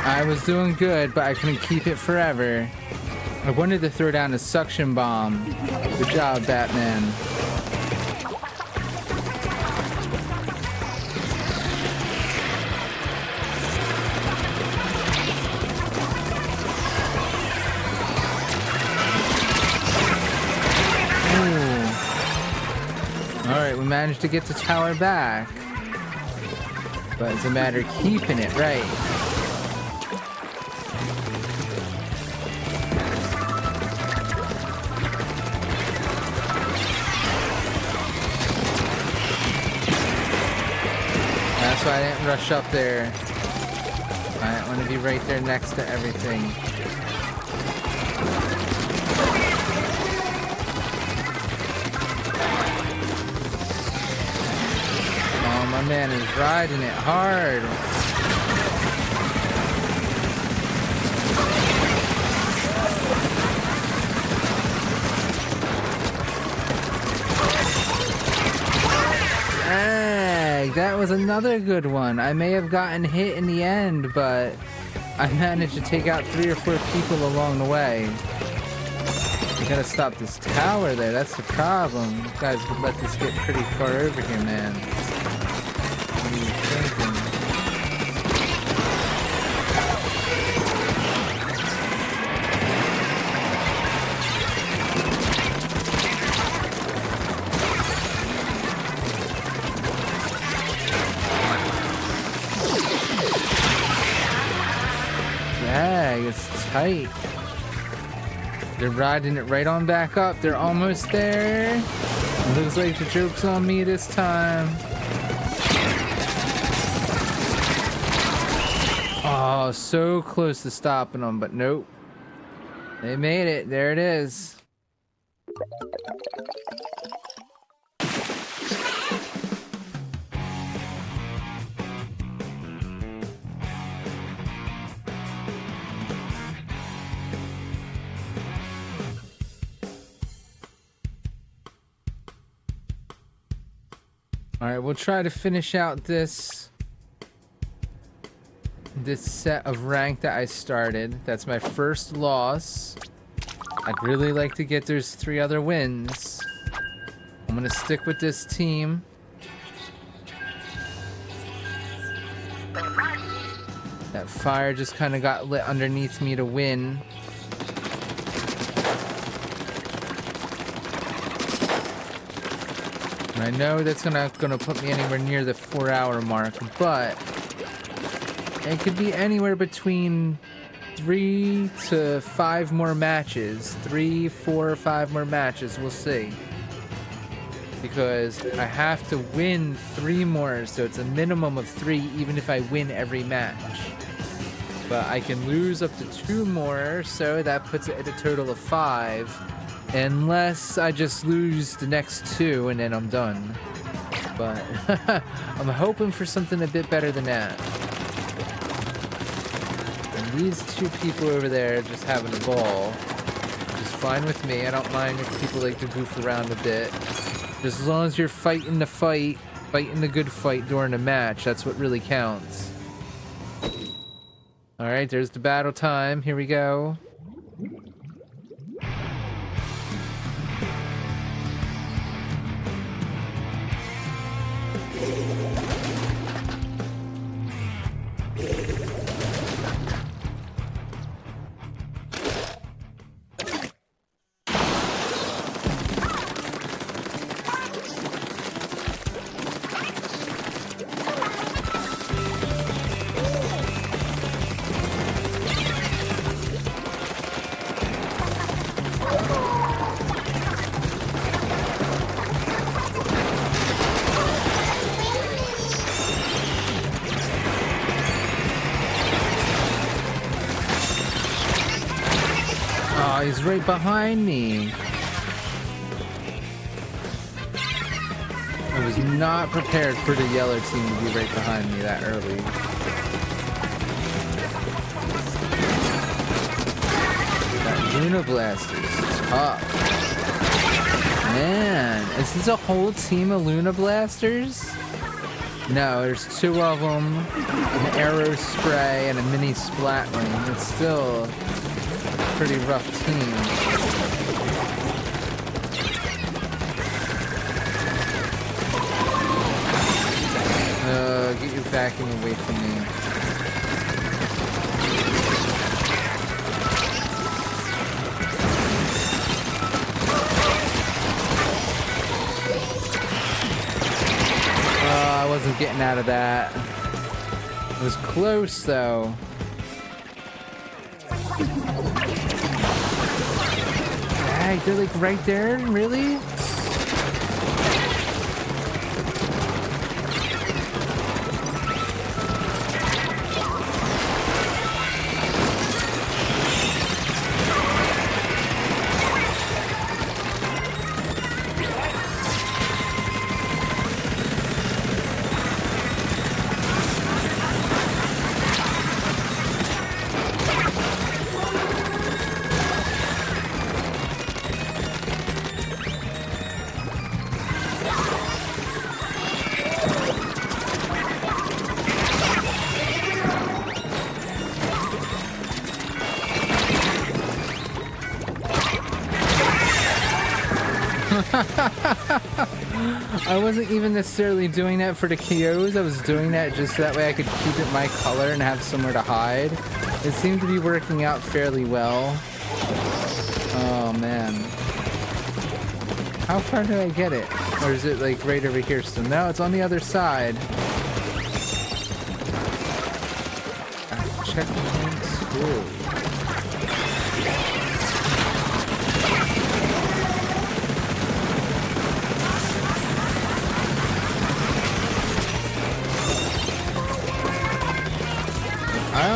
I was doing good, but I couldn't keep it forever. I wanted to throw down a suction bomb. Good job, Batman. Ooh. Alright, we managed to get the tower back. But it's a matter of keeping it right. That's why I didn't rush up there. I want to be right there next to everything. Oh, my man is riding it hard. That was another good one. I may have gotten hit in the end, but I managed to take out 3 or 4 people along the way. I gotta stop this tower there. That's the problem. You guys would let this get pretty far over here, man. tight. They're riding it right on back up. They're almost there. Looks like the joke's on me this time. Oh, so close to stopping them, but nope. They made it. There it is. All right, we'll try to finish out this set of rank that I started. That's my first loss. I'd really like to get those 3 other wins. I'm gonna stick with this team. That fire just kind of got lit underneath me to win. And I know that's not gonna put me anywhere near the 4-hour mark, but it could be anywhere between 3 to 5 more matches. 3, 4, or 5 more matches, we'll see. Because I have to win 3 more, so it's a minimum of 3 even if I win every match. But I can lose up to 2 more, so that puts it at a total of 5. Unless I just lose the next 2 and then I'm done. But I'm hoping for something a bit better than that. And these 2 people over there are just having a ball. Which is fine with me. I don't mind if people like to goof around a bit. Just as long as you're fighting the fight, fighting the good fight during a match, that's what really counts. Alright, there's the battle time. Here we go. Oh, he's right behind me. I was not prepared for the yellow team to be right behind me that early. That Luna Blaster is tough. Man, is this a whole team of Luna Blasters? No, there's 2 of them, an arrow spray, and a mini Splatling. It's still a pretty rough team. Get your vacuum away from me. I wasn't getting out of that. It was close though. Dang, they're like right there? Really? I wasn't even necessarily doing that for the KOs. I was doing that just so that way I could keep it my color and have somewhere to hide. It seemed to be working out fairly well. Oh man. How far did I get it? Or is it like right over here still? No, it's on the other side. Checkpoint 2.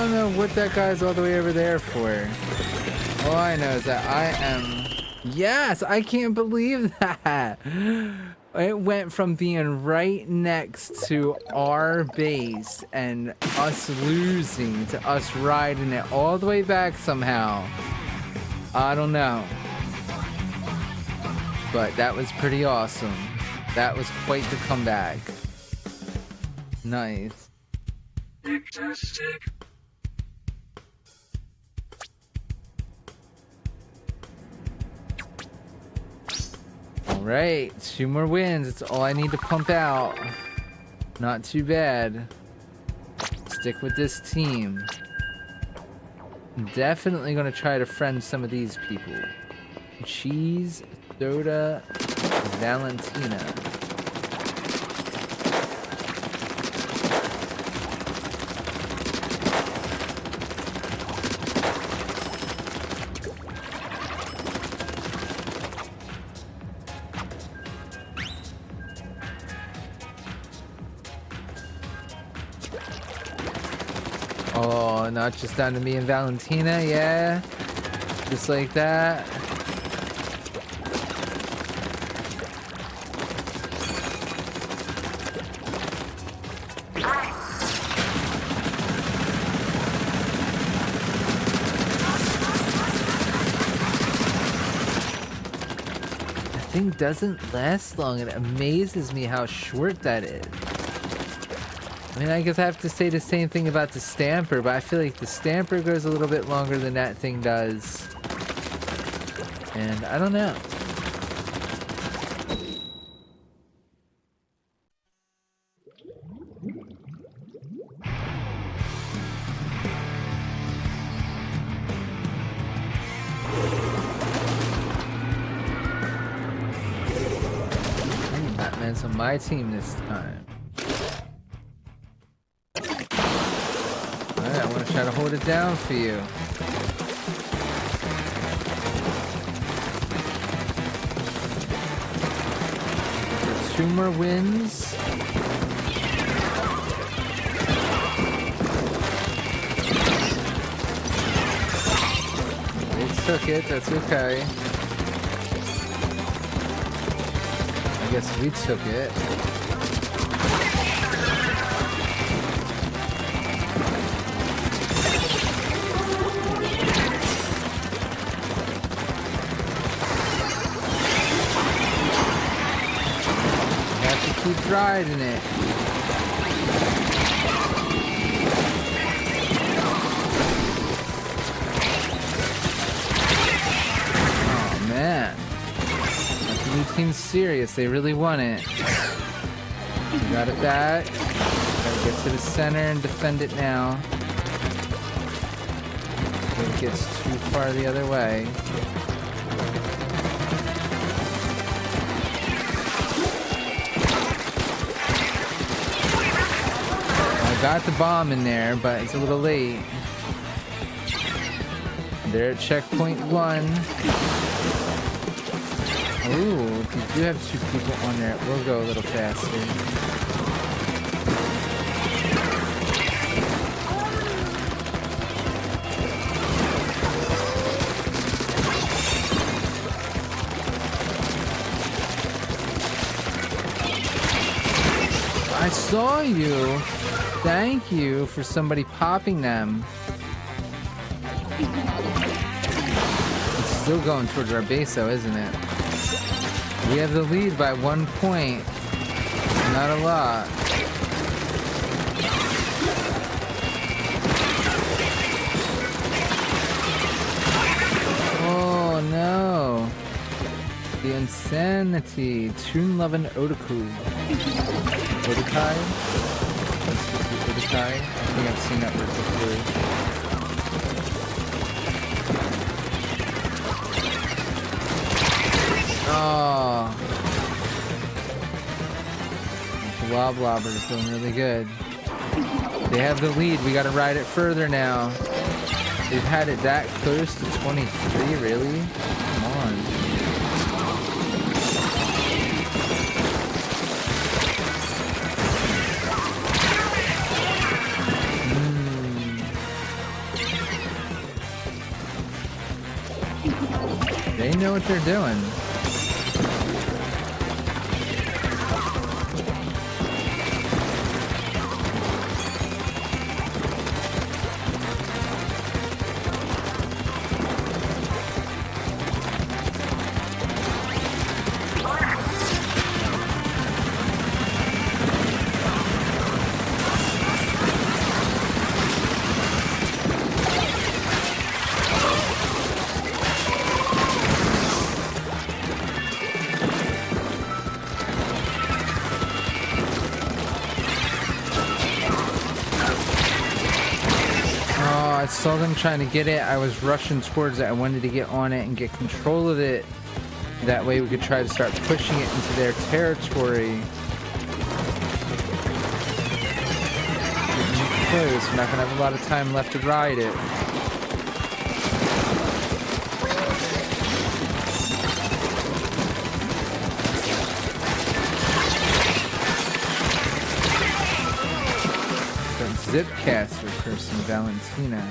don't know what that guy's all the way over there for. All I know is that I am... Yes, I can't believe that. It went from being right next to our base and us losing to us riding it all the way back somehow. I don't know. But that was pretty awesome. That was quite the comeback. Nice. Fantastic. Alright, 2 more wins. It's all I need to pump out. Not too bad. Stick with this team. I'm definitely going to try to friend some of these people. Cheese, soda, Valentina. Oh, not just down to me and Valentina, yeah. Just like that. That thing doesn't last long. It amazes me how short that is. I mean, I guess I have to say the same thing about the Stamper, but I feel like the Stamper goes a little bit longer than that thing does. And I don't know. Batman's on my team this time. I want to try to hold it down for you. For 2 more wins. They took it, that's okay. I guess we took it. Keep riding it. Oh man. The blue team's serious. They really want it. We got it back. Gotta get to the center and defend it now. If it gets too far the other way. Got the bomb in there, but it's a little late. They're at checkpoint 1. Ooh, if you do have 2 people on there, it will go a little faster. I saw you. Thank you for somebody popping them. It's still going towards our base though, isn't it? We have the lead by 1 point. Not a lot. Oh no. The insanity. Toon loving Otaku. Otakai? I think I've seen that word before. Oh. The Blob Blobber's doing really good. They have the lead. We gotta ride it further now. They've had it that close to 23, really? Come on. know what they're doing. I saw them trying to get it. I was rushing towards it. I wanted to get on it and get control of it. That way we could try to start pushing it into their territory. Getting close. We're not going to have a lot of time left to ride it. Zipcaster person, Valentina.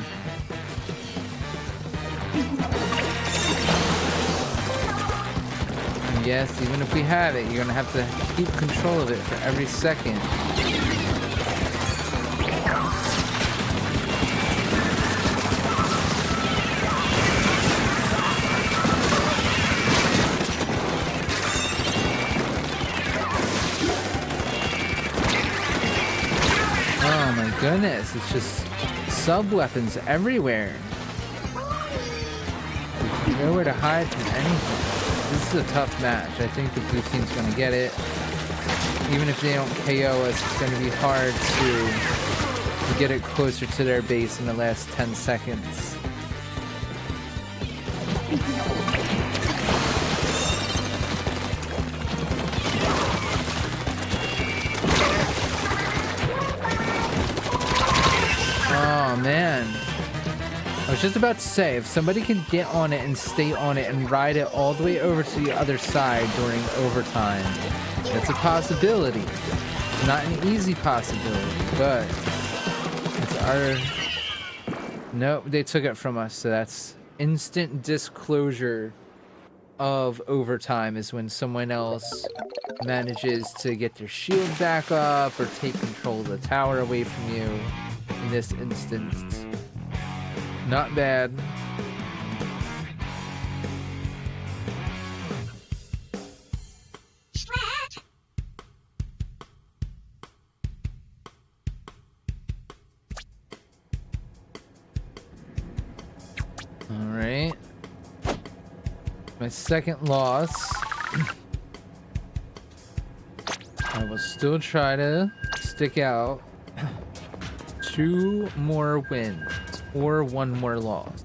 And yes, even if we have it, you're gonna have to keep control of it for every second. Goodness, it's just sub-weapons everywhere. There's nowhere to hide from anything. This is a tough match. I think the blue team's going to get it. Even if they don't KO us, it's going to be hard to get it closer to their base in the last 10 seconds. Man, I was just about to say, if somebody can get on it and stay on it and ride it all the way over to the other side during overtime, that's a possibility. It's not an easy possibility, but it's our... Nope, they took it from us, so that's instant disclosure of overtime is when someone else manages to get their shield back up or take control of the tower away from you. In this instance, not bad. All right, my second loss. I will still try to stick out. 2 more wins or 1 more loss.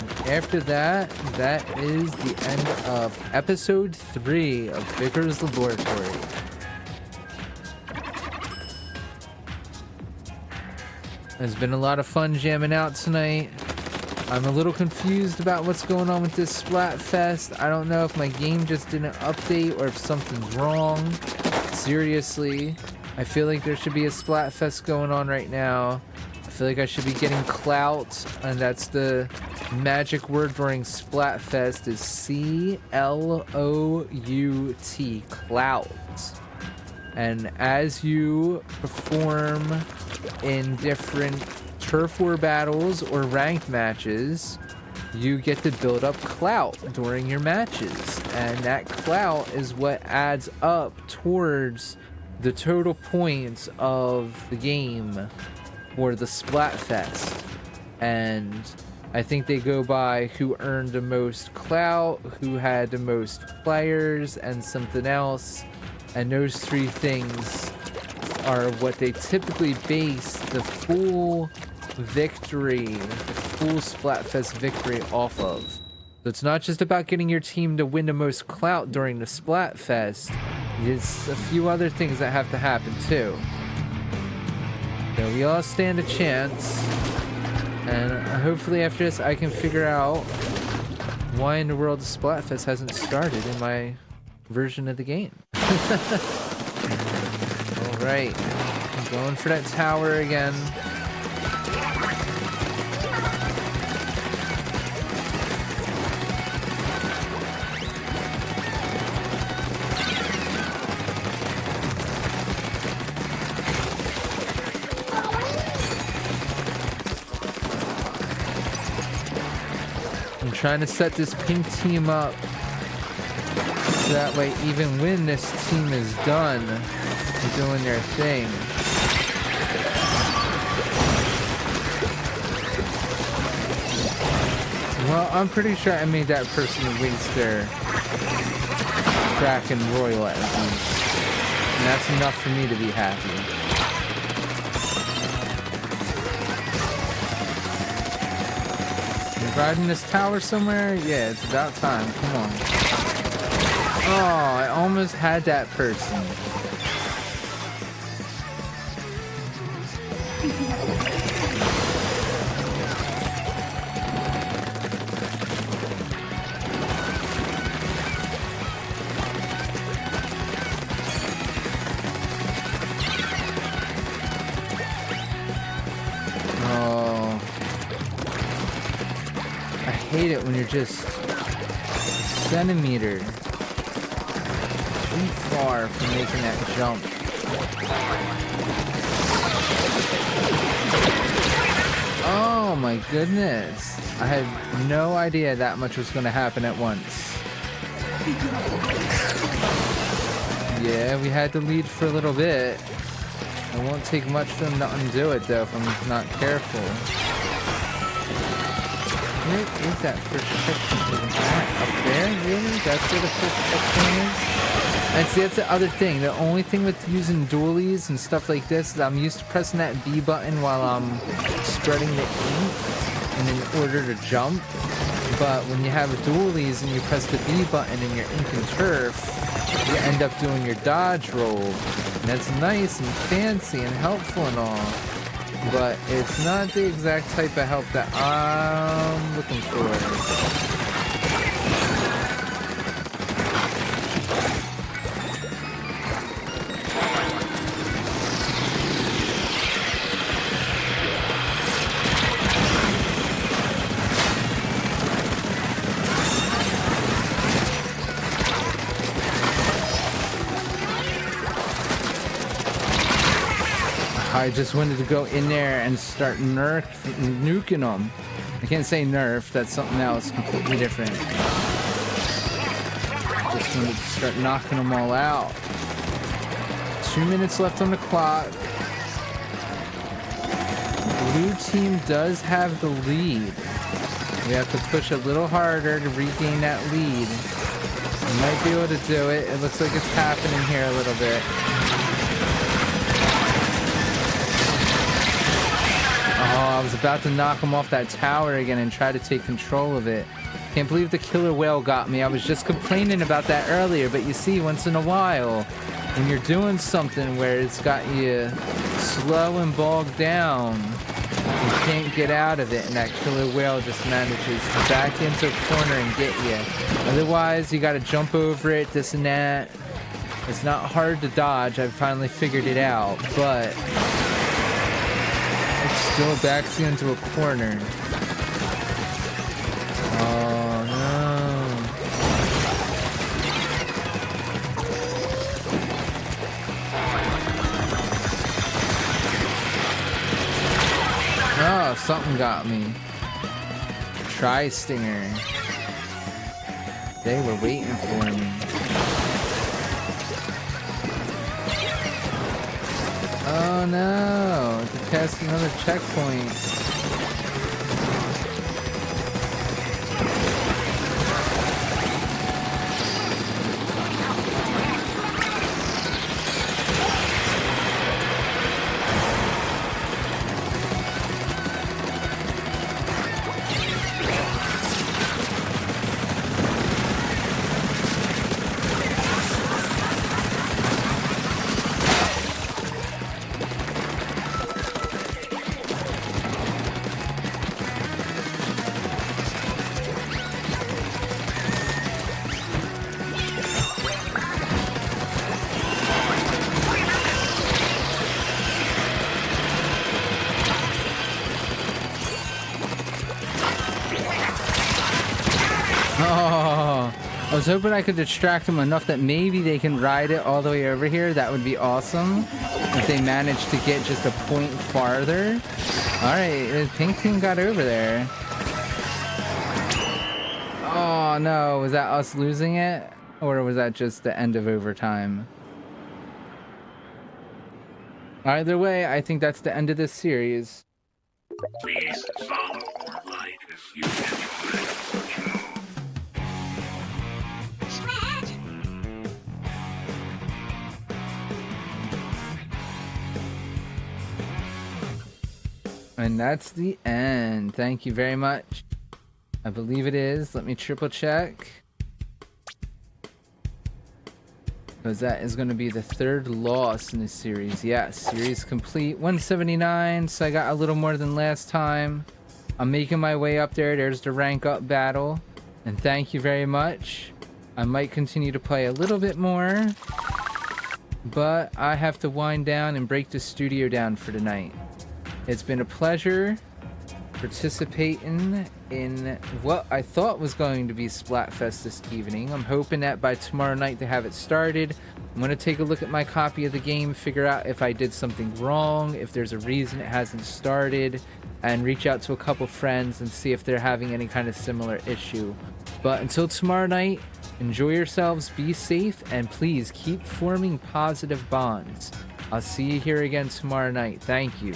And after that, that is the end of episode 3 of Vykker's Laboratory. It's been a lot of fun jamming out tonight. I'm a little confused about what's going on with this Splatfest. I don't know if my game just didn't update or if something's wrong. Seriously. I feel like there should be a Splatfest going on right now. I feel like I should be getting clout, and that's the magic word during Splatfest is C-L-O-U-T, clout. And as you perform in different turf war battles or ranked matches, you get to build up clout during your matches. And that clout is what adds up towards the total points of the game or the Splatfest. And I think they go by who earned the most clout, who had the most players, and something else. And those 3 things are what they typically base the full victory, the full Splatfest victory off of. So it's not just about getting your team to win the most clout during the Splatfest. There's a few other things that have to happen too. So we all stand a chance. And hopefully after this I can figure out why in the world the Splatfest hasn't started in my version of the game. Alright. I'm going for that tower again. trying to set this pink team up so that way even when this team is done doing their thing, well, I'm pretty sure I made that person waste their Kraken Royal at least. And that's enough for me to be happy. You riding this tower somewhere? Yeah, it's about time. Come on. Oh, I almost had that person. I hate it when you're just a centimeter too far from making that jump. Oh my goodness. I had no idea that much was going to happen at once. Yeah, we had to lead for a little bit. It won't take much for them to undo it though if I'm not careful. Where is that first checkpoint? Up there? Really? That's where the first checkpoint is? And see, that's the other thing. The only thing with using dualies and stuff like this is I'm used to pressing that B button while I'm spreading the ink and in order to jump. But when you have dualies and you press the B button in your ink and turf, you end up doing your dodge roll. And that's nice and fancy and helpful and all. But it's not the exact type of help that I'm looking for. I just wanted to go in there and start nuking them. I can't say nerf, that's something else completely different. Just wanted to start knocking them all out. 2 minutes left on the clock. Blue team does have the lead. We have to push a little harder to regain that lead. We might be able to do it. It looks like it's happening here a little bit. Oh, I was about to knock him off that tower again and try to take control of it. Can't believe the killer whale got me. I was just complaining about that earlier, but you see, once in a while, when you're doing something where it's got you slow and bogged down, you can't get out of it, and that killer whale just manages to back into a corner and get you. Otherwise, you gotta jump over it, this and that. It's not hard to dodge. I've finally figured it out, but still backs you into a corner. Oh no. Oh, something got me. Tri-stinger. They were waiting for me. Oh no, to test another checkpoint. I was hoping I could distract them enough that maybe they can ride it all the way over here. That would be awesome if they managed to get just a point farther. Alright, the pink team got over there. Oh no, was that us losing it? Or was that just the end of overtime? Either way, I think that's the end of this series. Please follow or like if you enjoyed the show. And that's the end. Thank you very much. I believe it is. Let me triple check. Because that is going to be the third loss in this series. Yeah, series complete. 179, so I got a little more than last time. I'm making my way up there. There's the rank up battle. And thank you very much. I might continue to play a little bit more. But I have to wind down and break the studio down for tonight. It's been a pleasure participating in what I thought was going to be Splatfest this evening. I'm hoping that by tomorrow night to have it started. I'm going to take a look at my copy of the game, figure out if I did something wrong, if there's a reason it hasn't started, and reach out to a couple friends and see if they're having any kind of similar issue. But until tomorrow night, enjoy yourselves, be safe, and please keep forming positive bonds. I'll see you here again tomorrow night. Thank you.